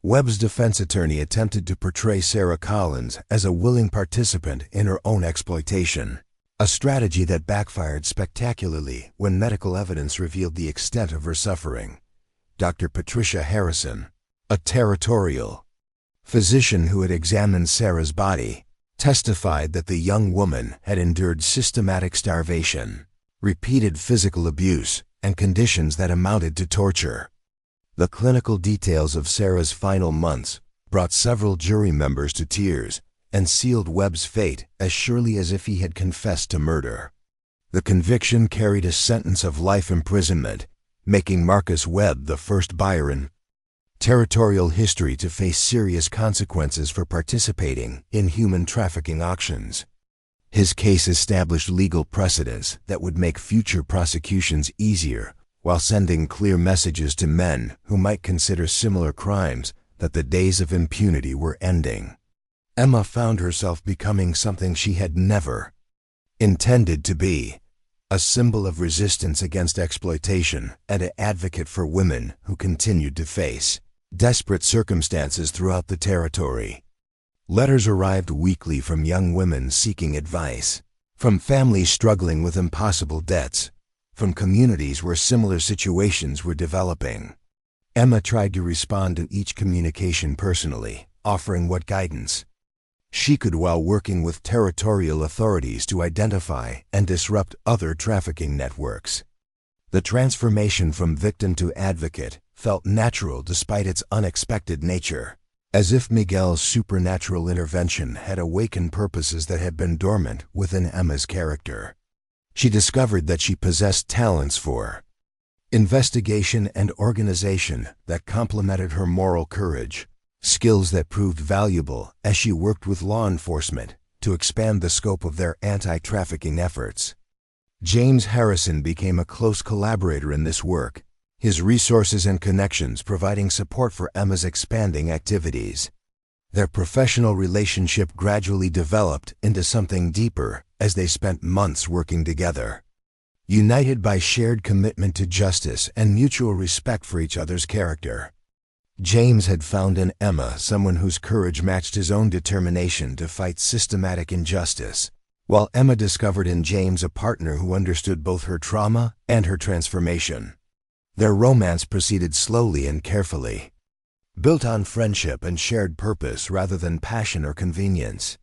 Webb's defense attorney attempted to portray Sarah Collins as a willing participant in her own exploitation, a strategy that backfired spectacularly when medical evidence revealed the extent of her suffering. Dr. Patricia Harrison, a territorial physician who had examined Sarah's body, testified that the young woman had endured systematic starvation, repeated physical abuse, and conditions that amounted to torture. The clinical details of Sarah's final months brought several jury members to tears and sealed Webb's fate as surely as if he had confessed to murder. The conviction carried a sentence of life imprisonment, making Marcus Webb the first buyer in territorial history to face serious consequences for participating in human trafficking auctions. His case established legal precedents that would make future prosecutions easier while sending clear messages to men who might consider similar crimes that the days of impunity were ending. Emma found herself becoming something she had never intended to be, a symbol of resistance against exploitation and an advocate for women who continued to face desperate circumstances throughout the territory. Letters arrived weekly from young women seeking advice, from families struggling with impossible debts, from communities where similar situations were developing. Emma tried to respond to each communication personally, offering what guidance she could while working with territorial authorities to identify and disrupt other trafficking networks. The transformation from victim to advocate felt natural despite its unexpected nature, as if Miguel's supernatural intervention had awakened purposes that had been dormant within Emma's character. She discovered that she possessed talents for investigation and organization that complemented her moral courage, skills that proved valuable as she worked with law enforcement to expand the scope of their anti-trafficking efforts. James Harrison became a close collaborator in this work, his resources and connections providing support for Emma's expanding activities. Their professional relationship gradually developed into something deeper as they spent months working together, united by shared commitment to justice and mutual respect for each other's character. James had found in Emma someone whose courage matched his own determination to fight systematic injustice, while Emma discovered in James a partner who understood both her trauma and her transformation. Their romance proceeded slowly and carefully, built on friendship and shared purpose rather than passion or convenience.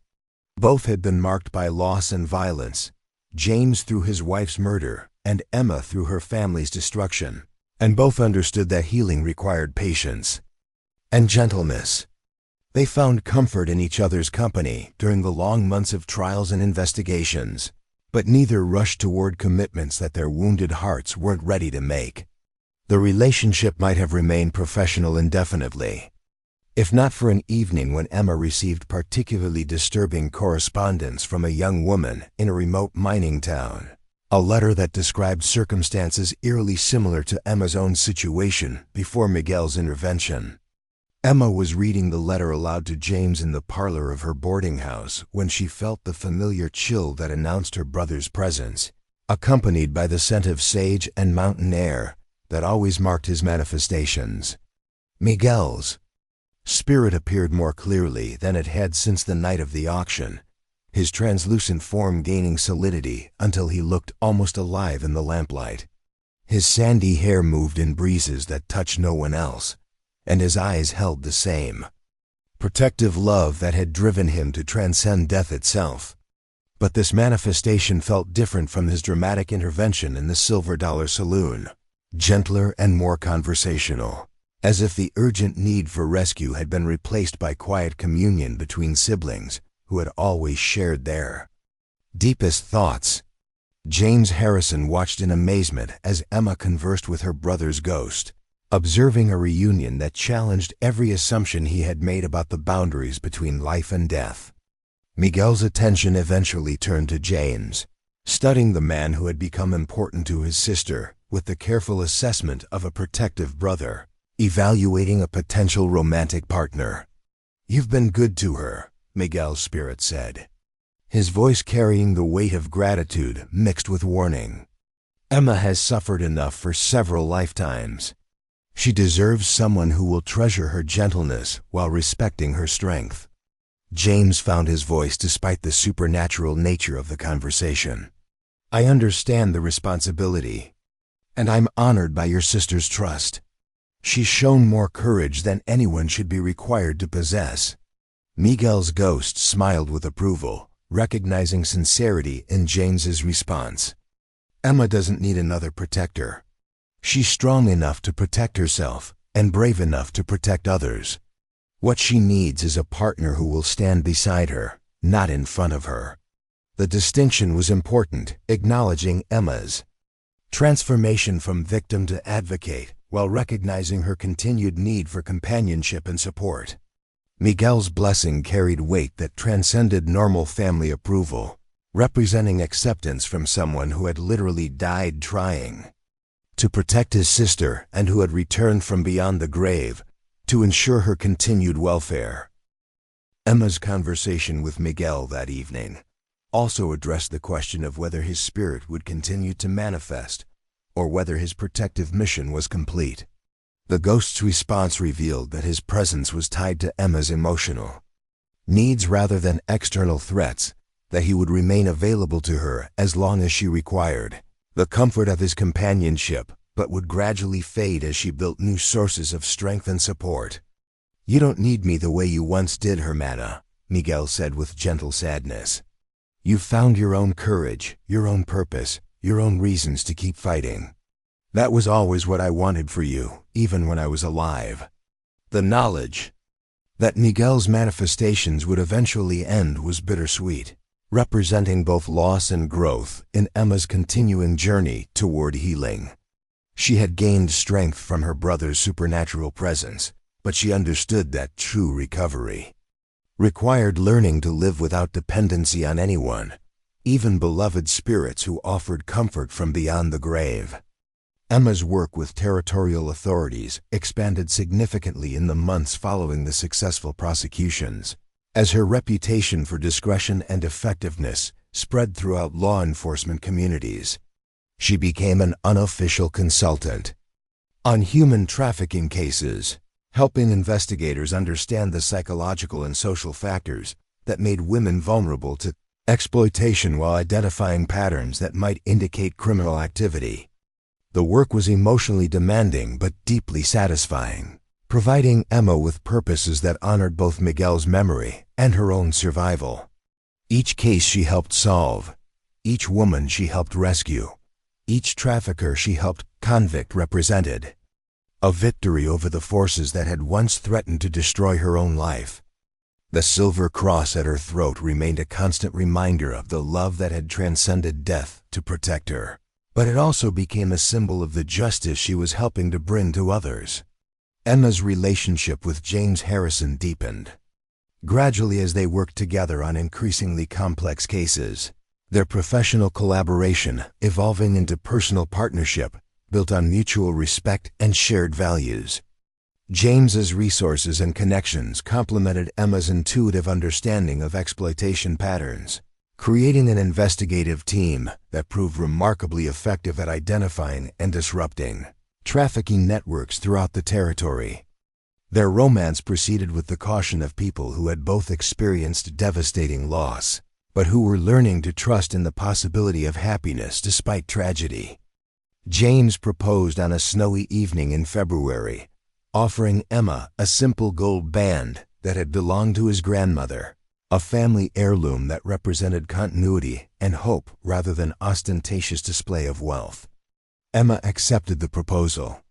Both had been marked by loss and violence, James through his wife's murder and Emma through her family's destruction. and both understood that healing required patience and gentleness. They found comfort in each other's company during the long months of trials and investigations, but neither rushed toward commitments that their wounded hearts weren't ready to make. The relationship might have remained professional indefinitely, if not for an evening when Emma received particularly disturbing correspondence from a young woman in a remote mining town. A letter that described circumstances eerily similar to Emma's own situation before Miguel's intervention. Emma was reading the letter aloud to James in the parlor of her boarding house when she felt the familiar chill that announced her brother's presence, accompanied by the scent of sage and mountain air that always marked his manifestations. Miguel's spirit appeared more clearly than it had since the night of the auction, his translucent form gaining solidity until he looked almost alive in the lamplight. His sandy hair moved in breezes that touched no one else, and his eyes held the same protective love that had driven him to transcend death itself. But this manifestation felt different from his dramatic intervention in the Silver Dollar Saloon, gentler and more conversational, as if the urgent need for rescue had been replaced by quiet communion between siblings who had always shared their deepest thoughts. James Harrison watched in amazement as Emma conversed with her brother's ghost, observing a reunion that challenged every assumption he had made about the boundaries between life and death. Miguel's attention eventually turned to James, studying the man who had become important to his sister with the careful assessment of a protective brother, evaluating a potential romantic partner. "You've been good to her," Miguel's spirit said, his voice carrying the weight of gratitude mixed with warning. "Emma has suffered enough for several lifetimes. She deserves someone who will treasure her gentleness while respecting her strength." James found his voice despite the supernatural nature of the conversation. "I understand the responsibility, and I'm honored by your sister's trust. She's shown more courage than anyone should be required to possess." Miguel's ghost smiled with approval, recognizing sincerity in James's response. "Emma doesn't need another protector. She's strong enough to protect herself and brave enough to protect others. What she needs is a partner who will stand beside her, not in front of her." The distinction was important, acknowledging Emma's transformation from victim to advocate while recognizing her continued need for companionship and support. Miguel's blessing carried weight that transcended normal family approval, representing acceptance from someone who had literally died trying to protect his sister and who had returned from beyond the grave to ensure her continued welfare. Emma's conversation with Miguel that evening also addressed the question of whether his spirit would continue to manifest or whether his protective mission was complete. The ghost's response revealed that his presence was tied to Emma's emotional needs rather than external threats, that he would remain available to her as long as she required the comfort of his companionship, but would gradually fade as she built new sources of strength and support. "You don't need me the way you once did, Hermana," Miguel said with gentle sadness. "You've found your own courage, your own purpose, your own reasons to keep fighting. That was always what I wanted for you, even when I was alive." The knowledge that Miguel's manifestations would eventually end was bittersweet, representing both loss and growth in Emma's continuing journey toward healing. She had gained strength from her brother's supernatural presence, but she understood that true recovery required learning to live without dependency on anyone, even beloved spirits who offered comfort from beyond the grave. Emma's work with territorial authorities expanded significantly in the months following the successful prosecutions, as her reputation for discretion and effectiveness spread throughout law enforcement communities. She became an unofficial consultant on human trafficking cases, helping investigators understand the psychological and social factors that made women vulnerable to exploitation while identifying patterns that might indicate criminal activity. The work was emotionally demanding but deeply satisfying, providing Emma with purposes that honored both Miguel's memory and her own survival. Each case she helped solve, each woman she helped rescue, Each trafficker she helped convict represented a victory over the forces that had once threatened to destroy her own life. The silver cross at her throat remained a constant reminder of the love that had transcended death to protect her, but it also became a symbol of the justice she was helping to bring to others. Emma's relationship with James Harrison deepened gradually as they worked together on increasingly complex cases, their professional collaboration evolving into personal partnership built on mutual respect and shared values. James's resources and connections complemented Emma's intuitive understanding of exploitation patterns, creating an investigative team that proved remarkably effective at identifying and disrupting trafficking networks throughout the territory. Their romance proceeded with the caution of people who had both experienced devastating loss, but who were learning to trust in the possibility of happiness despite tragedy. James proposed on a snowy evening in February, offering Emma a simple gold band that had belonged to his grandmother, a family heirloom that represented continuity and hope rather than ostentatious display of wealth. Emma accepted the proposal,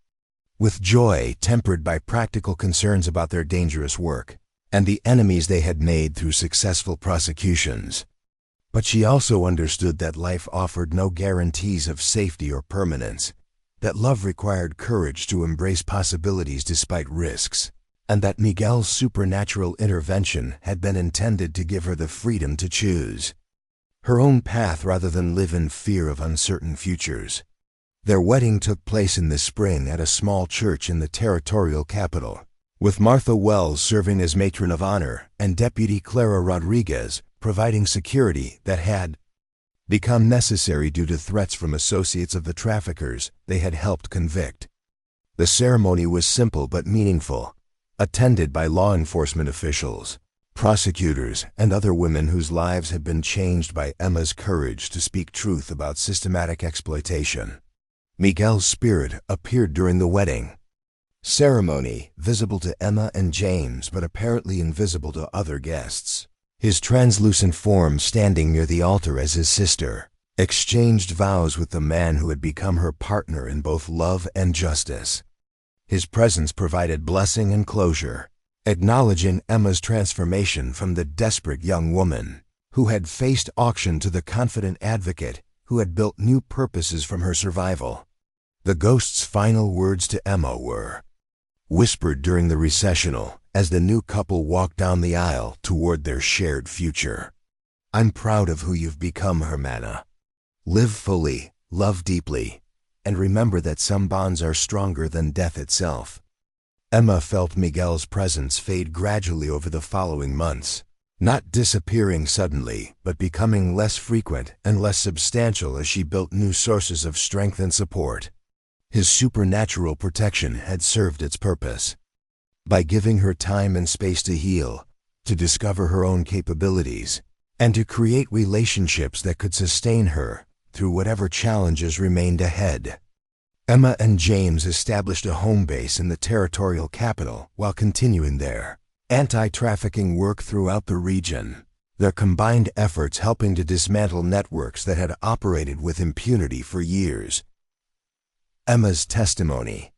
with joy tempered by practical concerns about their dangerous work and the enemies they had made through successful prosecutions. But she also understood that life offered no guarantees of safety or permanence, that love required courage to embrace possibilities despite risks, and that Miguel's supernatural intervention had been intended to give her the freedom to choose her own path rather than live in fear of uncertain futures. Their wedding took place in the spring at a small church in the territorial capital, with Martha Wells serving as matron of honor and Deputy Clara Rodriguez providing security that had become necessary due to threats from associates of the traffickers they had helped convict. The ceremony was simple but meaningful, attended by law enforcement officials, prosecutors, and other women whose lives had been changed by Emma's courage to speak truth about systematic exploitation. Miguel's spirit appeared during the wedding ceremony, visible to Emma and James but apparently invisible to other guests. His translucent form standing near the altar as his sister exchanged vows with the man who had become her partner in both love and justice. His presence provided blessing and closure, acknowledging Emma's transformation from the desperate young woman who had faced auction to the confident advocate who had built new purposes from her survival. The ghost's final words to Emma were whispered during the recessional as the new couple walked down the aisle toward their shared future. "I'm proud of who you've become, Hermana. Live fully, love deeply, and remember that some bonds are stronger than death itself." Emma felt Miguel's presence fade gradually over the following months, not disappearing suddenly, but becoming less frequent and less substantial as she built new sources of strength and support. His supernatural protection had served its purpose. By giving her time and space to heal, to discover her own capabilities, and to create relationships that could sustain her through whatever challenges remained ahead. Emma and James established a home base in the territorial capital while continuing their anti-trafficking work throughout the region, their combined efforts helping to dismantle networks that had operated with impunity for years. Emma's testimony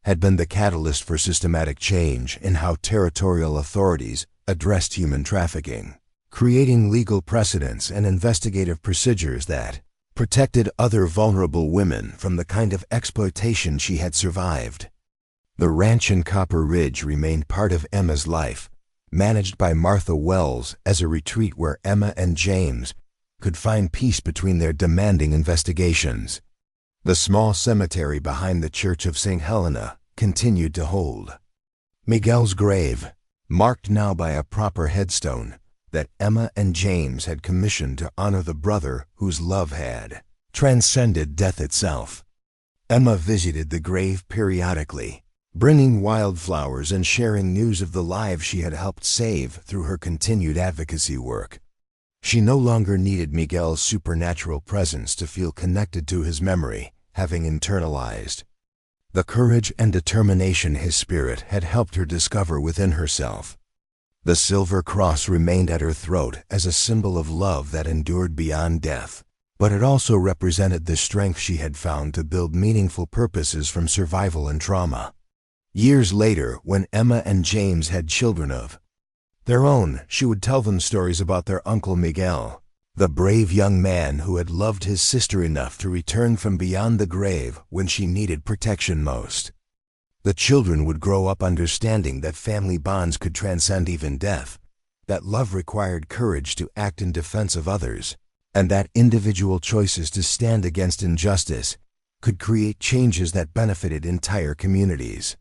had been the catalyst for systematic change in how territorial authorities addressed human trafficking, creating legal precedents and investigative procedures that protected other vulnerable women from the kind of exploitation she had survived. The ranch in Copper Ridge remained part of Emma's life, managed by Martha Wells as a retreat where Emma and James could find peace between their demanding investigations. The small cemetery behind the Church of St. Helena continued to hold Miguel's grave, marked now by a proper headstone that Emma and James had commissioned to honor the brother whose love had transcended death itself. Emma visited the grave periodically, bringing wildflowers and sharing news of the lives she had helped save through her continued advocacy work. She no longer needed Miguel's supernatural presence to feel connected to his memory, having internalized the courage and determination his spirit had helped her discover within herself. The silver cross remained at her throat as a symbol of love that endured beyond death, but it also represented the strength she had found to build meaningful purposes from survival and trauma. Years later, when Emma and James had children of their own, she would tell them stories about their Uncle Miguel, the brave young man who had loved his sister enough to return from beyond the grave when she needed protection most. The children would grow up understanding that family bonds could transcend even death, that love required courage to act in defense of others, and that individual choices to stand against injustice could create changes that benefited entire communities.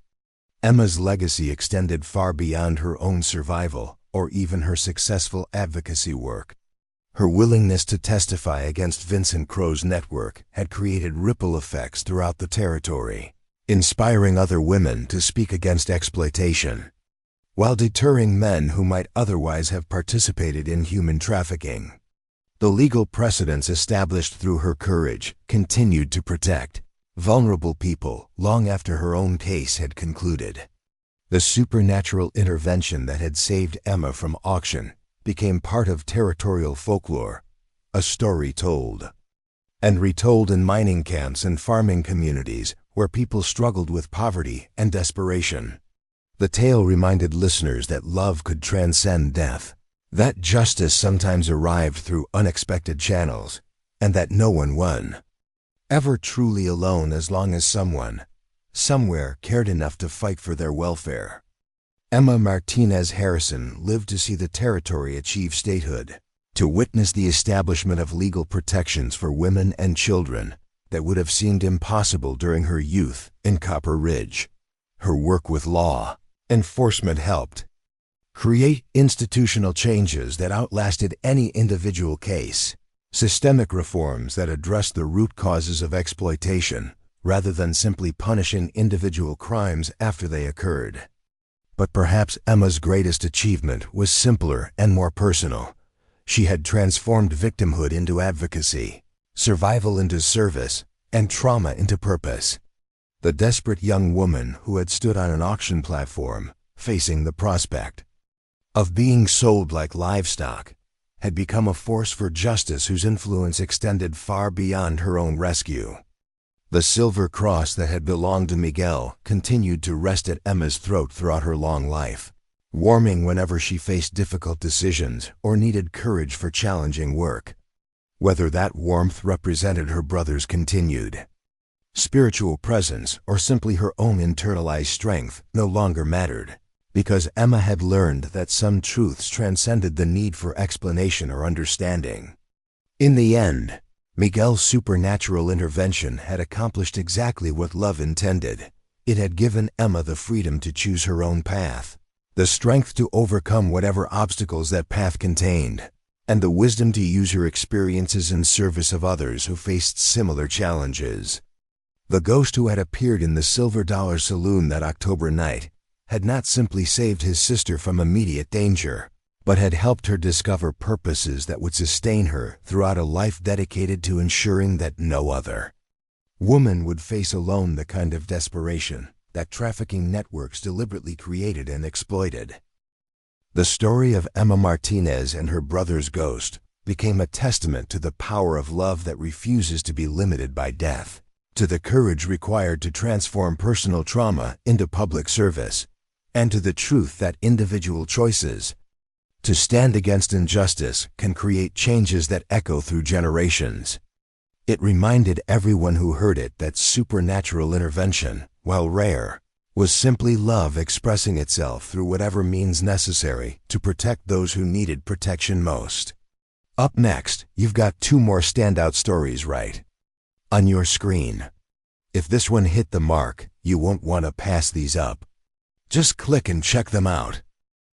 Emma's legacy extended far beyond her own survival or even her successful advocacy work. Her willingness to testify against Vincent Crow's network had created ripple effects throughout the territory, inspiring other women to speak against exploitation, while deterring men who might otherwise have participated in human trafficking. The legal precedents established through her courage continued to protect vulnerable people long after her own case had concluded. The supernatural intervention that had saved Emma from auction became part of territorial folklore, a story told and retold in mining camps and farming communities where people struggled with poverty and desperation. The tale reminded listeners that love could transcend death, that justice sometimes arrived through unexpected channels, and that no one won ever truly alone as long as someone, somewhere, cared enough to fight for their welfare. Emma Martinez Harrison lived to see the territory achieve statehood, to witness the establishment of legal protections for women and children that would have seemed impossible during her youth in Copper Ridge. Her work with law enforcement helped create institutional changes that outlasted any individual case, systemic reforms that addressed the root causes of exploitation rather than simply punishing individual crimes after they occurred. But perhaps Emma's greatest achievement was simpler and more personal. She had transformed victimhood into advocacy, survival into service, and trauma into purpose. The desperate young woman who had stood on an auction platform, facing the prospect of being sold like livestock, had become a force for justice whose influence extended far beyond her own rescue. The silver cross that had belonged to Miguel continued to rest at Emma's throat throughout her long life, warming whenever she faced difficult decisions or needed courage for challenging work. Whether that warmth represented her brother's continued spiritual presence or simply her own internalized strength no longer mattered, because Emma had learned that some truths transcended the need for explanation or understanding. In the end, Miguel's supernatural intervention had accomplished exactly what love intended. It had given Emma the freedom to choose her own path, the strength to overcome whatever obstacles that path contained, and the wisdom to use her experiences in service of others who faced similar challenges. The ghost who had appeared in the Silver Dollar Saloon that October night had not simply saved his sister from immediate danger, but had helped her discover purposes that would sustain her throughout a life dedicated to ensuring that no other woman would face alone the kind of desperation that trafficking networks deliberately created and exploited. The story of Emma Martinez and her brother's ghost became a testament to the power of love that refuses to be limited by death, to the courage required to transform personal trauma into public service, and to the truth that individual choices to stand against injustice can create changes that echo through generations. It reminded everyone who heard it that supernatural intervention, while rare, was simply love expressing itself through whatever means necessary to protect those who needed protection most. Up next, you've got two more standout stories right on your screen. If this one hit the mark, you won't want to pass these up. Just click and check them out.